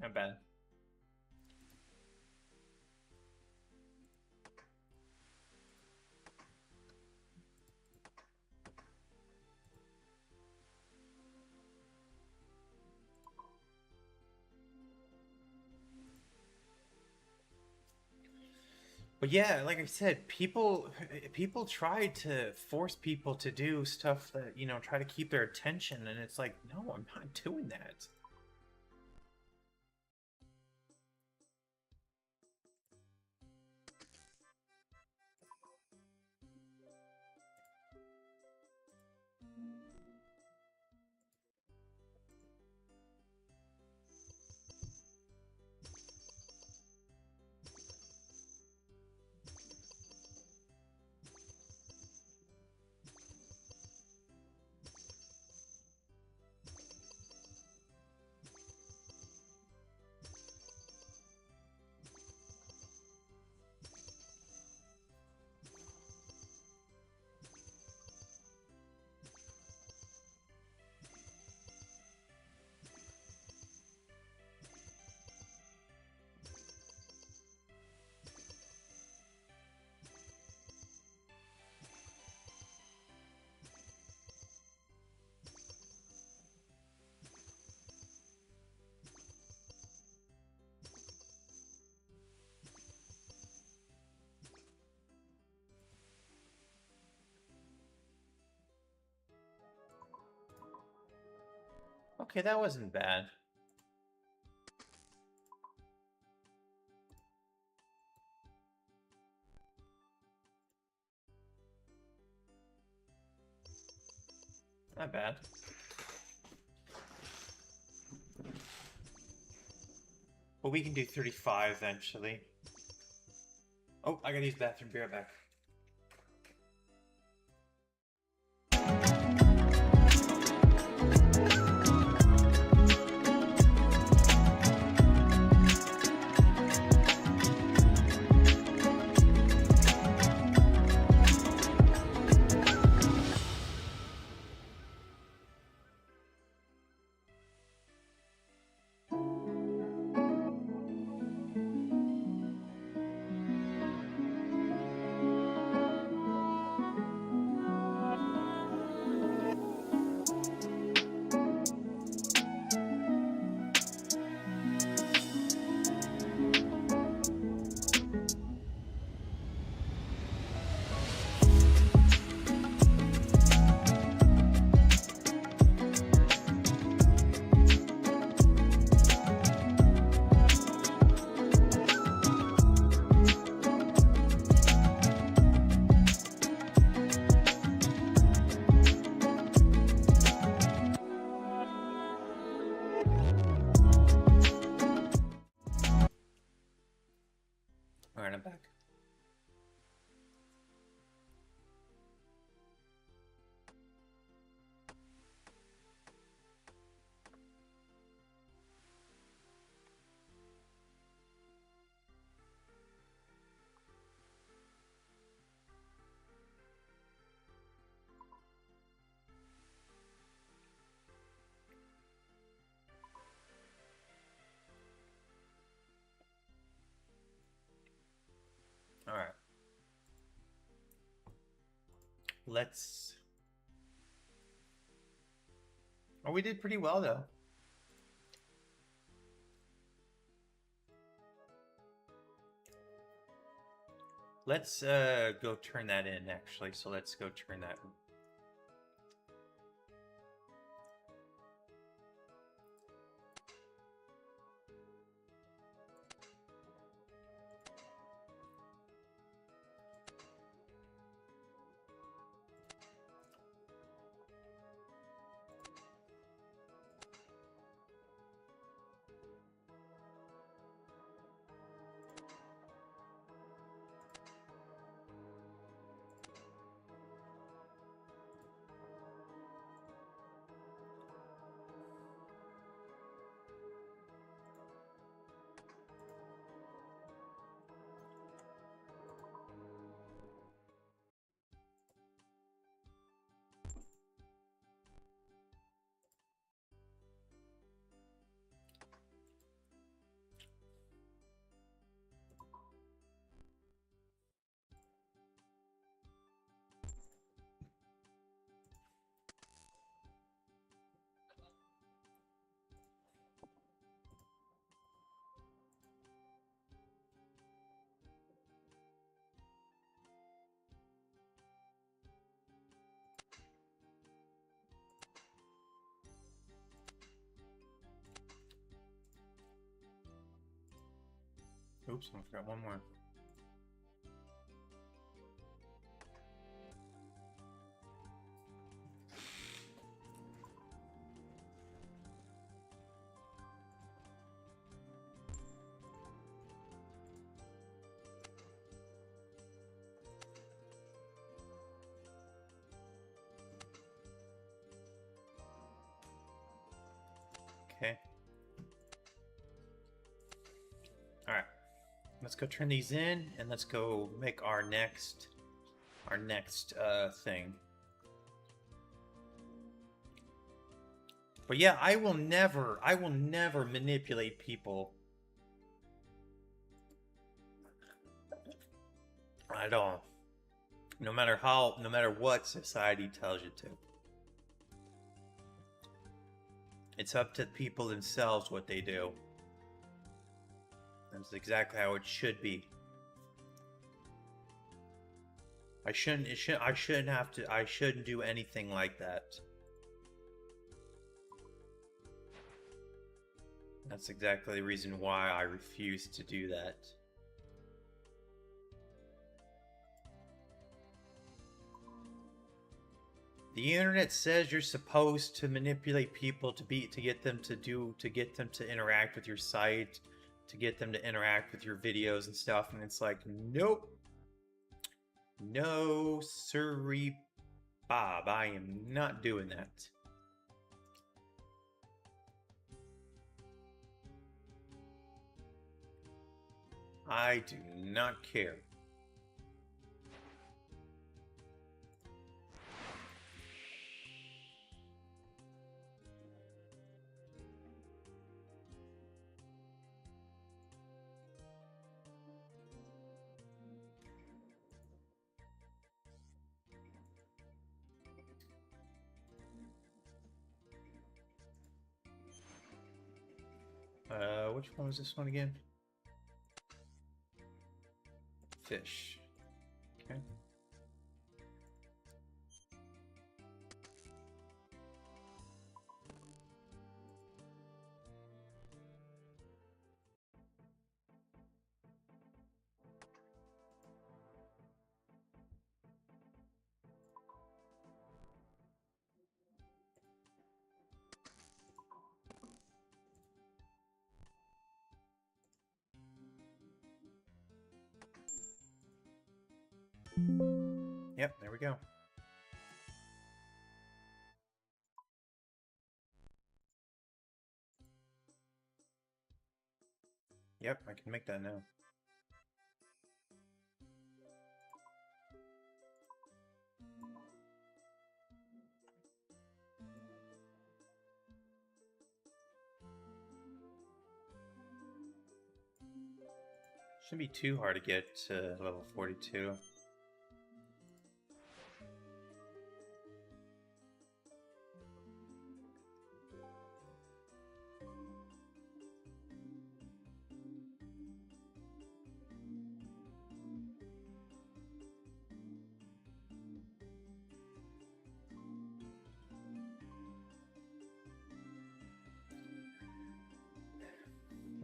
Not bad. But yeah, like I said, people try to force people to do stuff that, you know, try to keep their attention, and it's like, no, I'm not doing that. Okay, that wasn't bad. Not bad. But we can do 35 eventually. Oh, I gotta use the bathroom. Be right back. Alright, I'm back. Alright. Let's... Oh, we did pretty well, though. Let's go turn that in, actually. So let's go turn that... Oops, I forgot one more. Okay. Alright. Let's go turn these in and let's go make our next thing. But yeah, I will never manipulate people at all. No matter what society tells you to. It's up to people themselves what they do. That's exactly how it should be. I shouldn't do anything like that. That's exactly the reason why I refuse to do that. The internet says you're supposed to manipulate people to get them to interact with your site, to get them to interact with your videos and stuff, and it's like, nope. No sirree Bob, I am not doing that. I do not care. Which one was this one again? Fish. Okay. Yep, there we go. Yep, I can make that now. Shouldn't be too hard to get to level 42.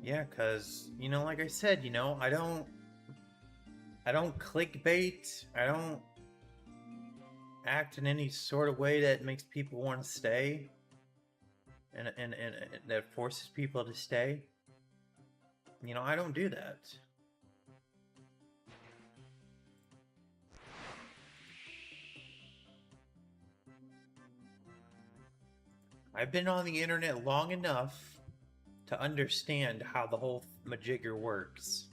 Yeah, cause like I said, I don't clickbait. I don't act in any sort of way that makes people want to stay, and that forces people to stay. I don't do that. I've been on the internet long enough to understand how the whole majigger works.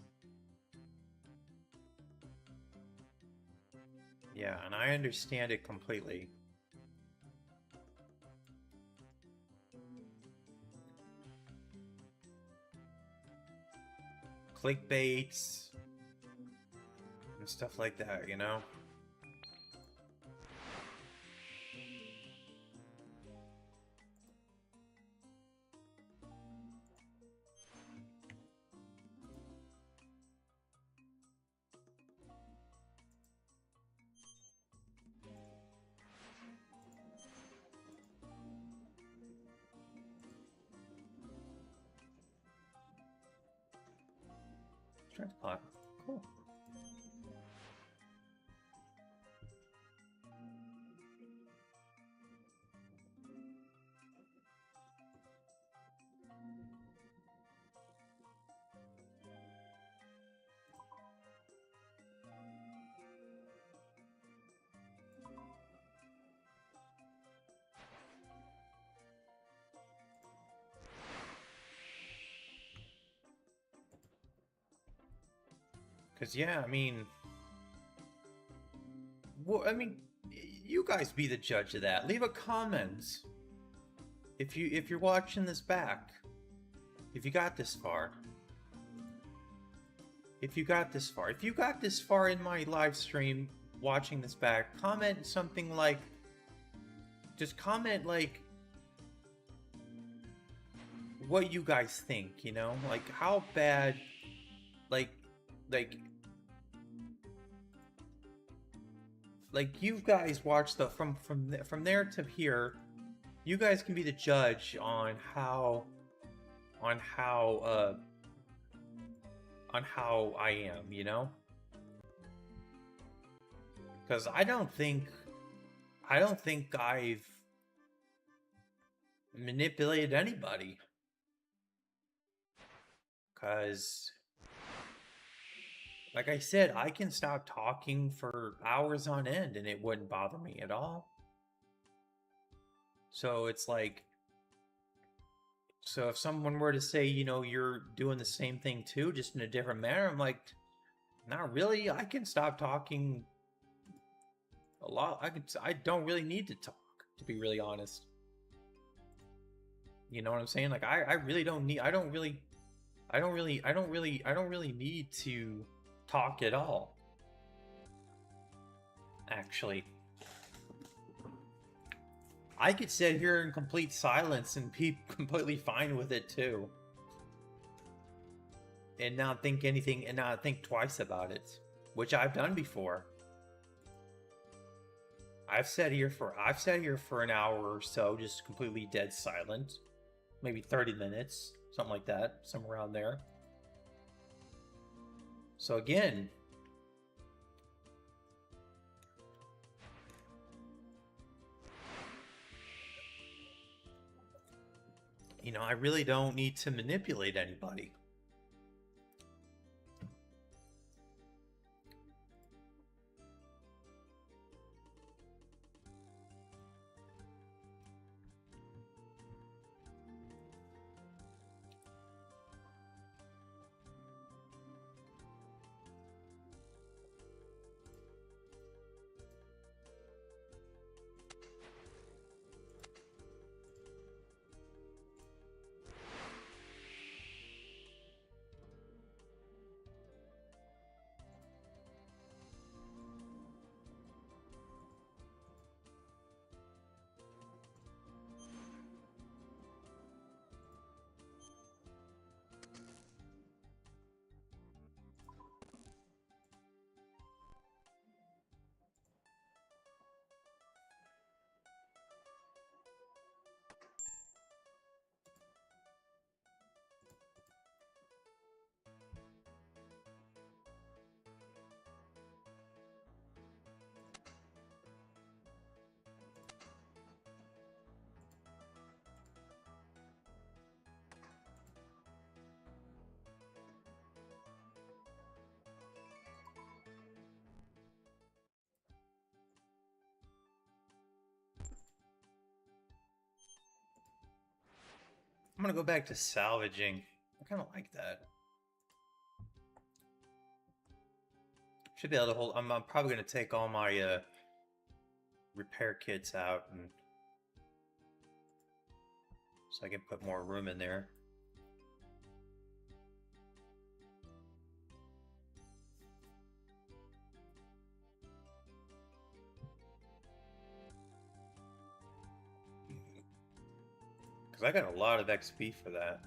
Yeah, and I understand it completely. Clickbaits and stuff like that, strength pot. Cool. Because, yeah, I mean... Well, I mean, you guys be the judge of that. Leave a comment. If you're watching this back. If you got this far. If you got this far. If you got this far in my live stream, watching this back, comment something like... Just comment, like... what you guys think, you know? Like, how bad... Like, you guys watch the from there to here, you guys can be the judge on how I am, you know? Because I don't think I've manipulated anybody. Because, like I said, I can stop talking for hours on end and it wouldn't bother me at all. So it's like, so if someone were to say, you know, you're doing the same thing too, just in a different manner, I'm like, not really. I can stop talking a lot. I don't really need to talk, to be really honest. You know what I'm saying? Like, I really don't need, I don't really need to talk at all. Actually, I could sit here in complete silence and be completely fine with it too. And not think anything, and not think twice about it, which I've done before. I've sat here for an hour or so, just completely dead silent. Maybe 30 minutes, something like that, somewhere around there. So again, you know, I really don't need to manipulate anybody. I'm gonna go back to salvaging. I kind of like that. Should be able to hold. I'm probably gonna take all my repair kits out, and so I can put more room in there. Because I got a lot of XP for that.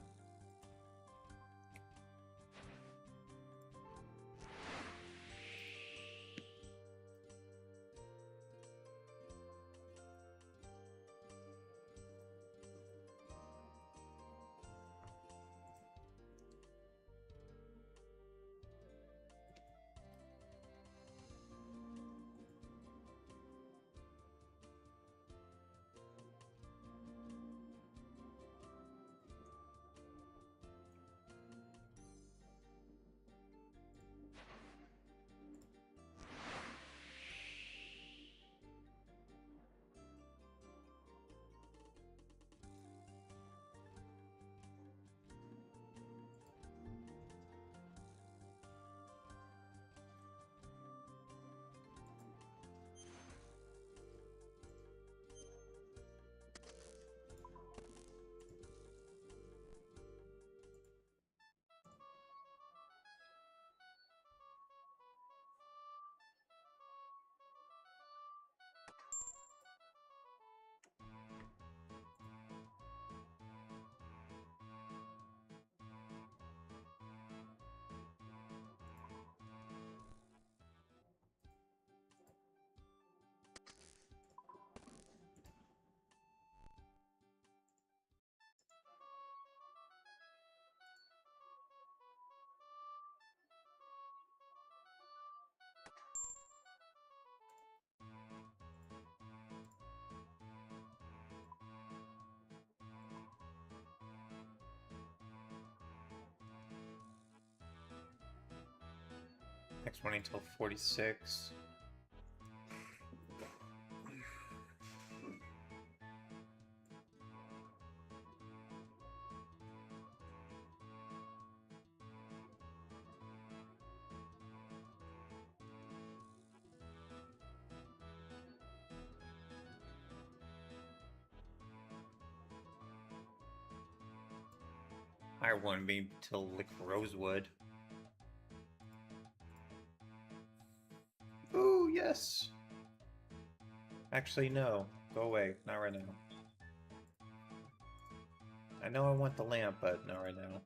Next one until 46. I want me till like rosewood. Ooh, yes. Actually, no. Go away. Not right now. I know I want the lamp, but not right now.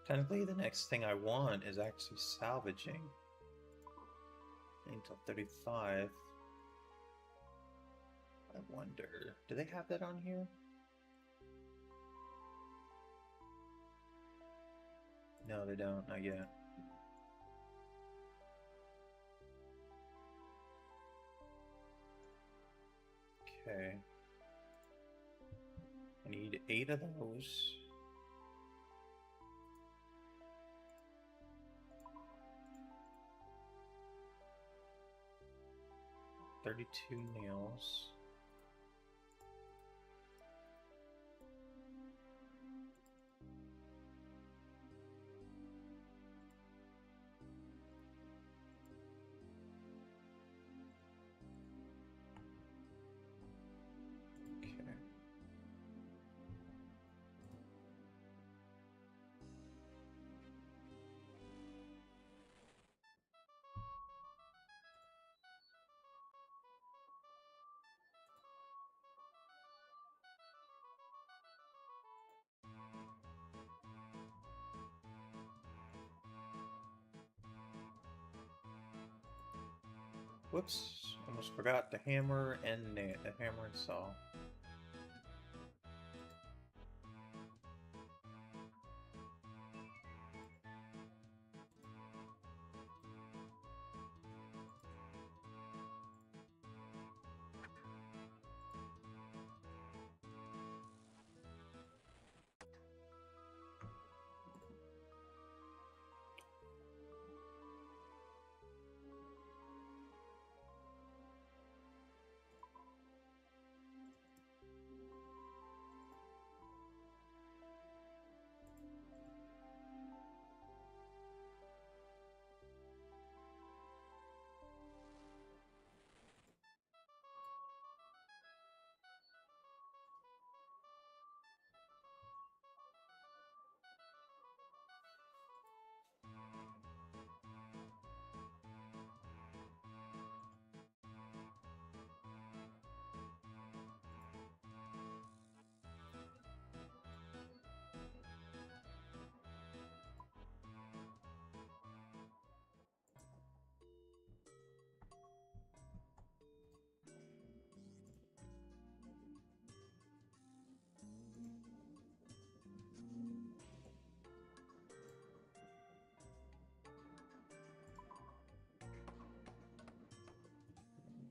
Technically, the next thing I want is actually salvaging. Until 35. I wonder, do they have that on here? No, they don't. Not yet. Okay. I need 8 of those. $32 nails. Okay. Whoops, almost forgot the hammer and the hammer and saw.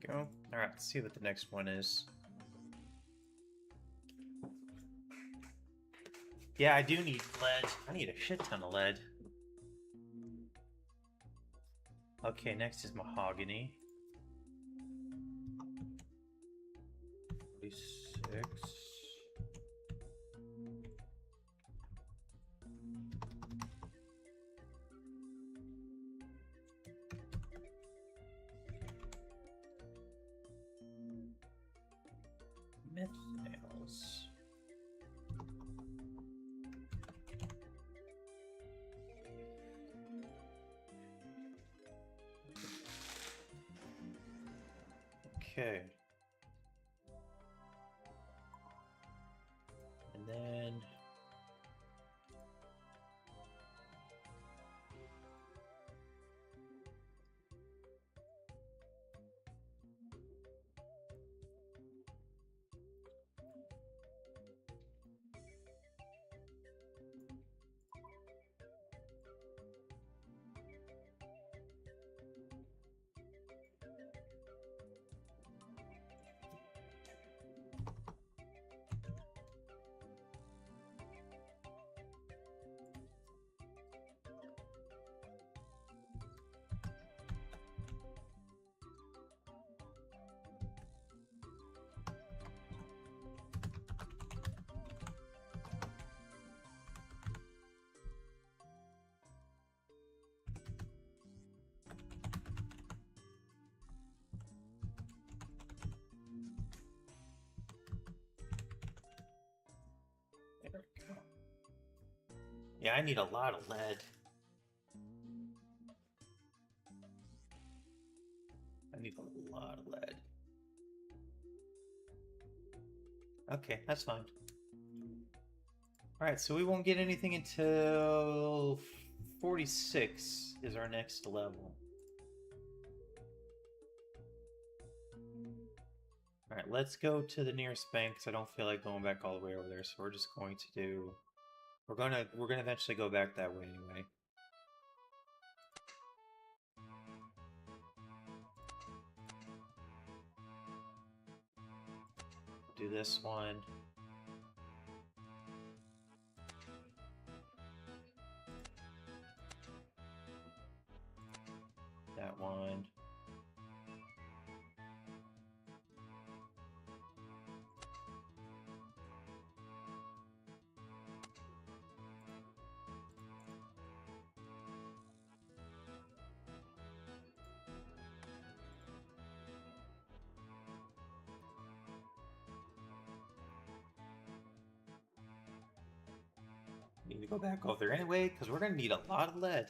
Go. Alright, let's see what the next one is. Yeah, I do need lead. I need a shit ton of lead. Okay, next is mahogany. 46. Myth nails. Okay. And then Yeah, I need a lot of lead. I need a lot of lead. Okay, that's fine. Alright, so we won't get anything until 46 is our next level. Alright, let's go to the nearest bank because I don't feel like going back all the way over there, so we're just going to do... We're gonna eventually go back that way anyway. Do this one. That one. Need to go back over there anyway, because we're going to need a lot of lead.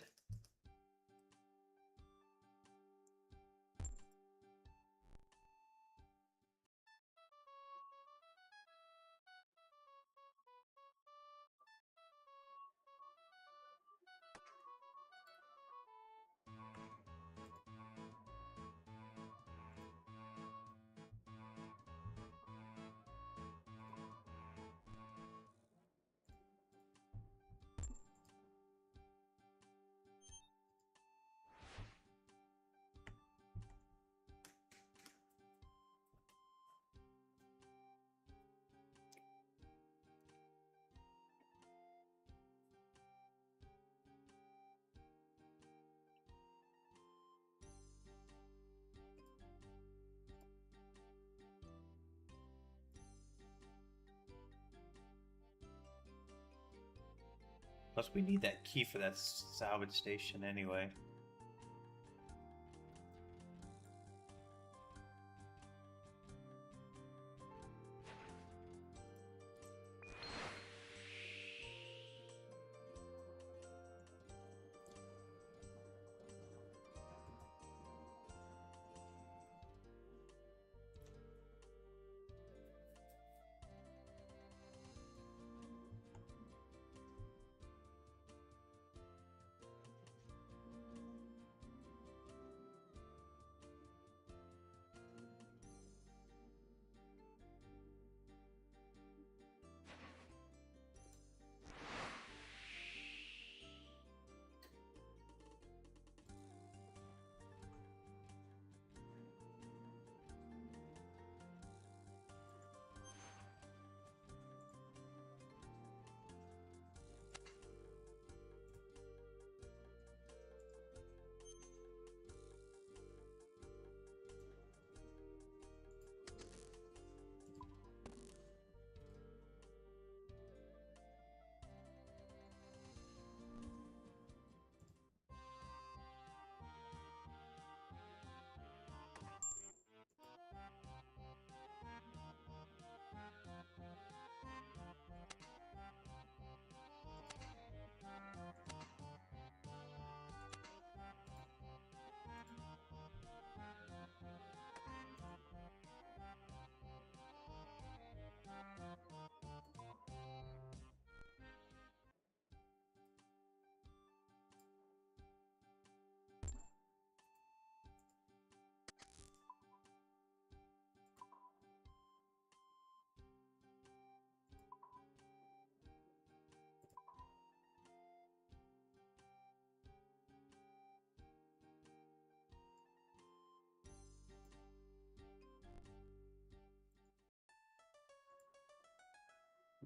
Plus, we need that key for that salvage station anyway.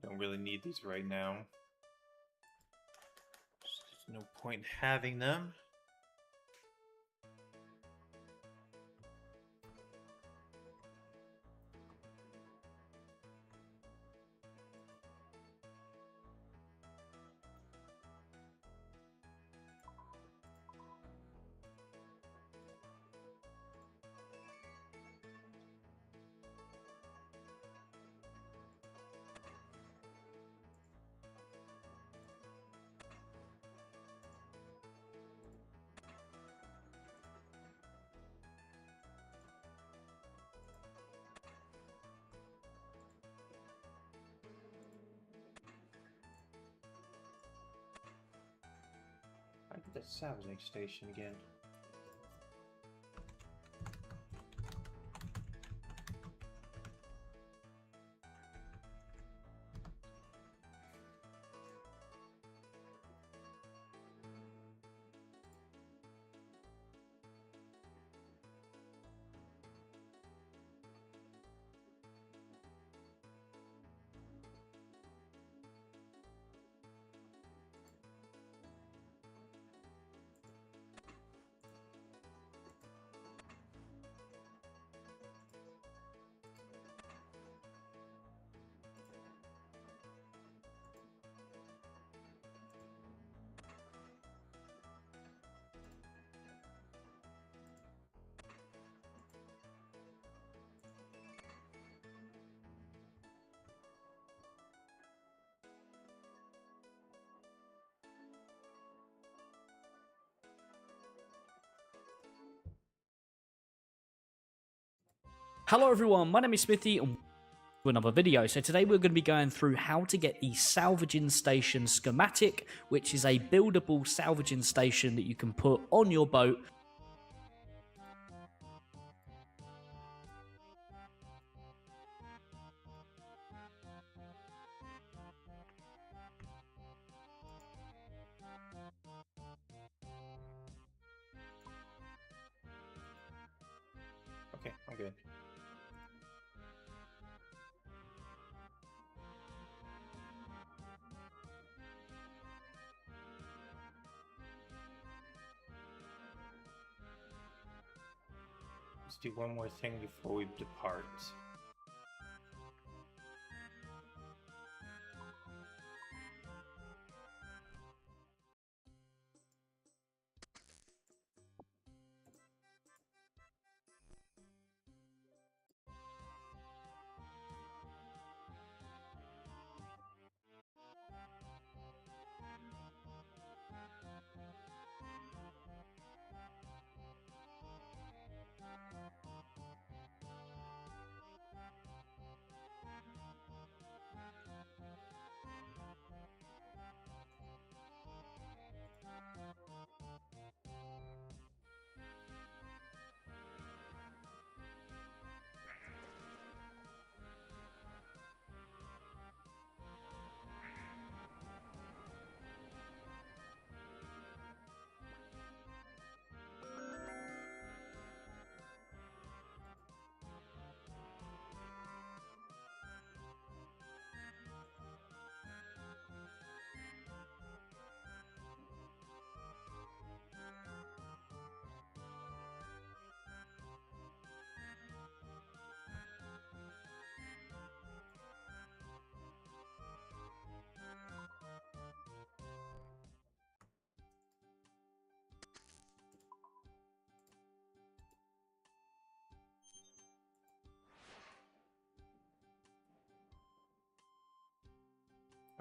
Don't really need these right now. There's no point in having them. that salvaging station again? Hello everyone, my name is Smithy and welcome to another video. So today we're going to be going through how to get the salvaging station schematic, which is a buildable salvaging station that you can put on your boat. Okay, I'm good. Let's do one more thing before we depart.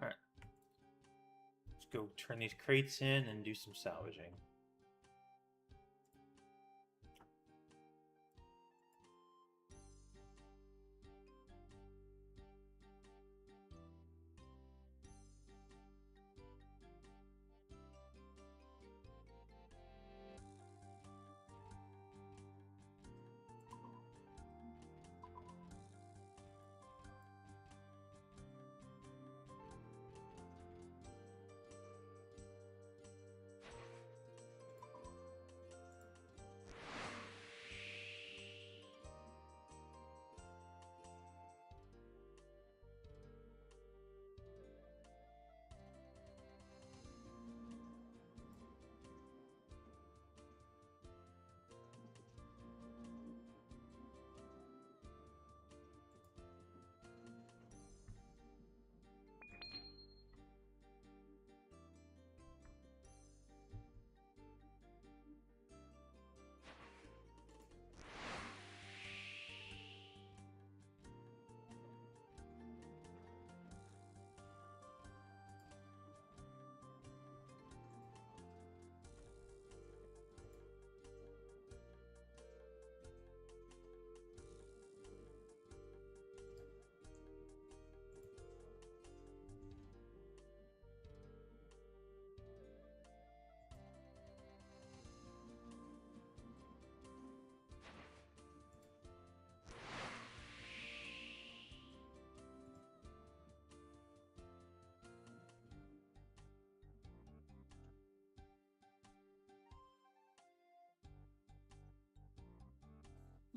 Alright. Let's go turn these crates in and do some salvaging.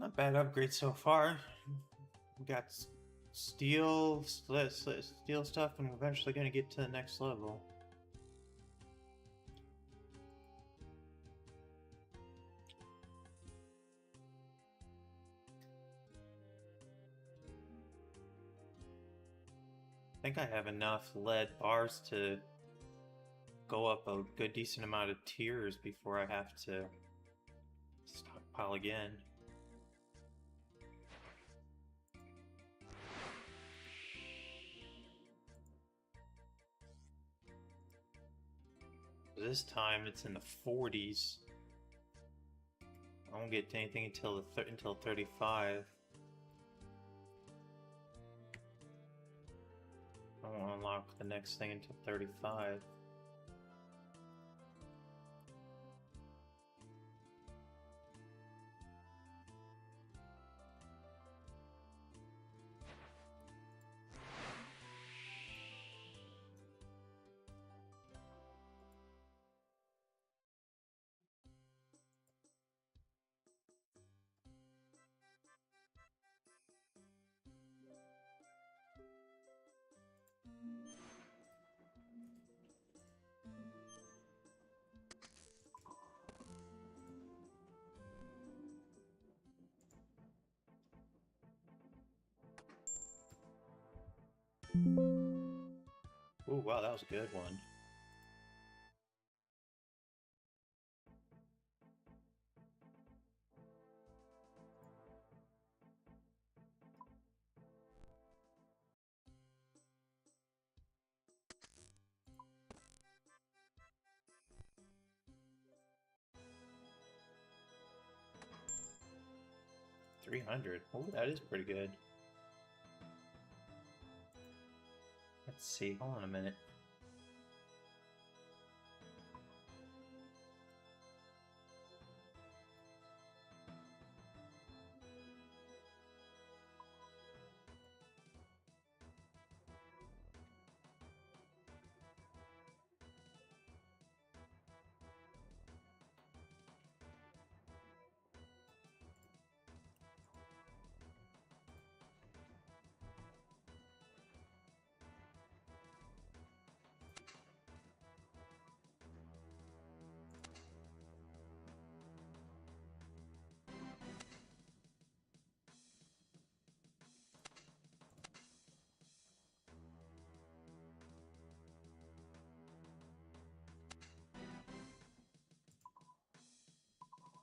Not bad upgrade so far. We got steel stuff, and we're eventually going to get to the next level. I think I have enough lead bars to go up a good decent amount of tiers before I have to stockpile again. This time it's in the 40s. I won't get to anything until until 35. I won't unlock the next thing until 35. Ooh, wow, that was a good one. $300. Oh, that is pretty good. Let's see. Hold on a minute.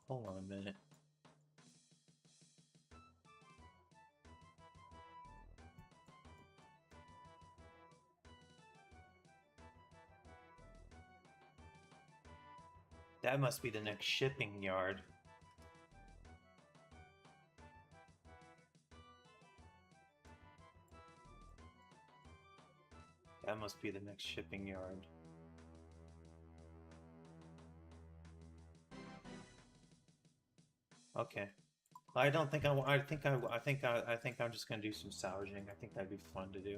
Hold on a minute. That must be the next shipping yard. That must be the next shipping yard. Okay. I don't think I think I'm just gonna do some salvaging. I think that'd be fun to do.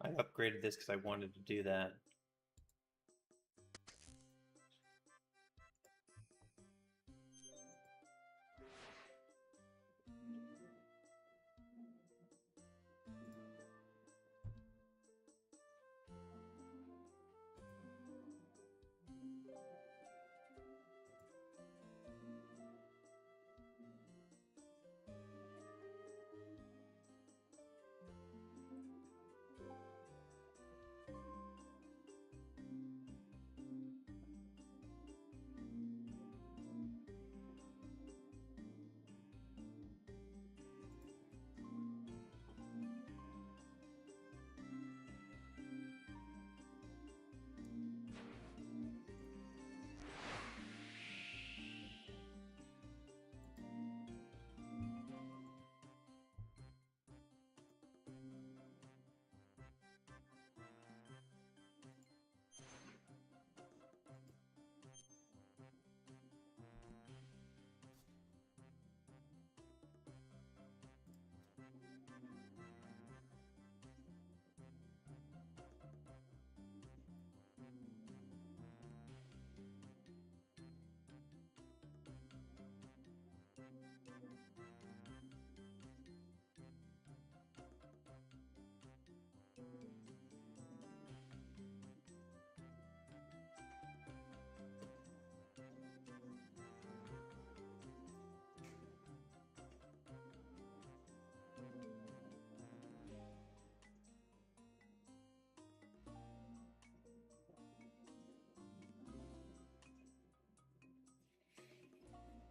I upgraded this because I wanted to do that.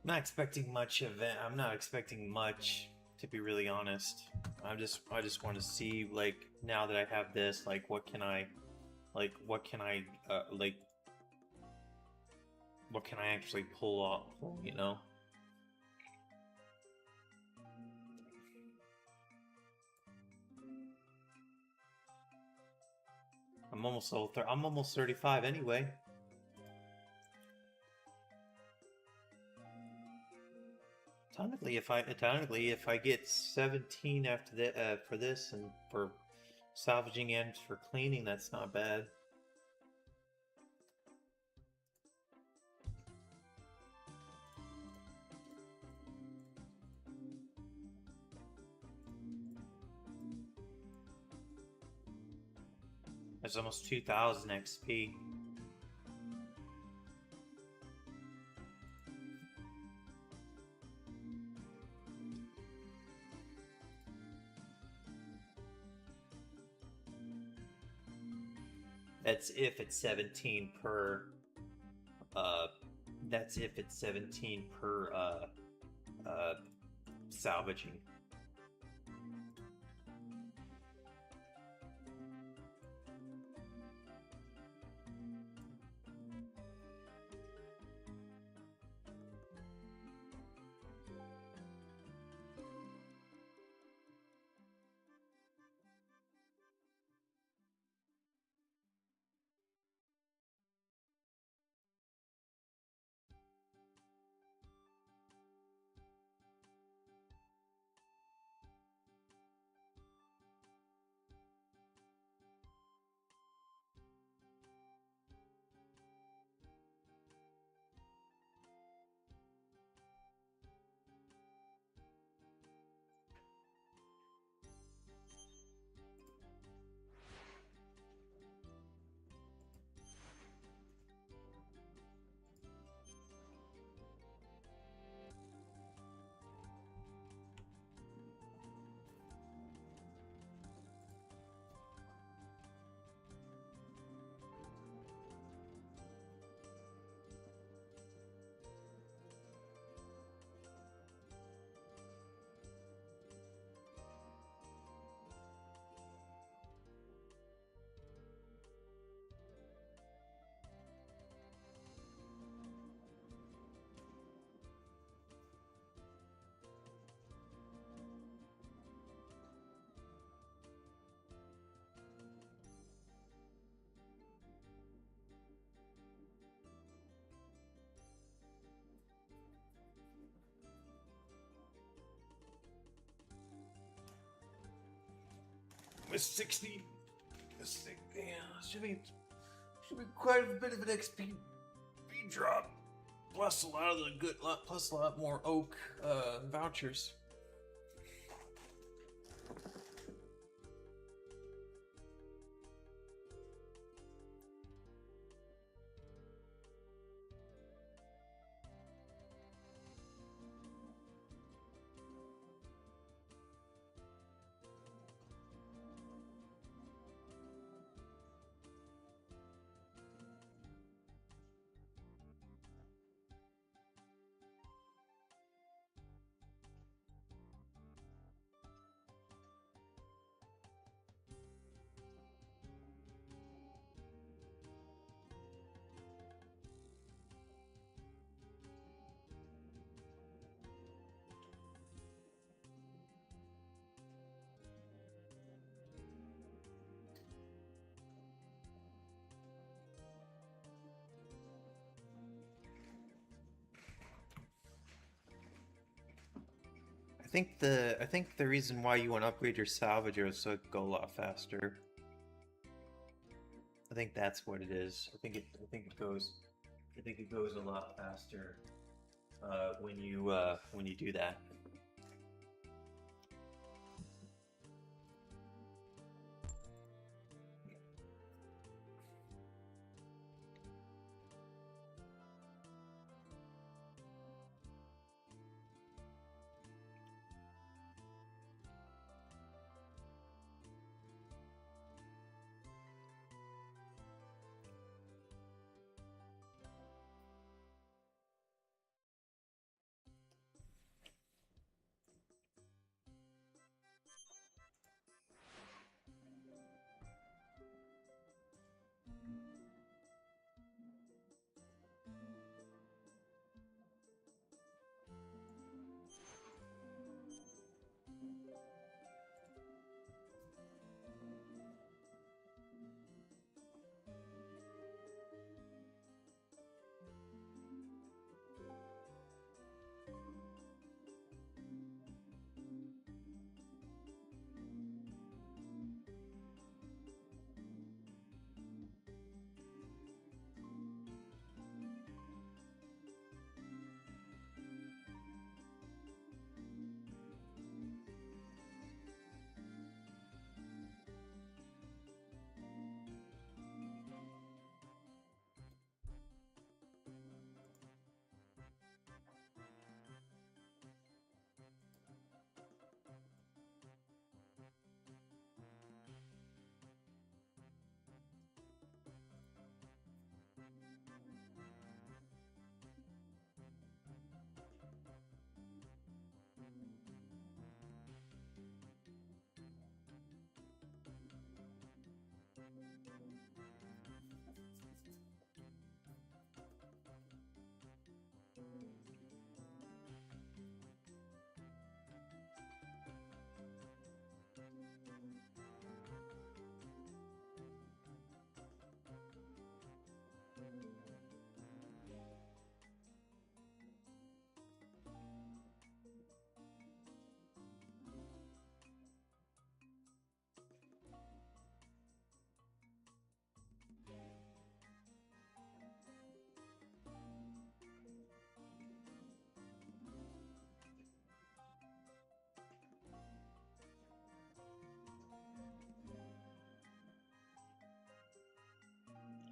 I'm not expecting much of it. I'm not expecting much, to be really honest. I just want to see, like, now that I have this, like, what can I what can I actually pull off, you know? I'm almost 35 anyway. Technically, if I get 17 after the for this and for salvaging and for cleaning, that's not bad. That's almost 2,000 XP. That's if it's 17 per. That's if it's 17 per salvaging. With 60, yeah, should be quite a bit of an XP drop, plus a lot of the good, plus a lot more oak vouchers. I think the reason why you want to upgrade your salvager is so it go a lot faster. I think that's what it is. I think it goes a lot faster when you do that.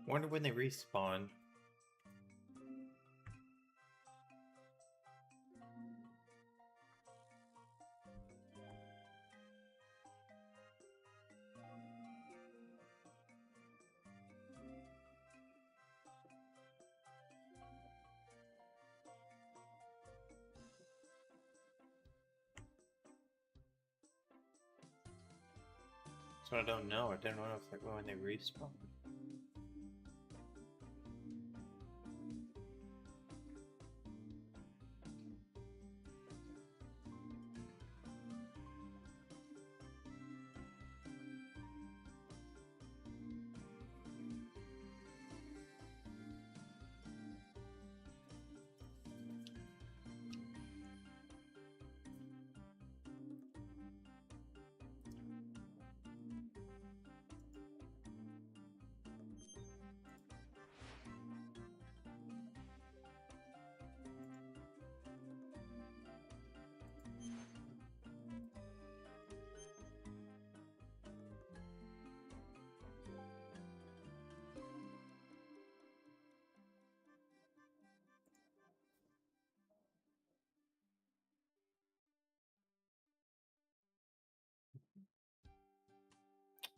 Wonder when they respawn. So I don't know. I don't know if like when they respawn.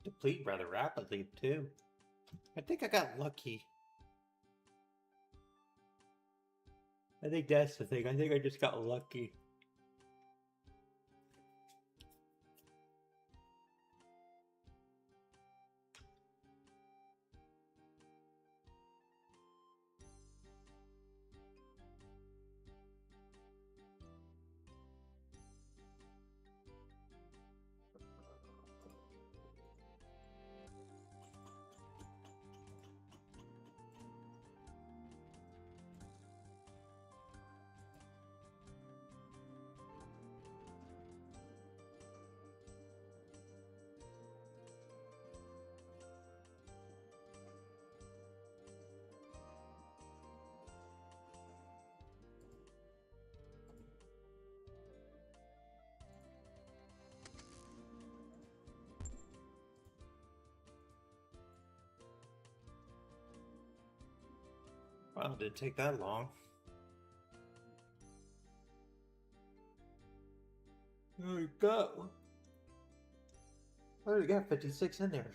Deplete rather rapidly too. I think I got lucky. I think that's the thing. I think I just got lucky. Wow, it didn't take that long. There we go. I already got 56 in there.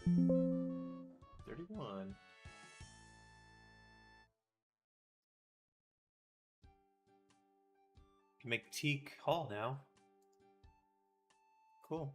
$31. Can make teak hall now. Cool.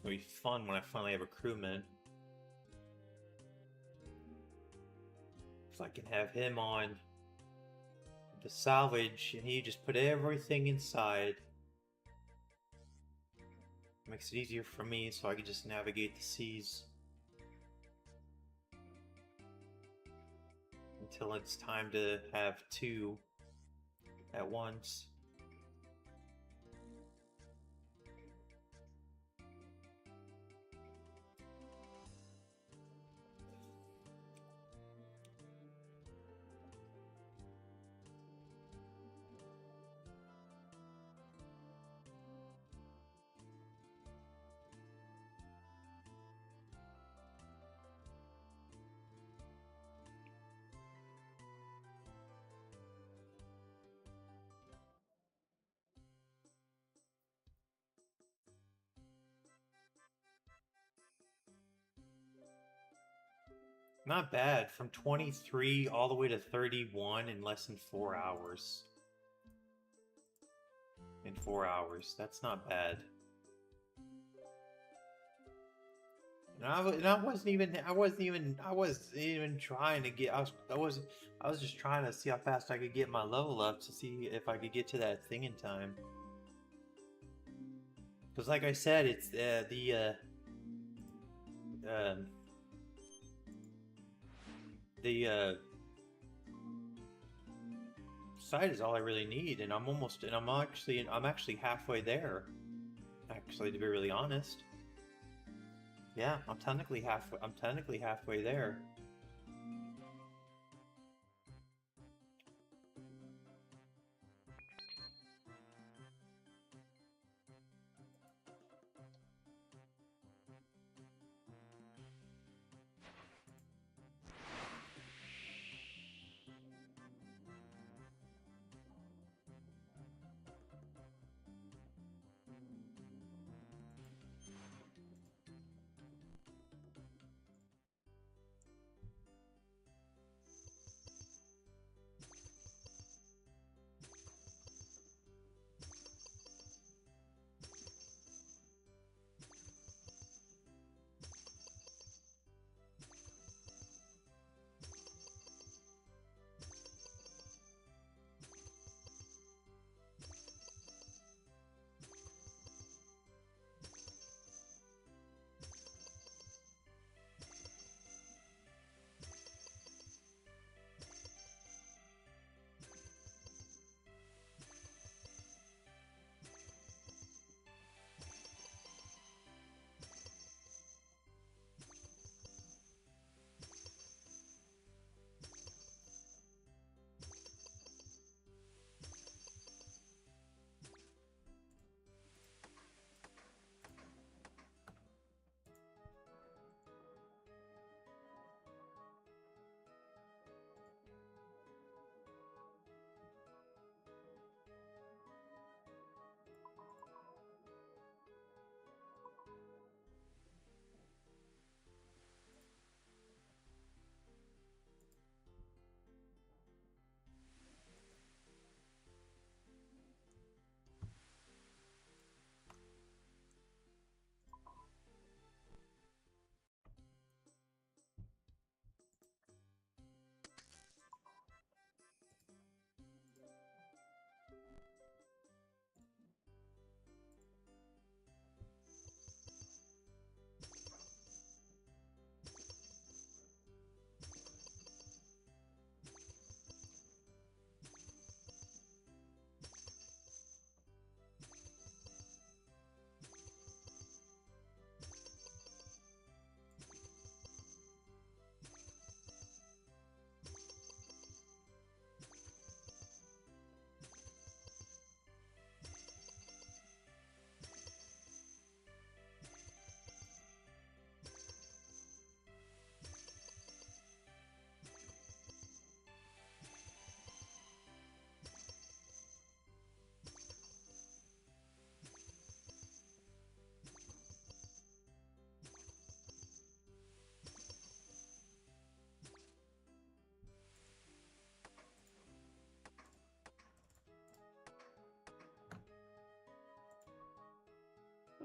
It'll be fun when I finally have a crewman. If I can have him on the salvage and he just put everything inside. Makes it easier for me so I can just navigate the seas. Until it's time to have two at once. Not bad. From 23 all the way to 31 in less than 4 hours. In 4 hours. That's not bad. And I wasn't even trying to get. I was just trying to see how fast I could get my level up to see if I could get to that thing in time. Because, like I said, it's the site is all I really need, and I'm actually halfway there. Actually, to be really honest. Yeah, I'm technically halfway there.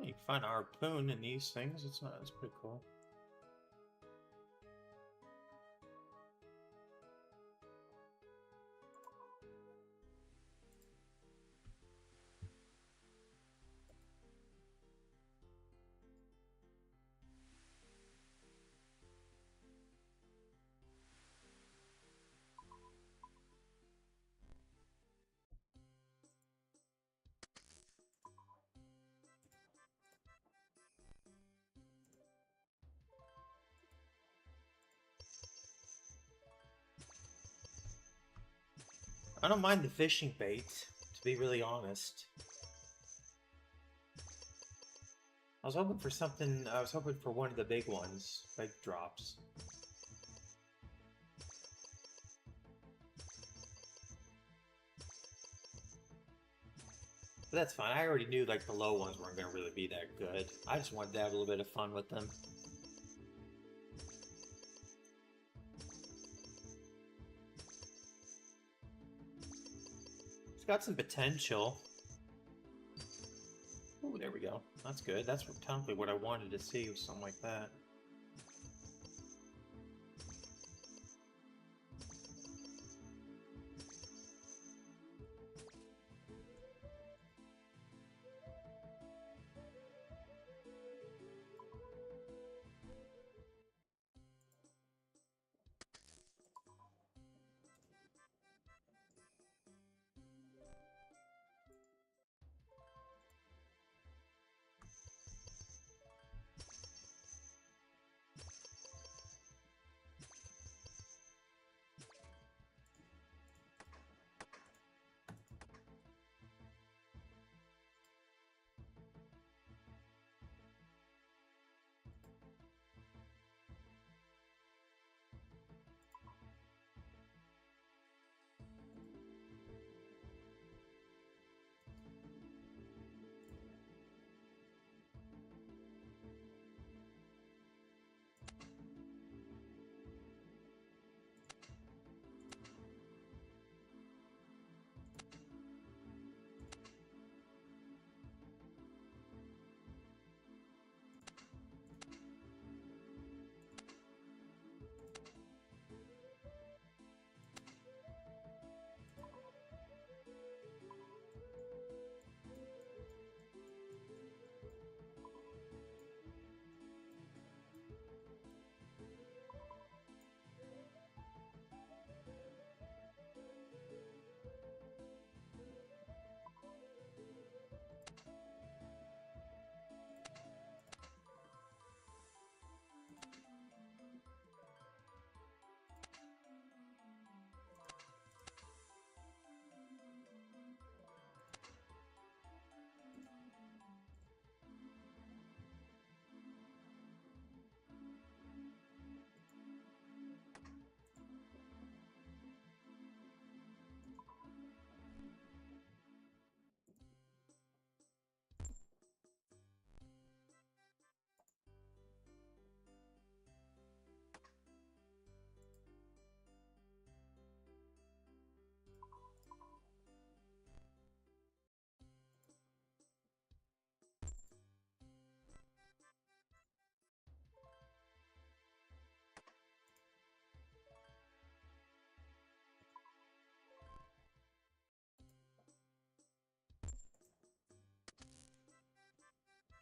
You can find a harpoon in these things. It's not. It's pretty cool. I don't mind the fishing bait, to be really honest. I was hoping for something, I was hoping for one of the big ones, big drops. But that's fine, I already knew like the low ones weren't going to really be that good. I just wanted to have a little bit of fun with them. Got some potential. Oh, there we go. That's good. That's technically what I wanted to see, was something like that.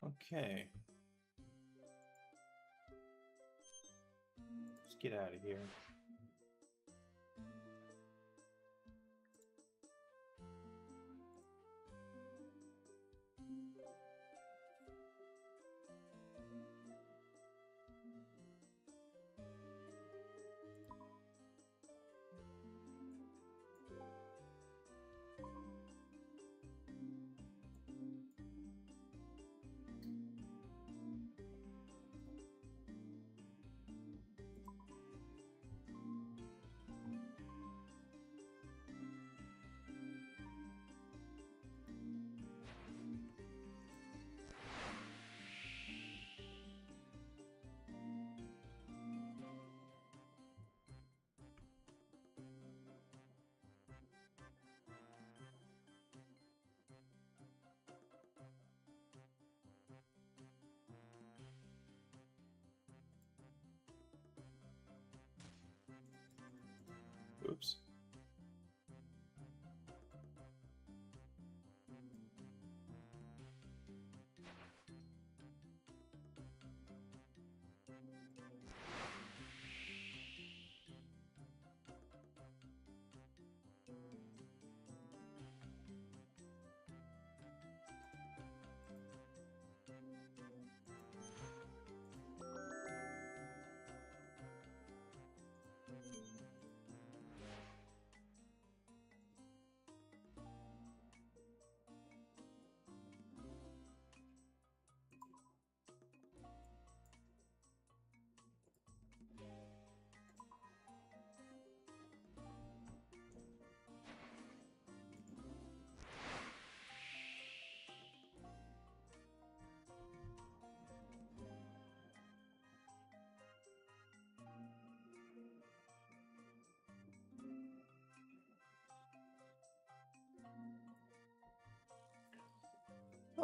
Okay. Let's get out of here.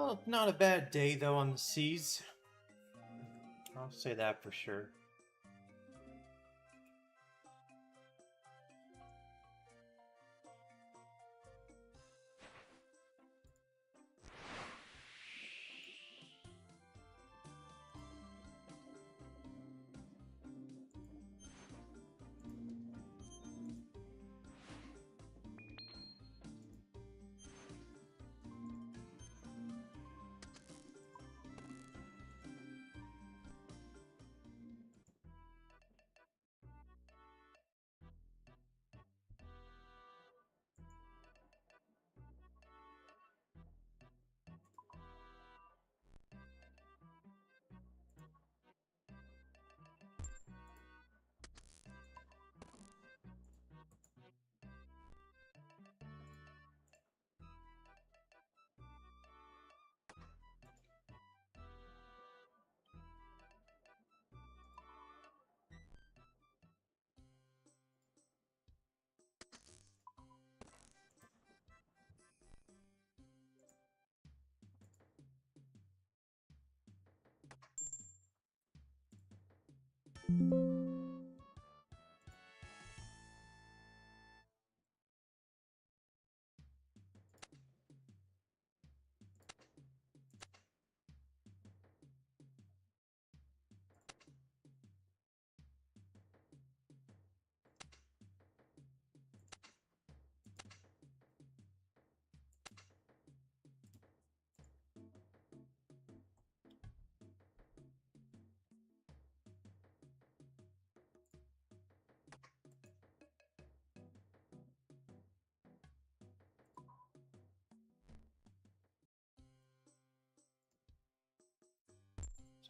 Well, not a bad day though on the seas. I'll say that for sure.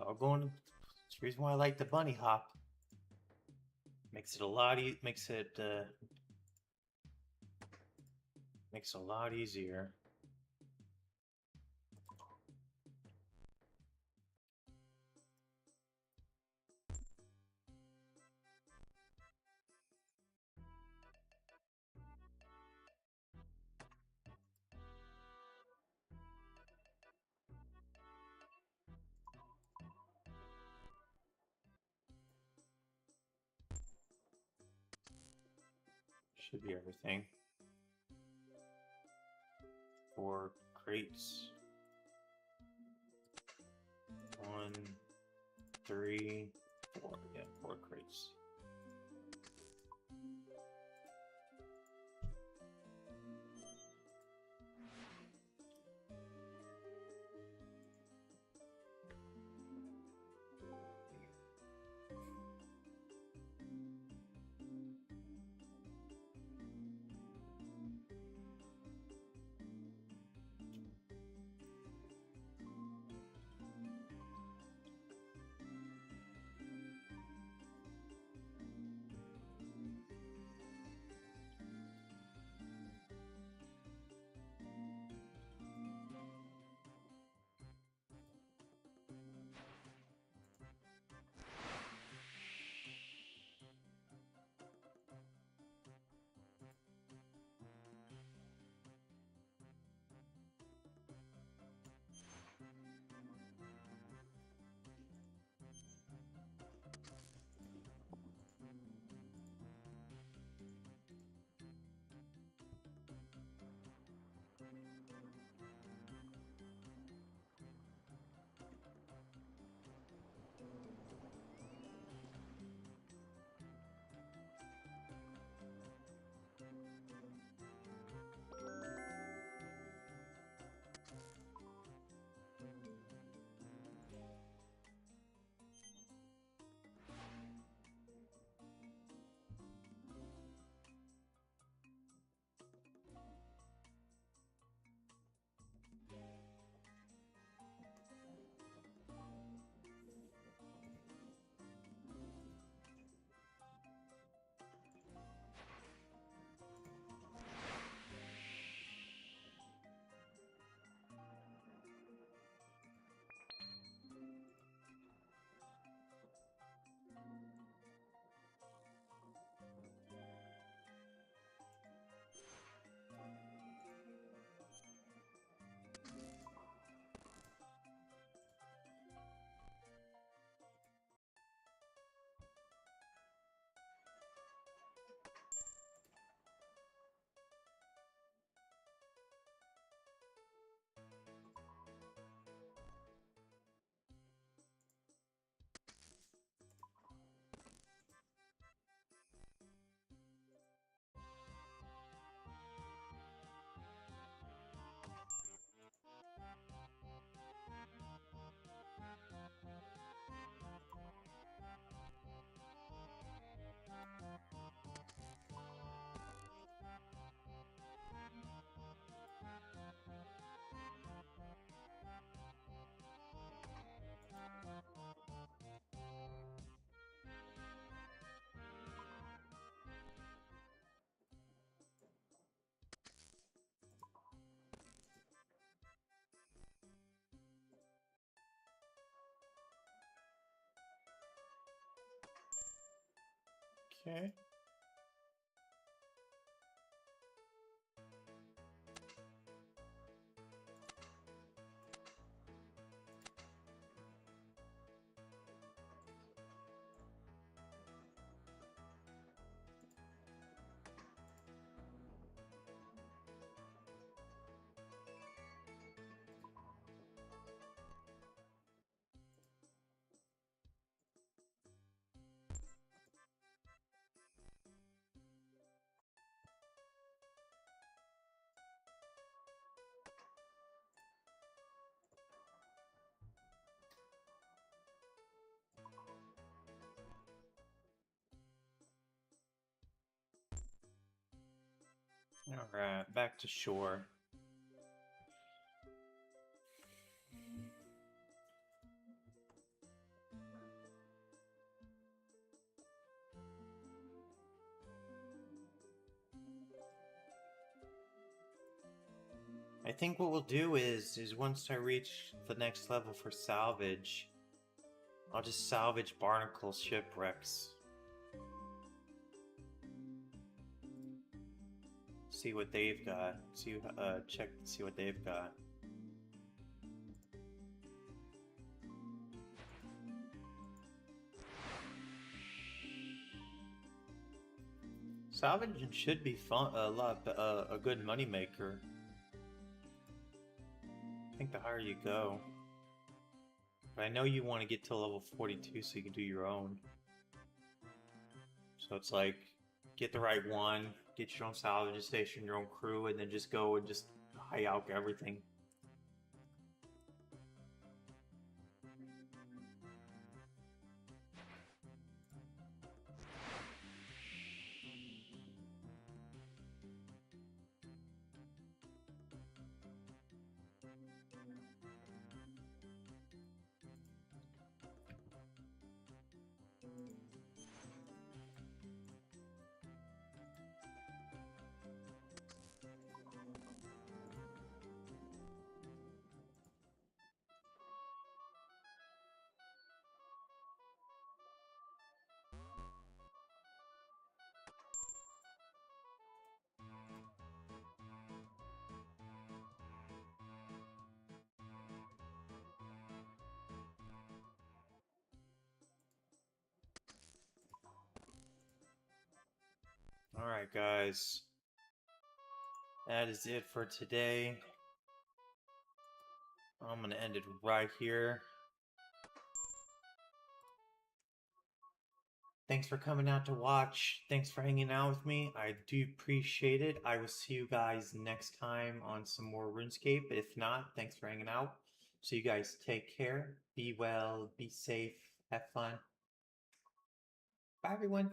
So I'll go into. That's the reason why I like the bunny hop. Makes it a lot makes it a lot easier. Should be everything. 4 crates. 1, 3, 4. Yeah, 4 crates. Okay. Alright, back to shore. I think what we'll do is once I reach the next level for salvage, I'll just salvage barnacle shipwrecks. See what they've got. See what they've got. Salvaging should be fun, a good moneymaker. I think the higher you go. But I know you want to get to level 42 so you can do your own. So it's like, get the right one, get your own salvage station, your own crew, and then just go and just high out everything. Alright guys, that is it for today. I'm gonna end it right here. Thanks for coming out to watch. Thanks for hanging out with me. I do appreciate it. I will see you guys next time on some more RuneScape. If not, thanks for hanging out. So you guys take care. Be well, be safe, have fun. Bye everyone.